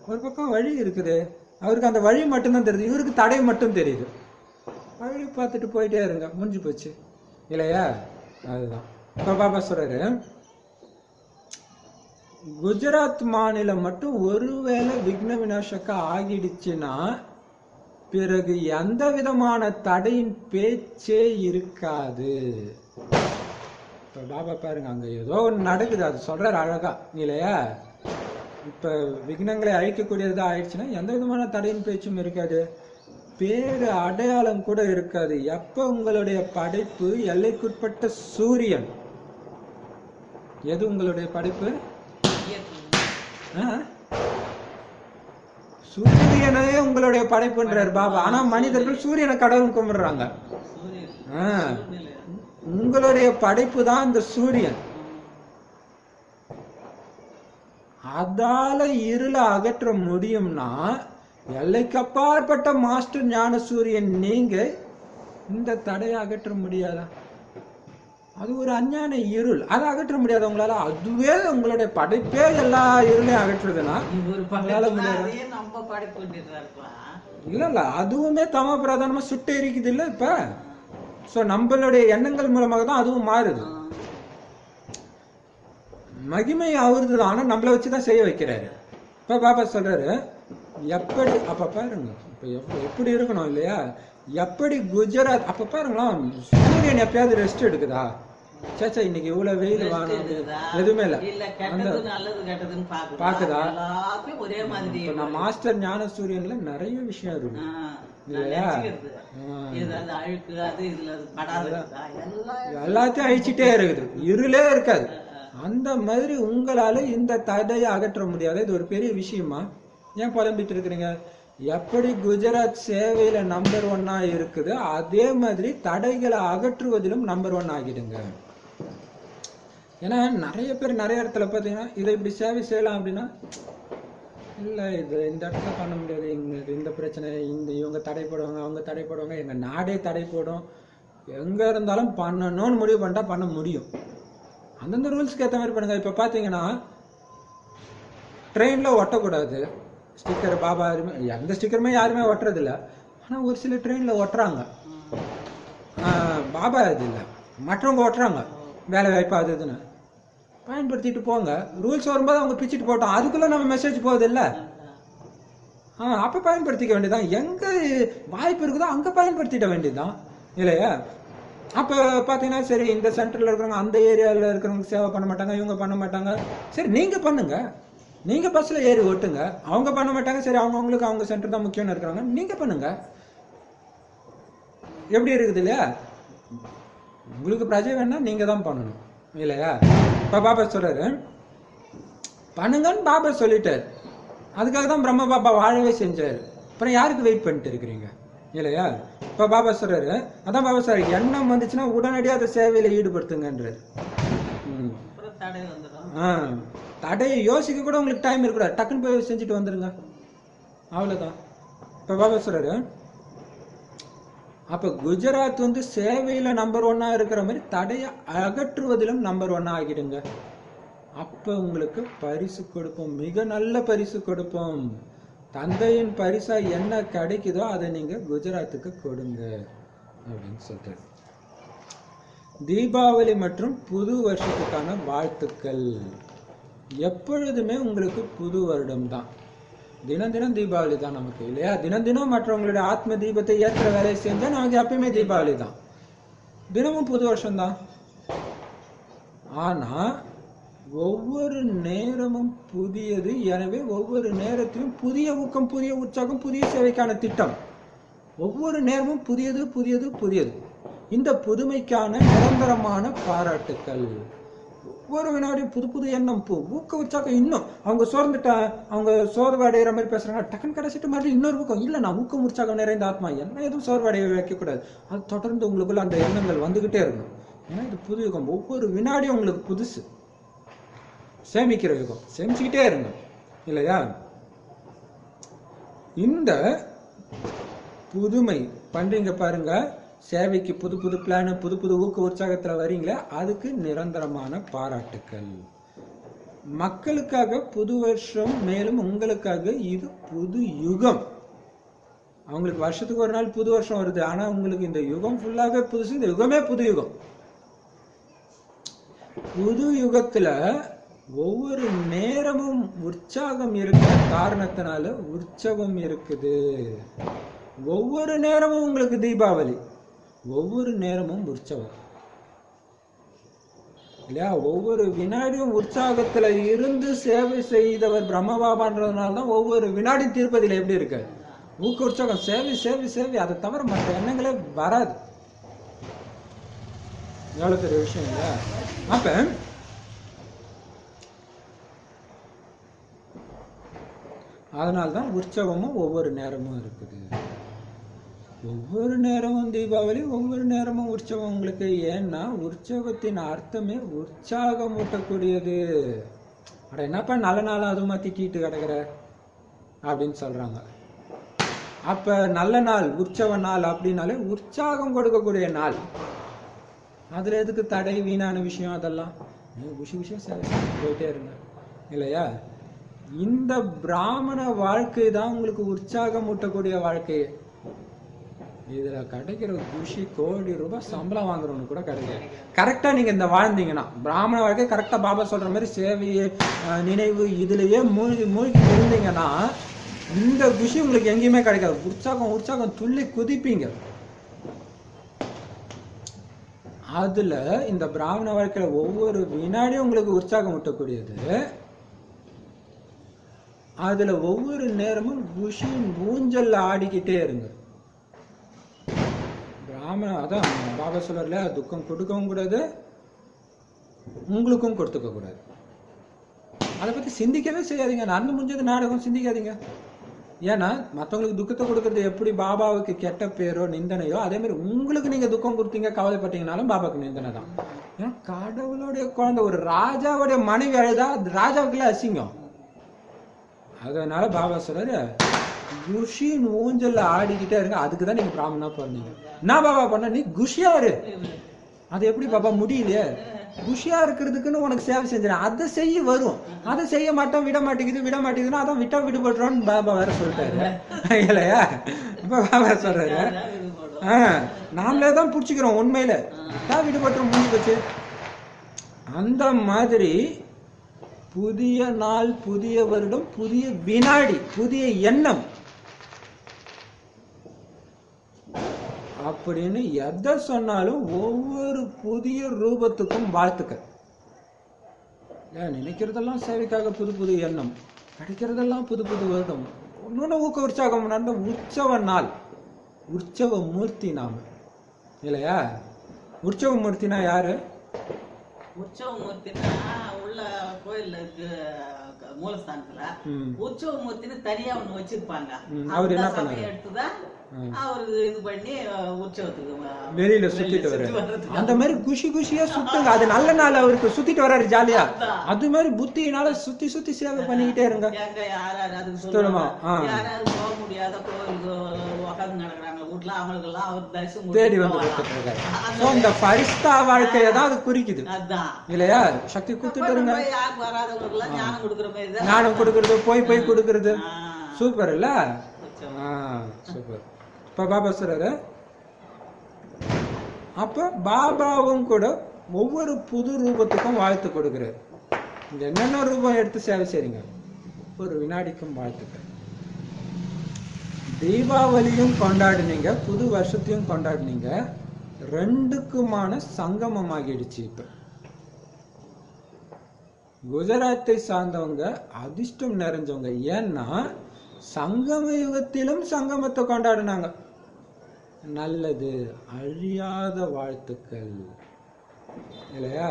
Speaker 1: ஒரு பக்கம் வழி இருக்குது, அவருக்கு அந்த வழி மட்டும்தான் தெரியுது, இவருக்கு தடை மட்டும் தெரியுது. வழி பார்த்துட்டு போயிட்டே இருங்க, முடிஞ்சு போச்சு இல்லையா. அதுதான் இப்ப பாபா சொல்றாரு, குஜராத் மாநிலம் மட்டும் ஒருவேளை விக்ன விநாசகா ஆகிடுச்சுன்னா பிறகு எந்த விதமான தடையின் பேச்சே இருக்காது. இப்ப பாபா பாருங்க, அங்க ஏதோ ஒன்று நடக்குது, அது சொல்றாரு அழகா இல்லையா. இப்ப விக்னங்களை அழிக்கக்கூடியதா ஆயிடுச்சுன்னா எந்த விதமான தடையின் பேச்சும் இருக்காது, பேரு அடையாளம் கூட இருக்காது. எப்ப உங்களுடைய படைப்பு எல்லைக்குட்பட்ட சூரியன், எது உங்களுடைய படைப்பு, சூரியனே உங்களுடைய படைப்புன்றார் பாபா. ஆனா மனிதர்கள் சூரியனை கடவுள் கும்பிடுறாங்க. உங்களுடைய படைப்பு தான் இந்த சூரியன். அதால இருளை அகற்ற முடியும்னா எல்லைக்கு அப்பாற்பட்ட மாஸ்டர் ஞான சூரியன் நீங்க இந்த தடையை அகற்ற முடியாதா? அது ஒரு அஞ்ஞான இருள், அதை அகற்ற முடியாது உங்களால. அதுவே உங்களுடைய படைப்பே எல்லா இருளையும் அகற்றுதுன்னா இல்ல அதுவுமே தம பிரதானமா சுட்டு எரிக்குது இல்ல. இப்ப சோ நம்மளுடைய எண்ணங்கள் மூலமாக தான் அதுவும் மாறுது. மகிமை அவருதுதான், ஆனா நம்மளை வச்சுதான் செய்ய வைக்கிறாரு. இப்ப பாபா சொல்றாரு எப்படி, அப்ப பாருங்க இப்ப எப்படி இருக்கணும் இல்லையா. எப்படி குஜராத், அப்ப பாருங்களா சூரியன் எப்பயாவது ரெஸ்ட் எடுக்குதா? சேச்சா இன்னைக்கு இவ்வளவு வெயில் எதுவுமே இல்ல, பாக்குதா? நான் மாஸ்டர் ஞான சூரியன்ல நிறைய விஷயம் இருக்கு இல்லையா. எல்லாத்தையும் அழிச்சிட்டே இருக்குது, இருளே இருக்காது. அந்த மாதிரி உங்களால இந்த தடையை அகற்ற முடியாது. இது ஒரு பெரிய விஷயமா ஏன் புலம்பிட்டு இருக்கிறீங்க? எப்படி குஜராத் சேவையில நம்பர் 1 இருக்குது, அதே மாதிரி தடைகளை அகற்றுவதிலும் நம்பர் 1 ஆகிடுங்க. ஏன்னா நிறைய பேர் நிறைய இடத்துல பார்த்தீங்கன்னா இதை இப்படி சேவை செய்யலாம் அப்படின்னா, இல்லை இது இந்த இடத்துல பண்ண முடியாது, எங்களுக்கு இந்த பிரச்சனை, இவங்க தடை போடுவாங்க, அவங்க தடை போடுவாங்க, எங்கள் நாடே தடை போடும், எங்க இருந்தாலும் பண்ணணும்னு முடிவு பண்ணிட்டா பண்ண முடியும். அந்தந்த ரூல்ஸ்க்கு ஏற்ற மாதிரி பண்ணுங்க. இப்போ பார்த்தீங்கன்னா ட்ரெயினில் ஒட்டக்கூடாது ஸ்டிக்கர். பாபா யாருமே எந்த ஸ்டிக்கருமே யாருமே ஒட்டுறதில்ல. ஆனால் ஒரு சில ட்ரெயினில் ஒட்டுறாங்க. பாபா இது இல்லை, மற்றவங்க ஒட்டுறாங்க. வேலை வாய்ப்பு அது இதுன்னு பயன்படுத்திட்டு போங்க. ரூல்ஸ் வரும்போது அவங்க பிச்சுட்டு போட்டோம், அதுக்குள்ளே நம்ம மெசேஜ் போகுது இல்லை. அப்போ பயன்படுத்திக்க வேண்டியதுதான். எங்கே வாய்ப்பு இருக்குதோ அங்கே பயன்படுத்திட வேண்டியதுதான் இல்லையா? அப்போ பார்த்தீங்கன்னா சரி, இந்த சென்டரில் இருக்கிறவங்க அந்த ஏரியாவில் இருக்கிறவங்க சேவை பண்ண மாட்டாங்க, இவங்க பண்ண மாட்டாங்க. சரி, நீங்கள் பண்ணுங்க, நீங்கள் பஸ்ஸில் ஏறி ஓட்டுங்க. அவங்க பண்ண மாட்டாங்க, சரி, அவங்களுக்கு அவங்க சென்டர் தான் முக்கியம்னு இருக்கிறாங்க, நீங்கள் பண்ணுங்க. எப்படி இருக்குது இல்லையா? உங்களுக்கு பிரஜை வேணா நீங்கள் தான் பண்ணணும் இல்லையா? இப்போ பாபா சொல்கிறாரு பண்ணுங்கன்னு பாபா சொல்லிட்டார். அதுக்காக தான் பிரம்ம பாபா வாழவே செஞ்சார். அப்புறம் யாருக்கு வெயிட் பண்ணிட்டு இருக்கிறீங்க இல்லையா? இப்போ பாபா சொல்றாரு, அதான் பாபா சார் எண்ணம் வந்துச்சுன்னா உடனடியாக அதை சேவையில் ஈடுபடுத்துங்கன்றார். தடையை யோசிக்க கூட உங்களுக்கு டைம் இருக்கக்கூடாது, டக்குன்னு போய் செஞ்சுட்டு வந்துடுங்க, அவ்வளோதான். இப்போ பாபா சொல்றாரு, அப்போ குஜராத் வந்து சேவையில் நம்பர் 1 இருக்கிற மாதிரி தடையை அகற்றுவதிலும் நம்பர் 1 ஆகிடுங்க. அப்போ உங்களுக்கு பரிசு கொடுப்போம், மிக நல்ல பரிசு கொடுப்போம். தந்தையின் பரிசா என்ன கிடைக்குதோ அதை நீங்க குஜராத்துக்கு கொடுங்க அப்படின்னு சொல்றாரு. தீபாவளி மற்றும் புது வருஷத்துக்கான வாழ்த்துக்கள். எப்பொழுதுமே உங்களுக்கு புது வருடம் தான். தினம் தினம் தீபாவளி தான் நமக்கு இல்லையா? தினம் தினம் மற்றவங்களுடைய ஆத்ம தீபத்தை ஏற்ற வேலையை செஞ்சா நமக்கு எப்பயுமே தீபாவளி தான், தினமும் புது வருஷம்தான். ஆனா ஒவ்வொரு நேரமும் புதியது. எனவே ஒவ்வொரு நேரத்திலும் புதிய ஊக்கம், புதிய உற்சாகம், புதிய சேவைக்கான திட்டம். ஒவ்வொரு நேரமும் புதியது புதியது புதியது. இந்த புதுமைக்கான நிரந்தரமான பாராட்டுக்கள். ஒவ்வொரு வினாடியும் புது புது எண்ணம், ஊக்க உற்சாகம். இன்னும் அவங்க அவங்க சோர்வு அடைகிற மாதிரி பேசுறாங்க, டக்குன்னு கடைசிட்டு மாதிரி இன்னொரு ஊக்கம். இல்லை, நான் ஊக்கம் உற்சாகம் நிறைந்த ஆத்மா, என்ன எதுவும் சோர்வு அடைய வைக்கக்கூடாது. அது தொடர்ந்து உங்களுக்குள்ள அந்த எண்ணங்கள் வந்துகிட்டே இருக்கும். ஏன்னா இது புது யுகம், ஒவ்வொரு வினாடியும் உங்களுக்கு புதுசு. சேமிக்கிற யுகம், சேமிச்சுக்கிட்டே இருங்க இல்லையா? இந்த புதுமை பண்றீங்க பாருங்க, சேவைக்கு புது புது பிளான், புது புது ஊக்க உற்சாகத்துல வரீங்களே, அதுக்கு நிரந்தரமான பாராட்டுக்கள். மக்களுக்காக புது வருஷம், மேலும் உங்களுக்காக இது புது யுகம். அவங்களுக்கு வருஷத்துக்கு ஒரு நாள் புது வருஷம் வருது, ஆனா உங்களுக்கு இந்த யுகம் ஃபுல்லாகவே புதுசு. இந்த யுகமே புது யுகம். புது யுகத்துல ஒவ்வொரு நேரமும் உற்சாகம் இருக்கிற காரணத்தினால உற்சவம் இருக்குது. ஒவ்வொரு நேரமும் உங்களுக்கு தீபாவளி, ஒவ்வொரு நேரமும் உற்சவம் இல்லையா? ஒவ்வொரு வினாடியும் உற்சாகத்துல இருந்து சேவை செய்தவர் பிரம்மபாபான்றதுனால தான் ஒவ்வொரு வினாடி திருப்பதியில எப்படி இருக்கு? ஊக்க உற்சாகம், சேவை சேவை சேவை. அதை தவிர மற்ற எண்ணங்களே வராது. எவ்வளவு பெரிய விஷயம் இல்லையா? அப்ப அதனால்தான் உற்சவமும் ஒவ்வொரு நேரமும் இருக்குது. ஒவ்வொரு நேரமும் தீபாவளி, ஒவ்வொரு நேரமும் உற்சவம் உங்களுக்கு. ஏன்னா உற்சவத்தின் அர்த்தமே உற்சாகம் ஊட்டக்கூடியது. அட என்னப்பா நல்ல நாளா அதுமா திட்டிட்டு கிடக்குற அப்படின்னு சொல்றாங்க. அப்ப நல்ல நாள், உற்சவ நாள் அப்படின்னாலே உற்சாகம் கொடுக்கக்கூடிய நாள். அதுல எதுக்கு தடை, வீணான விஷயம்? அதெல்லாம் விஷயம் போயிட்டே இருங்க இல்லையா? இந்த பிராமண வாழ்க்கை தான் உங்களுக்கு உற்சாகம் ஊட்டக்கூடிய வாழ்க்கையே. இதுல கிடைக்கிற குஷி, கோடி ரூபாய் சம்பளம் வாங்குறவனு கூட கிடைக்காது. கரெக்டா நீங்க இந்த வாழ்ந்தீங்கன்னா, பிராமண வாழ்க்கை கரெக்டா பாபா சொல்ற மாதிரி சேவையே நினைவு இதுலயே மூழ்கி இருந்தீங்கன்னா, இந்த குஷி உங்களுக்கு எங்கேயுமே கிடைக்காது. உற்சாகம் துள்ளி குதிப்பீங்க. அதுல இந்த பிராமண வாழ்க்கையில ஒவ்வொரு வினாடியும் உங்களுக்கு உற்சாகம் ஊட்டக்கூடியது. அதுல ஒவ்வொரு நேரமும் குஷியின் ஊஞ்சல்ல ஆடிக்கிட்டே இருங்க. பிராமணன் அதான் பாபா சொல்றல, துக்கம் கொடுக்கவும் கூடாது, உங்களுக்கும் கொடுத்துக்க கூடாது. அதை பத்தி சிந்திக்கவே செய்யாதீங்க. நடந்து முடிஞ்சது நாடகம் சிந்திக்காதீங்க. ஏன்னா மற்றவங்களுக்கு துக்கத்தை கொடுக்கறது எப்படி பாபாவுக்கு கெட்ட பேரோ நிந்தனையோ, அதே மாதிரி உங்களுக்கு நீங்க துக்கம் கொடுத்தீங்க கவலைப்பட்டீங்கனாலும் பாபாவுக்கு நிந்தனை தான். ஏன்னா கடவுளுடைய குழந்தை, ஒரு ராஜாவுடைய மனைவி அழுதா ராஜாவுக்குள்ள அசிங்கம். அதனால பாபா சொல்றாரு, குஷின்னு ஊஞ்சல்ல ஆடிக்கிட்டே இருங்க. அதுக்கு தான் நீங்க பிராமணா பிறந்தீங்க. என்ன பாபா பண்ண, நீ குஷியா இரு. அது எப்படி பாபா முடியலையே? குஷியா இருக்கிறதுக்குன்னு உனக்கு சேவை செஞ்சிடறேன், அதை செய்ய வரும். அதை செய்ய மாட்டோம், விட மாட்டேங்குதுன்னா அதான் விட்டா விடுபடுறோம்னு பாபா வேற சொல்லிட்டாரு இல்லையா? இப்ப பாபா சொல்றாரு, நாமளே தான் புடிச்சுக்கிறோம், உண்மையில தான் விடுபட்டுறோம், முடிஞ்சு போச்சு. அந்த மாதிரி புதிய நாள், புதிய வருடம், புதிய வினாடி, புதிய எண்ணம் அப்படின்னு எதை சொன்னாலும் ஒவ்வொரு புதிய ரூபத்துக்கும் வாழ்த்துக்கள். நினைக்கிறதெல்லாம் சேவைக்காக புது புது எண்ணம், கிடைக்கிறதெல்லாம் புது புது வருடம். இன்னொன்னு ஊக்க உற்சாகம் நடந்த உற்சவ நாள், உற்சவ மூர்த்தி நாம இல்லையா? உற்சவ மூர்த்தினா யாரு?
Speaker 2: உற்சவமூர்த்தினா உள்ள கோயில்ல இருக்கு மூலஸ்தானத்துல உற்சவமூர்த்தின்னு தனியா ஒண்ணு வச்சிருப்பாங்க.
Speaker 1: அவர் என்ன பண்ணாரு?
Speaker 2: எடுத்துதான் அவரு இது பண்ணி உற்சவத்துக்கு
Speaker 1: வெளியில சுத்திட்டு வர்றாரு. அந்த மாதிரி குஷி குஷியா சுத்துங்க, அது நல்ல நாள் அவருக்கு, சுத்திட்டு வர்றாரு ஜாலியா. அது மாதிரி புத்தியினால சுத்தி சுத்தி சேவை பண்ணிக்கிட்டே இருங்க. சொல்லுமா?
Speaker 2: யாராவது போக முடியாத கோயிலுக்கு உட்காந்து நடக்கிறாங்க வீட்டுல, அவங்களுக்கு எல்லாம் அவர் தரிசனம்
Speaker 1: தேடி வந்து கொடுத்துட்டு இருக்காரு. இந்த பரிஸ்தா வாழ்க்கையை தான் அது குறிக்குது இல்லையா? சக்தி கொடுத்துட்டு இருங்க.
Speaker 2: யாருக்கு வராதவங்களுக்கு எல்லாம் ஞானம் கொடுக்குற மாதிரி,
Speaker 1: ஞானம் கொடுக்கறது, போய் போய் கொடுக்கறது. சூப்பர் இல்ல? சூப்பர். இப்ப பாபா சொல்றாரு, அப்ப பாபாவும் கூட ஒவ்வொரு புது ரூபத்துக்கும் வாழ்த்து கொடுக்கிறார். என்னென்ன ரூபம் எடுத்து சேவை செய்றீங்க, ஒரு வினாடிக்கும் வாழ்த்துக்கள். தீபாவளியும் கொண்டாடுனீங்க, புது வருஷத்தையும் கொண்டாடுனீங்க, ரெண்டுக்குமான சங்கமம் ஆகிடுச்சு. இப்ப குஜராத்தை சார்ந்தவங்க அதிர்ஷ்டம் நிறைஞ்சவங்க. ஏன்னா சங்கம யுகத்திலும் சங்கமத்தை கொண்டாடினாங்க. நல்லது, அழியாத வாழ்த்துக்கள் இல்லையா?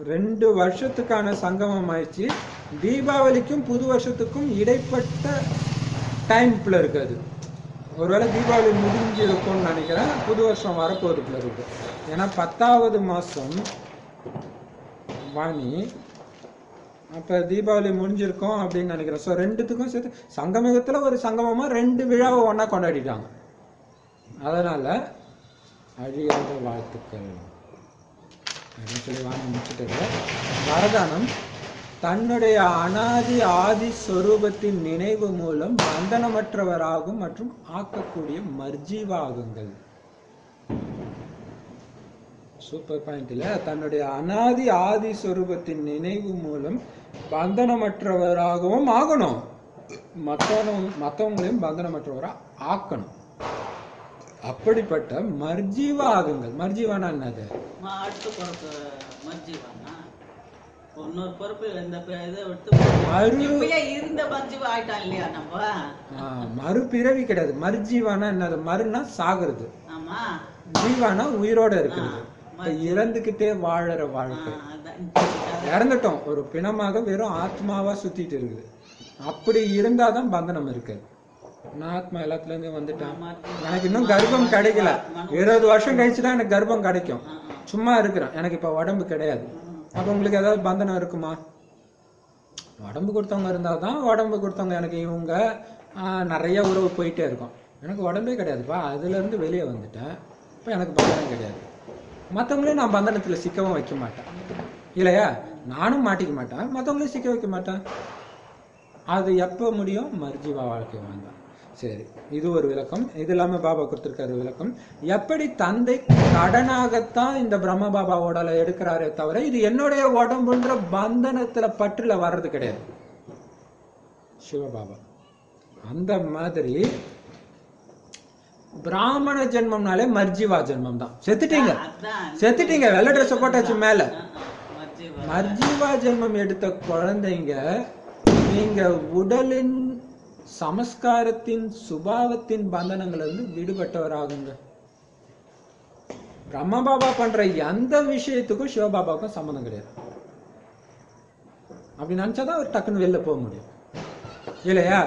Speaker 1: 2 வருஷத்துக்கான சங்கமம் ஆயிடுச்சு. தீபாவளிக்கும் புது வருஷத்துக்கும் இடைப்பட்ட டைம்ல இருக்காது. ஒருவேளை தீபாவளி முடிஞ்சு இருக்கும்னு நினைக்கிறேன், புது வருஷம் வரப்போறதுக்குள்ள இருக்கு. ஏன்னா 10வது மாசம் வாணி, அப்ப தீபாவளி முடிஞ்சிருக்கும் அப்படின்னு நினைக்கிறேன். ஸோ ரெண்டுத்துக்கும் சேர்த்து சங்கமயுகத்துல ஒரு சங்கமமா 2 விழாவை ஒன்னா கொண்டாடிட்டாங்க. அதனால அழியாத வாழ்த்துக்கள் அப்படின்னு சொல்லி வாங்கி முடிச்சுட்டு, வரதானம் தன்னுடைய அனாதி ஆதி ஸ்வரூபத்தின் நினைவு மூலம் பந்தனமற்றவராகும் மற்றும் ஆக்கக்கூடிய மர்ஜீவாகுங்கள். சூப்பர் பாயிண்ட் இல்ல? தன்னுடைய அனாதி ஆதி ஸ்வரூபத்தின் நினைவு மூலம் பந்தனமற்றவராகவும் ஆகணும், மற்றவங்களையும் பந்தனமற்றவரா ஆக்கணும். அப்படிப்பட்ட மர்ஜீவாகுங்கள். மர்ஜீவானா என்னது? மறுபிறவி கிடையாது. மர்ஜீவானா என்னது? மறுனா சாகிறது, ஜீவானா உயிரோட இருக்கிறது, இறந்துகிட்டே வாழற வாழ்க்கை. இறந்துட்டோம், ஒரு பிணமாக வெறும் ஆத்மாவா சுத்திட்டு இருக்குது. அப்படி இருந்தாதான் பந்தனம் இருக்கு. நான் ஆத்மா எல்லாத்துல இருந்து வந்துட்டேன், எனக்கு இன்னும் கர்ப்பம் கிடைக்கல, 20 வருஷம் கழிச்சுதான் எனக்கு கர்ப்பம் கிடைக்கும், சும்மா இருக்கிறேன், எனக்கு இப்ப உடம்பு கிடையாது. அப்ப உங்களுக்கு ஏதாவது பந்தனம் இருக்குமா? உடம்பு கொடுத்தவங்க இருந்தாதான் உடம்பு கொடுத்தவங்க. எனக்கு இவங்க நிறைய உறவு போயிட்டே இருக்கும், எனக்கு உடம்பே கிடையாதுப்பா, அதுல இருந்து வெளியே வந்துட்டேன், இப்ப எனக்கு பந்தனம் கிடையாது. மற்றவங்களையும் நான் பந்தனத்துல சிக்கவும் வைக்க மாட்டேன் இல்லையா? நானும் மாட்டிக்க மாட்டேன், மற்றவங்களையும் சிக்க வைக்க மாட்டேன். அது எப்போ முடியும்? மர்ஜீவா வாழ்க்கை வாழ்ந்தான். சரி, இது ஒரு விளக்கம். இது இல்லாம பாபா கொடுத்திருக்காரு விளக்கம். எப்படி தந்தை கடனாகத்தான் இந்த பிரம்ம பாபா உடலை எடுக்கிறாரே தவிர இது என்னுடைய உடம்புன்ற பந்தனத்துல பற்றுல வர்றது கிடையாது சிவபாபா. அந்த மாதிரி பிராமண ஜென்மம்னாலே மர்ஜீவா ஜென்மம் தான். செத்துட்டீங்க, வெள்ளை ட்ரெஸ் போட்டாச்சு மேல. மர்ஜீவா ஜென்மம் எடுத்த குழந்தைங்க நீங்க உடலின் சமஸ்காரத்தின் சுபாவத்தின் பந்தனங்கள் இருந்து விடுபட்டவராகுங்க. பிரம்ம பாபா பண்ற எந்த விஷயத்துக்கும் சிவபாபாவுக்கும் சம்மந்தம் கிடையாது. அப்படி நினைச்சாதான் அவர் டக்குன்னு வெளில போக முடியும் இல்லையா?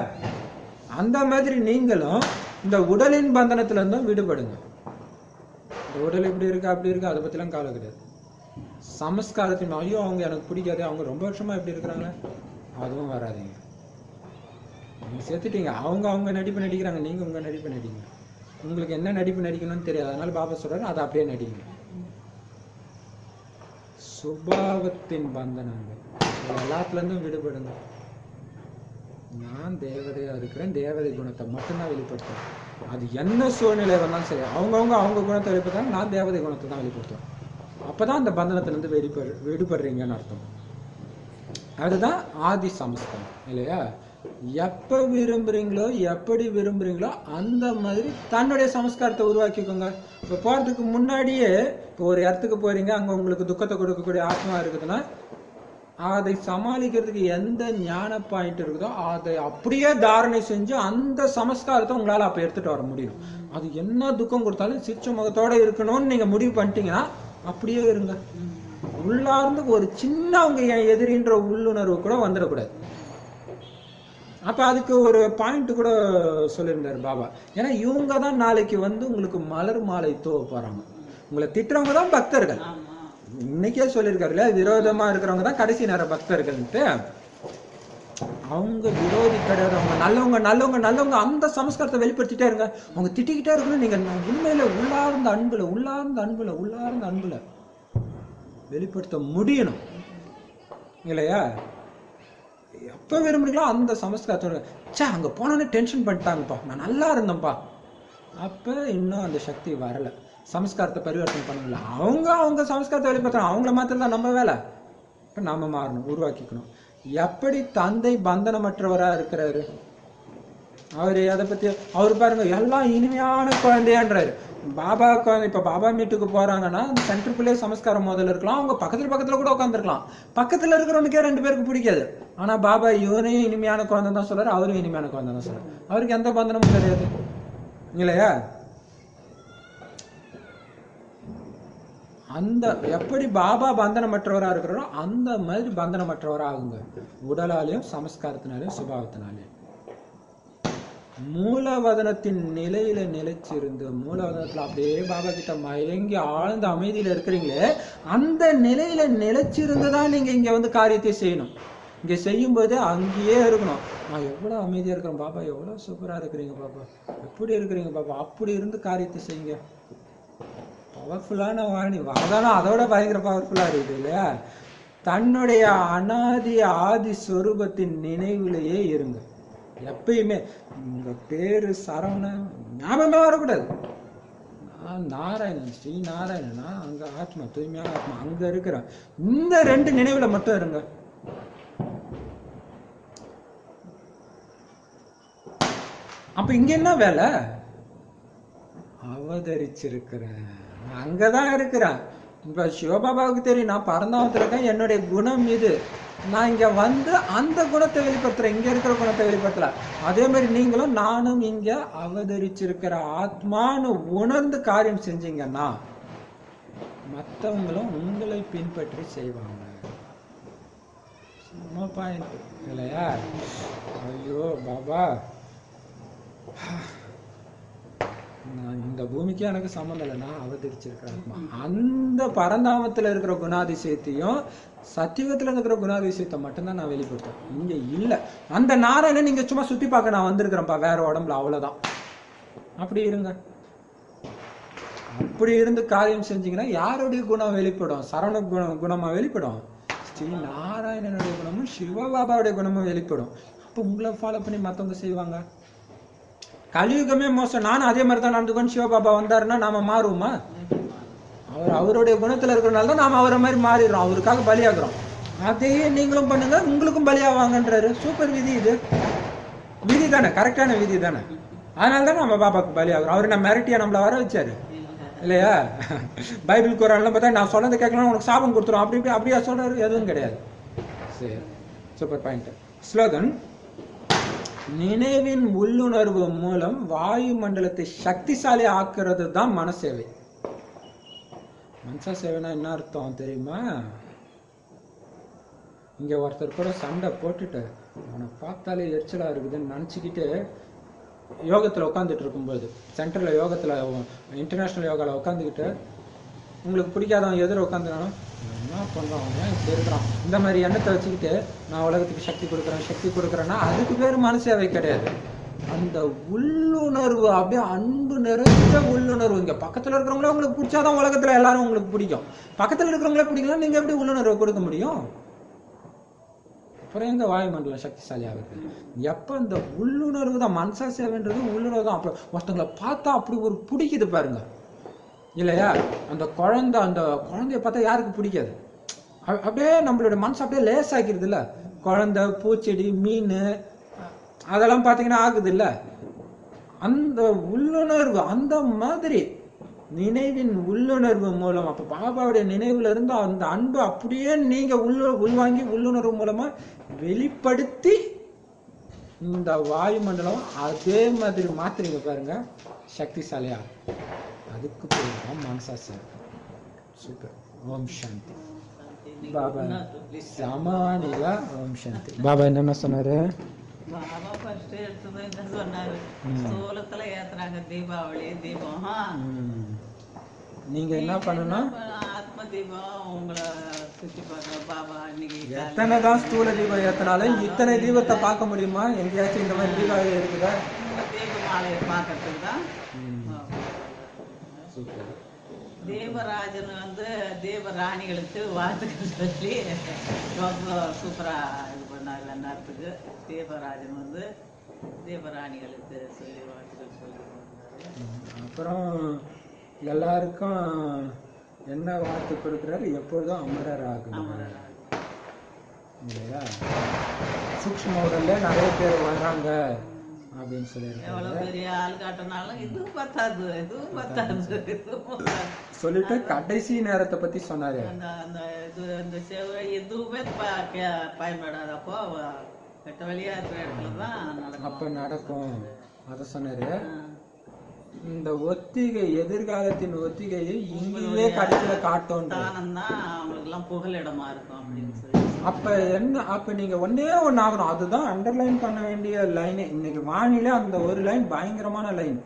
Speaker 1: அந்த மாதிரி நீங்களும் இந்த உடலின் பந்தனத்துல இருந்தும் விடுபடுங்க. இந்த உடல் எப்படி இருக்கு அப்படி இருக்கு அதை பத்திலாம் கவலை கிடையாது. சமஸ்காரத்தின் ஐயோ அவங்க எனக்கு பிடிக்காது, அவங்க ரொம்ப வருஷமா எப்படி இருக்கிறாங்க, அதுவும் வராதீங்க. நீங்க செத்துட்டீங்க. அவங்க நடிப்பு நடிக்கிறாங்க, நீங்க உங்க நடிப்பு நடிங்க. உங்களுக்கு என்ன நடிப்பு நடிக்கணும்னு தெரியாது, அதனால பாபா சொல்றாரு அதை அப்படியே நடிங்க. சுபாவத்தின் பந்தனங்கள் எல்லாத்துல இருந்தும் விடுபடுங்க. நான் தேவதையா இருக்கிறேன், தேவதை குணத்தை மட்டும்தான் வெளிப்படுத்துறேன். அது என்ன சூழ்நிலை வந்தாலும் சரி, அவங்க குணத்தை வெளிப்படுத்துறாங்க, நான் தேவதை குணத்தை தான் வெளிப்படுத்துவேன். அப்பதான் அந்த பந்தனத்திலிருந்து விடுபடுறீங்கன்னு அர்த்தம். அதுதான் ஆதி சமஸ்காரம் இல்லையா? எப்ப விரும்புறீங்களோ எப்படி விரும்புறீங்களோ அந்த மாதிரி தன்னுடைய சமஸ்காரத்தை உருவாக்கிக்கோங்க. இப்ப போறதுக்கு முன்னாடியே இப்போ ஒரு இடத்துக்கு போறீங்க, அங்க உங்களுக்கு துக்கத்தை கொடுக்கக்கூடிய ஆத்மா இருக்குதுன்னா அதை சமாளிக்கிறதுக்கு எந்த ஞான பாயிண்ட் இருக்குதோ அதை அப்படியே தாரணை செஞ்சு அந்த சமஸ்காரத்தை உங்களால அப்ப எடுத்துட்டு வர முடியும். அது என்ன துக்கம் கொடுத்தாலும் சிரிச்ச முகத்தோட இருக்கணும்னு நீங்க முடிவு பண்ணிட்டீங்கன்னா அப்படியே இருங்க. உள்ளார்ந்து ஒரு சின்ன அவங்க என் எதிரின்ற உள்ளுணர்வு கூட வந்துடக்கூடாது. அப்ப அதுக்கு ஒரு பாயிண்ட் கூட சொல்லியிருந்தாரு பாபா. ஏன்னா இவங்க தான் நாளைக்கு வந்து உங்களுக்கு மலர் மாலை தூவ போறாங்க. உங்களை திட்டுறவங்க தான் பக்தர்கள். இன்னைக்கே சொல்லியிருக்காரு இல்லையா, விரோதமா இருக்கிறவங்க தான் கடைசி நேர பக்தர்கள்ட்டு. அவங்க விரோதி கிடையாது, அவங்க நல்லவங்க. அந்த சமஸ்காரத்தை வெளிப்படுத்திட்டே இருங்க. அவங்க திட்டிக்கிட்டே இருக்கணும். நீங்க உண்மையில உள்ளார்ந்த அன்புல வெளிப்படுத்த முடியணும் இல்லையா? எப்ப விரும்புறீங்களோ அந்த சமஸ்காரத்தோட அங்க போனோன்னே டென்ஷன் பண்ணிட்டாங்கப்பா, நான் நல்லா இருந்தேன்ப்பா, அப்ப இன்னும் அந்த சக்தி வரல. சமஸ்காரத்தை பரிவர்த்தனை பண்ணல. அவங்க சமஸ்காரத்தை வெளிப்படுத்தணும். அவங்கள மாத்திரம் தான் நம்ம வேலை. இப்ப நாம மாறணும், உருவாக்கிக்கணும். எப்படி தந்தை பந்தனமற்றவரா இருக்கிறாரு, அவரு அதை பத்தி அவரு பாருங்க எல்லாம் இனிமையான குழந்தையான்றாரு. பாபா குழந்தை இப்ப பாபா மீட்டுக்கு போறாங்கன்னா அந்த சென்டருக்குள்ளே சமஸ்காரம் முதல்ல இருக்கலாம். அவங்க பக்கத்துல கூட உட்காந்துருக்கலாம். பக்கத்துல இருக்கிறவனுக்கே 2 பேருக்கு பிடிக்காது. ஆனா பாபா இவனையும் இனிமையான குழந்தை தான் சொல்றாரு, அவரும் இனிமையான குழந்தை தான் சொல்றாரு. அவருக்கு எந்த பந்தனமும் கிடையாது இல்லையா? அந்த எப்படி பாபா பந்தனமற்றவரா இருக்கிறாரோ அந்த மாதிரி பந்தனமற்றவரா ஆகுங்க. உடலாலையும் சமஸ்காரத்தினாலையும் சுபாவத்தினாலையும். மூலவதனத்தின் நிலையில நிலைச்சிருந்து, மூலவதனத்துல அப்படியே பாபா கிட்ட மயங்கி ஆழ்ந்த அமைதியில இருக்கிறீங்களே, அந்த நிலையில நிலைச்சிருந்துதான் நீங்க இங்க வந்து காரியத்தை செய்யணும். இங்க செய்யும் போது அங்கேயே இருக்கணும். நான் எவ்வளவு அமைதியா இருக்கிறேன் பாபா, எவ்வளவு சூப்பரா இருக்கிறீங்க பாபா, எப்படி இருக்கிறீங்க பாபா, அப்படி இருந்து காரியத்தை செய்யுங்க. பவர்ஃபுல்லான வாணி வரதானா அதோட பயங்கர பவர்ஃபுல்லா இருக்குது இல்லையா? தன்னுடைய அனாதி ஆதி ஸ்வரூபத்தின் நினைவுலேயே இருங்க. எப்பயுமே உங்க பேரு சரவணன் ஞாபகமே வரக்கூடாது. நான் நாராயணன், ஸ்ரீ நாராயணனா, அங்க ஆத்மா, தூய்மையான ஆத்மா அங்க இருக்கிறேன். இந்த 2 நினைவுல மட்டும் இருங்க. அப்ப இங்க என்ன வேலை? அவதரிச்சிருக்கிறேன், அங்கதான் இருக்கிறேன். இப்ப சிவபாபாவுக்கு தெரியும் நான் பரந்தாமத்துல இருக்கேன், என்னுடைய குணம் இது. நான் இங்க வந்து அந்த குணத்தை வெளிப்படுத்துறேன், இங்க இருக்கிற குணத்தை வெளிப்படுத்தல. அதே மாதிரி நீங்களும் நானும் இங்க அவதரிச்சிருக்கிற ஆத்மான்னு உணர்ந்து காரியம் செஞ்சீங்கன்னா மற்றவங்களும் உங்களை பின்பற்றி செய்வாங்க. பாயிண்ட் இல்லையா? ஐயோ பாபா, நான் இந்த பூமிக்கே எனக்கு சம்மந்தம் இல்லை, நான் அவதரிச்சிருக்கிற ஆத்மா. அந்த பரந்தாமத்துல இருக்கிற குணாதிசயத்தையும் சத்தியுகத்துல இருக்கிற குணாதிசயத்தை மட்டும்தான் நான் வெளிப்படுத்தேன். இங்க இல்ல. அந்த நாராயணன் நீங்க சும்மா சுத்தி பார்க்க நான் வந்திருக்கிறேன்ப்பா, வேற உடம்புல, அவ்வளவுதான். அப்படி இருங்க. அப்படி இருந்து காரியம் செஞ்சீங்கன்னா யாருடைய குணம் வெளிப்படும்? சரவண குணமா வெளிப்படும். ஸ்ரீ நாராயணனுடைய குணமும் சிவபாபாவுடைய குணமும் வெளிப்படும். அப்ப உங்களை ஃபாலோ பண்ணி மத்தவங்க செய்வாங்க. கலியுகமே மோசம், நானும் அதே மாதிரி தான் நடந்துக்கணும். சிவபாபா வந்தாருன்னா நாம மாறுவோமா? அவருடைய குணத்துல இருக்கிறனால தான் நாம அவரை மாதிரி மாறிடுறோம், அவருக்காக பலியாகிறோம். அதையே நீங்களும் பண்ணுங்க, உங்களுக்கும் பலியாவாங்கன்றாரு. சூப்பர் விதி இது. விதி தானே, கரெக்டான விதி தானே. அதனால தான் நம்ம பாபாவுக்கு பலியாகிறோம். அவரு நம்ம மிரட்டியா நம்மள வர வச்சாரு இல்லையா? பைபிள் குரான்லாம் பார்த்தா நான் சொன்னதை கேட்கலாம் உனக்கு சாபம் கொடுத்துரும் அப்படி அப்படியா சொல்றாரு? எதுவும் கிடையாது. சரி, சூப்பர் பாயிண்ட். ஸ்லோகன்: நினைவின் உள்ளுணர்வு மூலம் வாயு மண்டலத்தை சக்திசாலி ஆக்குறது தான் மனசேவை. மனசா சேவைனா என்ன அர்த்தம் தெரியுமா? இங்க ஒருத்தர் கூட சண்டை போட்டுட்டு அவனை பார்த்தாலே எரிச்சலா இருக்குதுன்னு நினைச்சுக்கிட்டு யோகத்துல உட்காந்துட்டு இருக்கும்போது, சென்ட்ரல்ல யோகத்துல இன்டர்நேஷனல் யோகால உட்காந்துக்கிட்டு உங்களுக்கு பிடிக்காதவன் எதிர உட்காந்துனாலும் என்ன பண்ணுறவங்க இப்படி இருக்கிறான். இந்த மாதிரி எண்ணத்தை வச்சுக்கிட்டு நான் உலகத்துக்கு சக்தி கொடுக்குறேன்னா அதுக்கு பேர் மனசேவை கிடையாது. அந்த உள்ளுணர்வு அப்படியே அன்பு நிறைஞ்ச உள்ளுணர்வு. இங்கே பக்கத்தில் இருக்கிறவங்களே உங்களுக்கு பிடிச்சாதான் உலகத்தில் எல்லாரும் உங்களுக்கு பிடிக்கும். பக்கத்தில் இருக்கிறவங்களே பிடிக்கலாம், நீங்கள் எப்படி உள்ளுணர்வை கொடுக்க முடியும்? அப்புறம் எங்க வாயுமண்டலம் சக்திசாலியாகுது? எப்போ இந்த உள்ளுணர்வு தான். மனசா சேவைன்றது உள்ளுணர்வு தான். அப்புறம் ஒருத்தங்களை பார்த்தா அப்படி ஒரு பிடிக்குது பாருங்க, இல்லையா? அந்த குழந்தைய பார்த்தா யாருக்கு பிடிக்காது? அப்படியே நம்மளோட மனசு அப்படியே லேசாக்கிறது இல்லை? குழந்தை, பூச்செடி, மீன் அதெல்லாம் பார்த்தீங்கன்னா ஆகுது இல்லை? அந்த உள்ளுணர்வு அந்த மாதிரி நினைவின் உள்ளுணர்வு மூலம், அப்ப பாபாவுடைய நினைவுல இருந்து அந்த அன்பு அப்படியே நீங்க உள்வாங்கி உள்ளுணர்வு மூலமா வெளிப்படுத்தி இந்த வாயுமண்டலம் அதே மாதிரி மாத்துறீங்க பாருங்க, சக்திசாலியா. அதுக்கு பேர் தான் மனசா சேவை. சூப்பர். ஓம் சாந்தி. பாபா சமானிகா. ஓம் சாந்தி. பாபா என்னென்ன சொன்னாரு?
Speaker 2: பாபா ஃபர்ஸ்ட் எடுத்தது என்ன சொன்னாரு? சோளத்துல ஏத்துறாங்க தீபாவளி தீபம்.
Speaker 1: நீங்க என்ன பண்ணணும்?
Speaker 2: ஆத்ம தீபம் உங்களை சுத்தி பார்க்க. பாபா இன்னைக்கு
Speaker 1: எத்தனைதான் ஸ்தூல தீபம் ஏத்தினாலும் இத்தனை தீபத்தை பார்க்க முடியுமா? எங்கேயாச்சும் இந்த மாதிரி தீபாவளி இருக்குதா?
Speaker 2: தீப மாலையை பார்க்கறதுக்கு தான்.
Speaker 1: சூப்பர்.
Speaker 2: தேவராஜன் தேவராணிகளுக்கு வாழ்த்துக்கள் சொல்லி ரொம்ப சூப்பரா இது பண்ணார். எல்லாத்துக்கு தேவராஜன் தேவராணிகளுக்கு சொல்லி வாழ்த்துக்கள் சொல்லி.
Speaker 1: அப்புறம் எல்லாருக்கும் என்ன வார்த்தை கொடுக்குறாரு? எப்பொழுதும் அமரர் ஆகுறாரு இல்லையா? சூக்ஷ்ம உடல்ல நிறைய பேர் வர்றாங்க அப்படின்னு சொல்லியிருக்காரு.
Speaker 2: எவ்வளவு பெரிய ஆள் காட்டினாலும் இதுவும் பத்தாது, இதுவும் பத்தாது,
Speaker 1: சொல்லிட்டு கடைசி நேரத்தை பத்தி சொன்னாரு.
Speaker 2: அந்த சேவை எதுவுமே பயன்படாதப்போ வெட்ட வழியா இருக்கிற இடத்துலதான்
Speaker 1: அப்ப நடக்கும். அத சொன்னாரு. இந்த ஒத்திகை, எதிர்காலத்தின் ஒத்திகையை இங்கேயே கடைசியில காட்டும்.
Speaker 2: அவங்களுக்கு எல்லாம் புகலிடமா இருக்கும் அப்படின்னு சொல்லி.
Speaker 1: அப்ப என்ன? அப்ப நீங்க ஒன்னே ஒன்னு ஆகணும். அதுதான் அண்டர்லைன் பண்ண வேண்டிய லைன். இன்னைக்கு வானிலை அந்த ஒரு லைன் பயங்கரமான லைன்.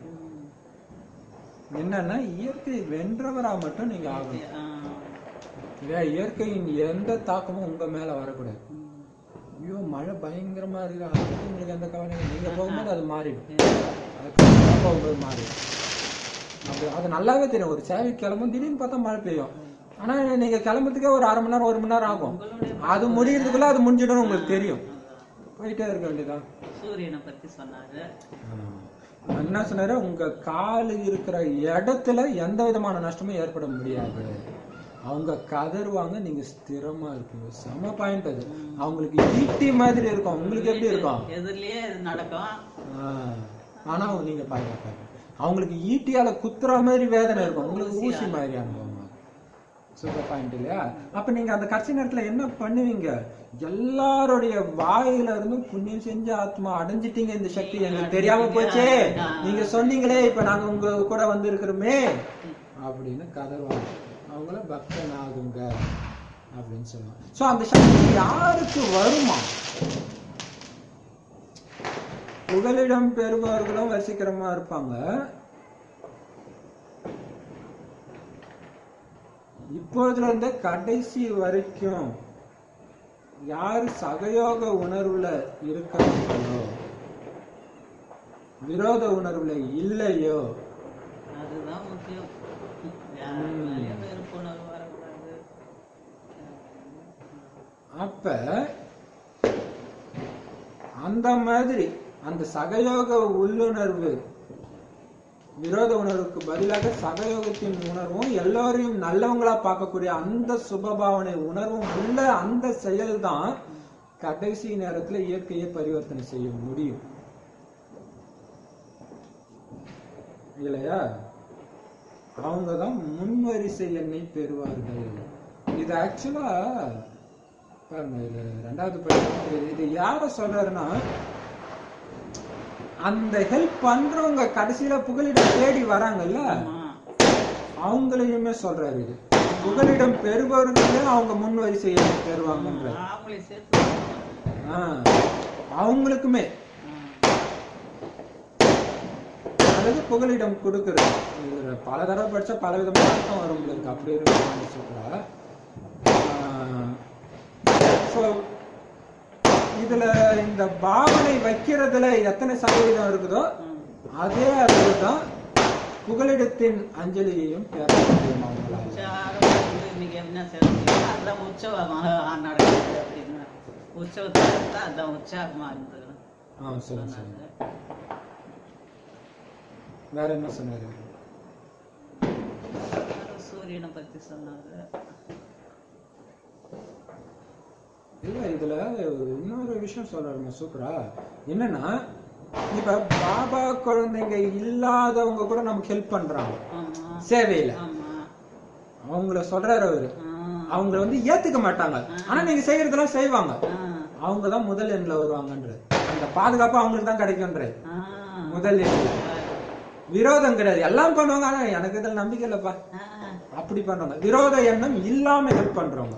Speaker 1: என்னன்னா, இயற்கை வென்றவரா மட்டும் நீங்க ஆகணும். இயற்கையின் எந்த தாக்கமும் உங்க மேல வரக்கூடாது. ஐயோ மழை பயங்கரமா இருக்கு, அது உங்களுக்கு எந்த கவலையும், நீங்க போகும்போது அது மாறிடும். அதுக்கு போகும்போது மாறிடும். அப்படி அது நல்லாவே தெரியும். ஒரு சேவை கிளம்பும், திடீர்னு பார்த்தா மழை பெய்யும். ஆனா நீங்க கிளம்புறதுக்கே ஒரு அரை மணி நேரம் 1 மணி நேரம் ஆகும். அது முடியறதுக்குள்ள அது முடிஞ்சிடும், உங்களுக்கு தெரியும். போயிட்டே இருக்க வேண்டியதான்.
Speaker 2: சூரியனை பத்தி சொன்னாரு.
Speaker 1: என்ன சொன்னாரு? உங்க காலு இருக்கிற இடத்துல எந்த விதமான நஷ்டமும் ஏற்பட முடியாது. அவங்க கதறுவாங்க, நீங்க ஸ்திரமா இருப்பீங்க. செம பாயிண்ட் அது. அவங்களுக்கு ஈட்டி மாதிரி இருக்கும், உங்களுக்கு எப்படி இருக்கும்?
Speaker 2: எதிரிலேயே நடக்கும்.
Speaker 1: ஆனா நீங்க பாருங்க, அவங்களுக்கு ஈட்டியால குத்துற மாதிரி வேதனை இருக்கும், உங்களுக்கு ஊசி மாதிரி அனுபவம். சூப்பர் பாயிண்ட் இல்லையா? அப்ப நீங்க அந்த கடைசி நேரத்துல என்ன பண்ணுவீங்க? எல்லாருடைய வாயில இருந்தும் புண்ணியம் செஞ்ச ஆத்மா அடைஞ்சிட்டீங்க, இந்த சக்தி எனக்கு தெரியாம போச்சே, நீங்க சொன்னீங்களே, இப்ப நாங்க உங்க கூட வந்து இருக்கிறோமே அப்படின்னு கதறுவாங்க. அவங்கள பக்தன் ஆகுங்க அப்படின்னு சொல்லுவாங்க. சோ அந்த சக்தி யாருக்கு வருமா? புகலிடம் பெறுபவர்களும் வசிக்கிறமா இருப்பாங்க. இப்பொழுதுல இருந்து கடைசி வரைக்கும் யாரு சகயோக உணர்வுல இருக்கிறாங்களோ, விரோத உணர்வுல இல்லையோ,
Speaker 2: அதுதான் முக்கியம்.
Speaker 1: அப்ப அந்த மாதிரி அந்த சகயோக உள்ளுணர்வு, விரோத உணர்வுக்கு பதிலாக சகயோகத்தின் உணர்வும், எல்லோரையும் நல்லவங்களா பார்க்கக்கூடிய அந்த சுபபாவனை உணர்வும் உள்ள அந்த செயல் தான் கடைசி நேரத்துல இயற்கையை பரிவர்த்தனை செய்ய முடியும் இல்லையா? அவங்கதான் முன்வரிசை எண்ணை பெறுவார்கள். இது ஆக்சுவலா பாருங்க, இது 2வது படிப்பு. இது யார சொல்றாருன்னா, அந்த ஹெல்ப் பண்றவங்க கடைசியில புகலிடம் தேடி வராங்கல்ல, அவங்களையுமே சொல்றாரு. இது புகலிடம் பெறுபவர்களே அவங்க முன் வரிசையை பெறுவாங்கன்ற அவங்களுக்குமே அதாவது புகலிடம் கொடுக்கறது. பல தடவை படிச்சா பல விதமான அர்த்தம் வரும். அப்படி இருக்கு சொல்ற இப்போ இதுல இந்த பாவனை வைக்கிறதுல எத்தனை சதவீதம் இருக்குதோ அதே அளவு தான் புகலிடத்தின் அஞ்சலியையும் பெற முடியும் அவங்களால.
Speaker 2: உற்சாகமா இருந்து இன்னைக்கு என்ன செய்யறீங்க அதான் உற்சவமாக நடக்குது அப்படின்னா உற்சவத்தை எடுத்தா அதான் உற்சாகமா இருந்துக்கணும்.
Speaker 1: சொல்லுங்க சொல்லுங்க. வேற என்ன சொன்னாரு?
Speaker 2: சூரியனை பத்தி சொன்னாரு.
Speaker 1: இல்ல இதுல இன்னொரு விஷயம் சொல்றாருங்க சூப்பரா. என்னன்னா இப்ப பாபா குழந்தைங்க இல்லாதவங்க கூட நமக்கு ஹெல்ப் பண்றாங்க சேவையில. அவங்கள சொல்றாரு அவரு. அவங்க வந்து ஏத்துக்க மாட்டாங்க, ஆனா நீங்க செய்யறதெல்லாம் செய்வாங்க. அவங்கதான் முதல் எண்ணில் வருவாங்கன்றது. அந்த பாதுகாப்பு அவங்களுக்கு தான் கிடைக்கும்ன்றது முதல் எண்ணில். விரோதம் கிடையாது, எல்லாம் பண்ணுவாங்க. ஆனா எனக்கு இதில் நம்பிக்கை இல்லப்பா அப்படி பண்றாங்க. விரோத எண்ணம் இல்லாம ஹெல்ப் பண்றவங்க.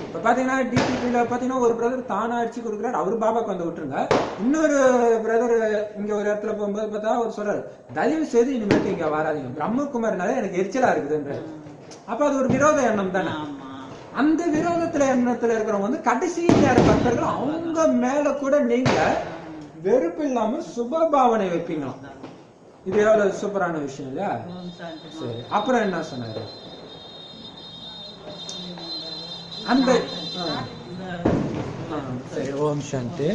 Speaker 1: இப்ப பாத்தீங்கன்னா டிடிபில பாத்தீங்கன்னா ஒரு பிரதர் தானா அடிச்சு கொடுக்குறாரு, அவரு பாபாக்கு வந்து விட்டுருங்க. இன்னொரு பிரதர் இங்க ஒரு இடத்துல போகும்போது பார்த்தா அவர் சொல்றாரு, தயவு செய்து இனிமேட்டு இங்க வராதீங்க, பிரம்மகுமாரினால எனக்கு எரிச்சலா இருக்குதுன்ற. அப்ப அது ஒரு விரோத எண்ணம் தானே. அந்த விரோதத்துல எண்ணத்துல இருக்கிறவங்க வந்து கடைசி நேர பக்தர்கள் அவங்க மேல கூட நீங்க வெறுப்பு இல்லாம சுபபாவனை வைப்பீங்களாம். இது எவ்வளவு சூப்பரான விஷயம் இல்லையா? சரி, அப்புறம் என்ன சொன்னாரு? அந்த சரி, ஓம் சாந்தி.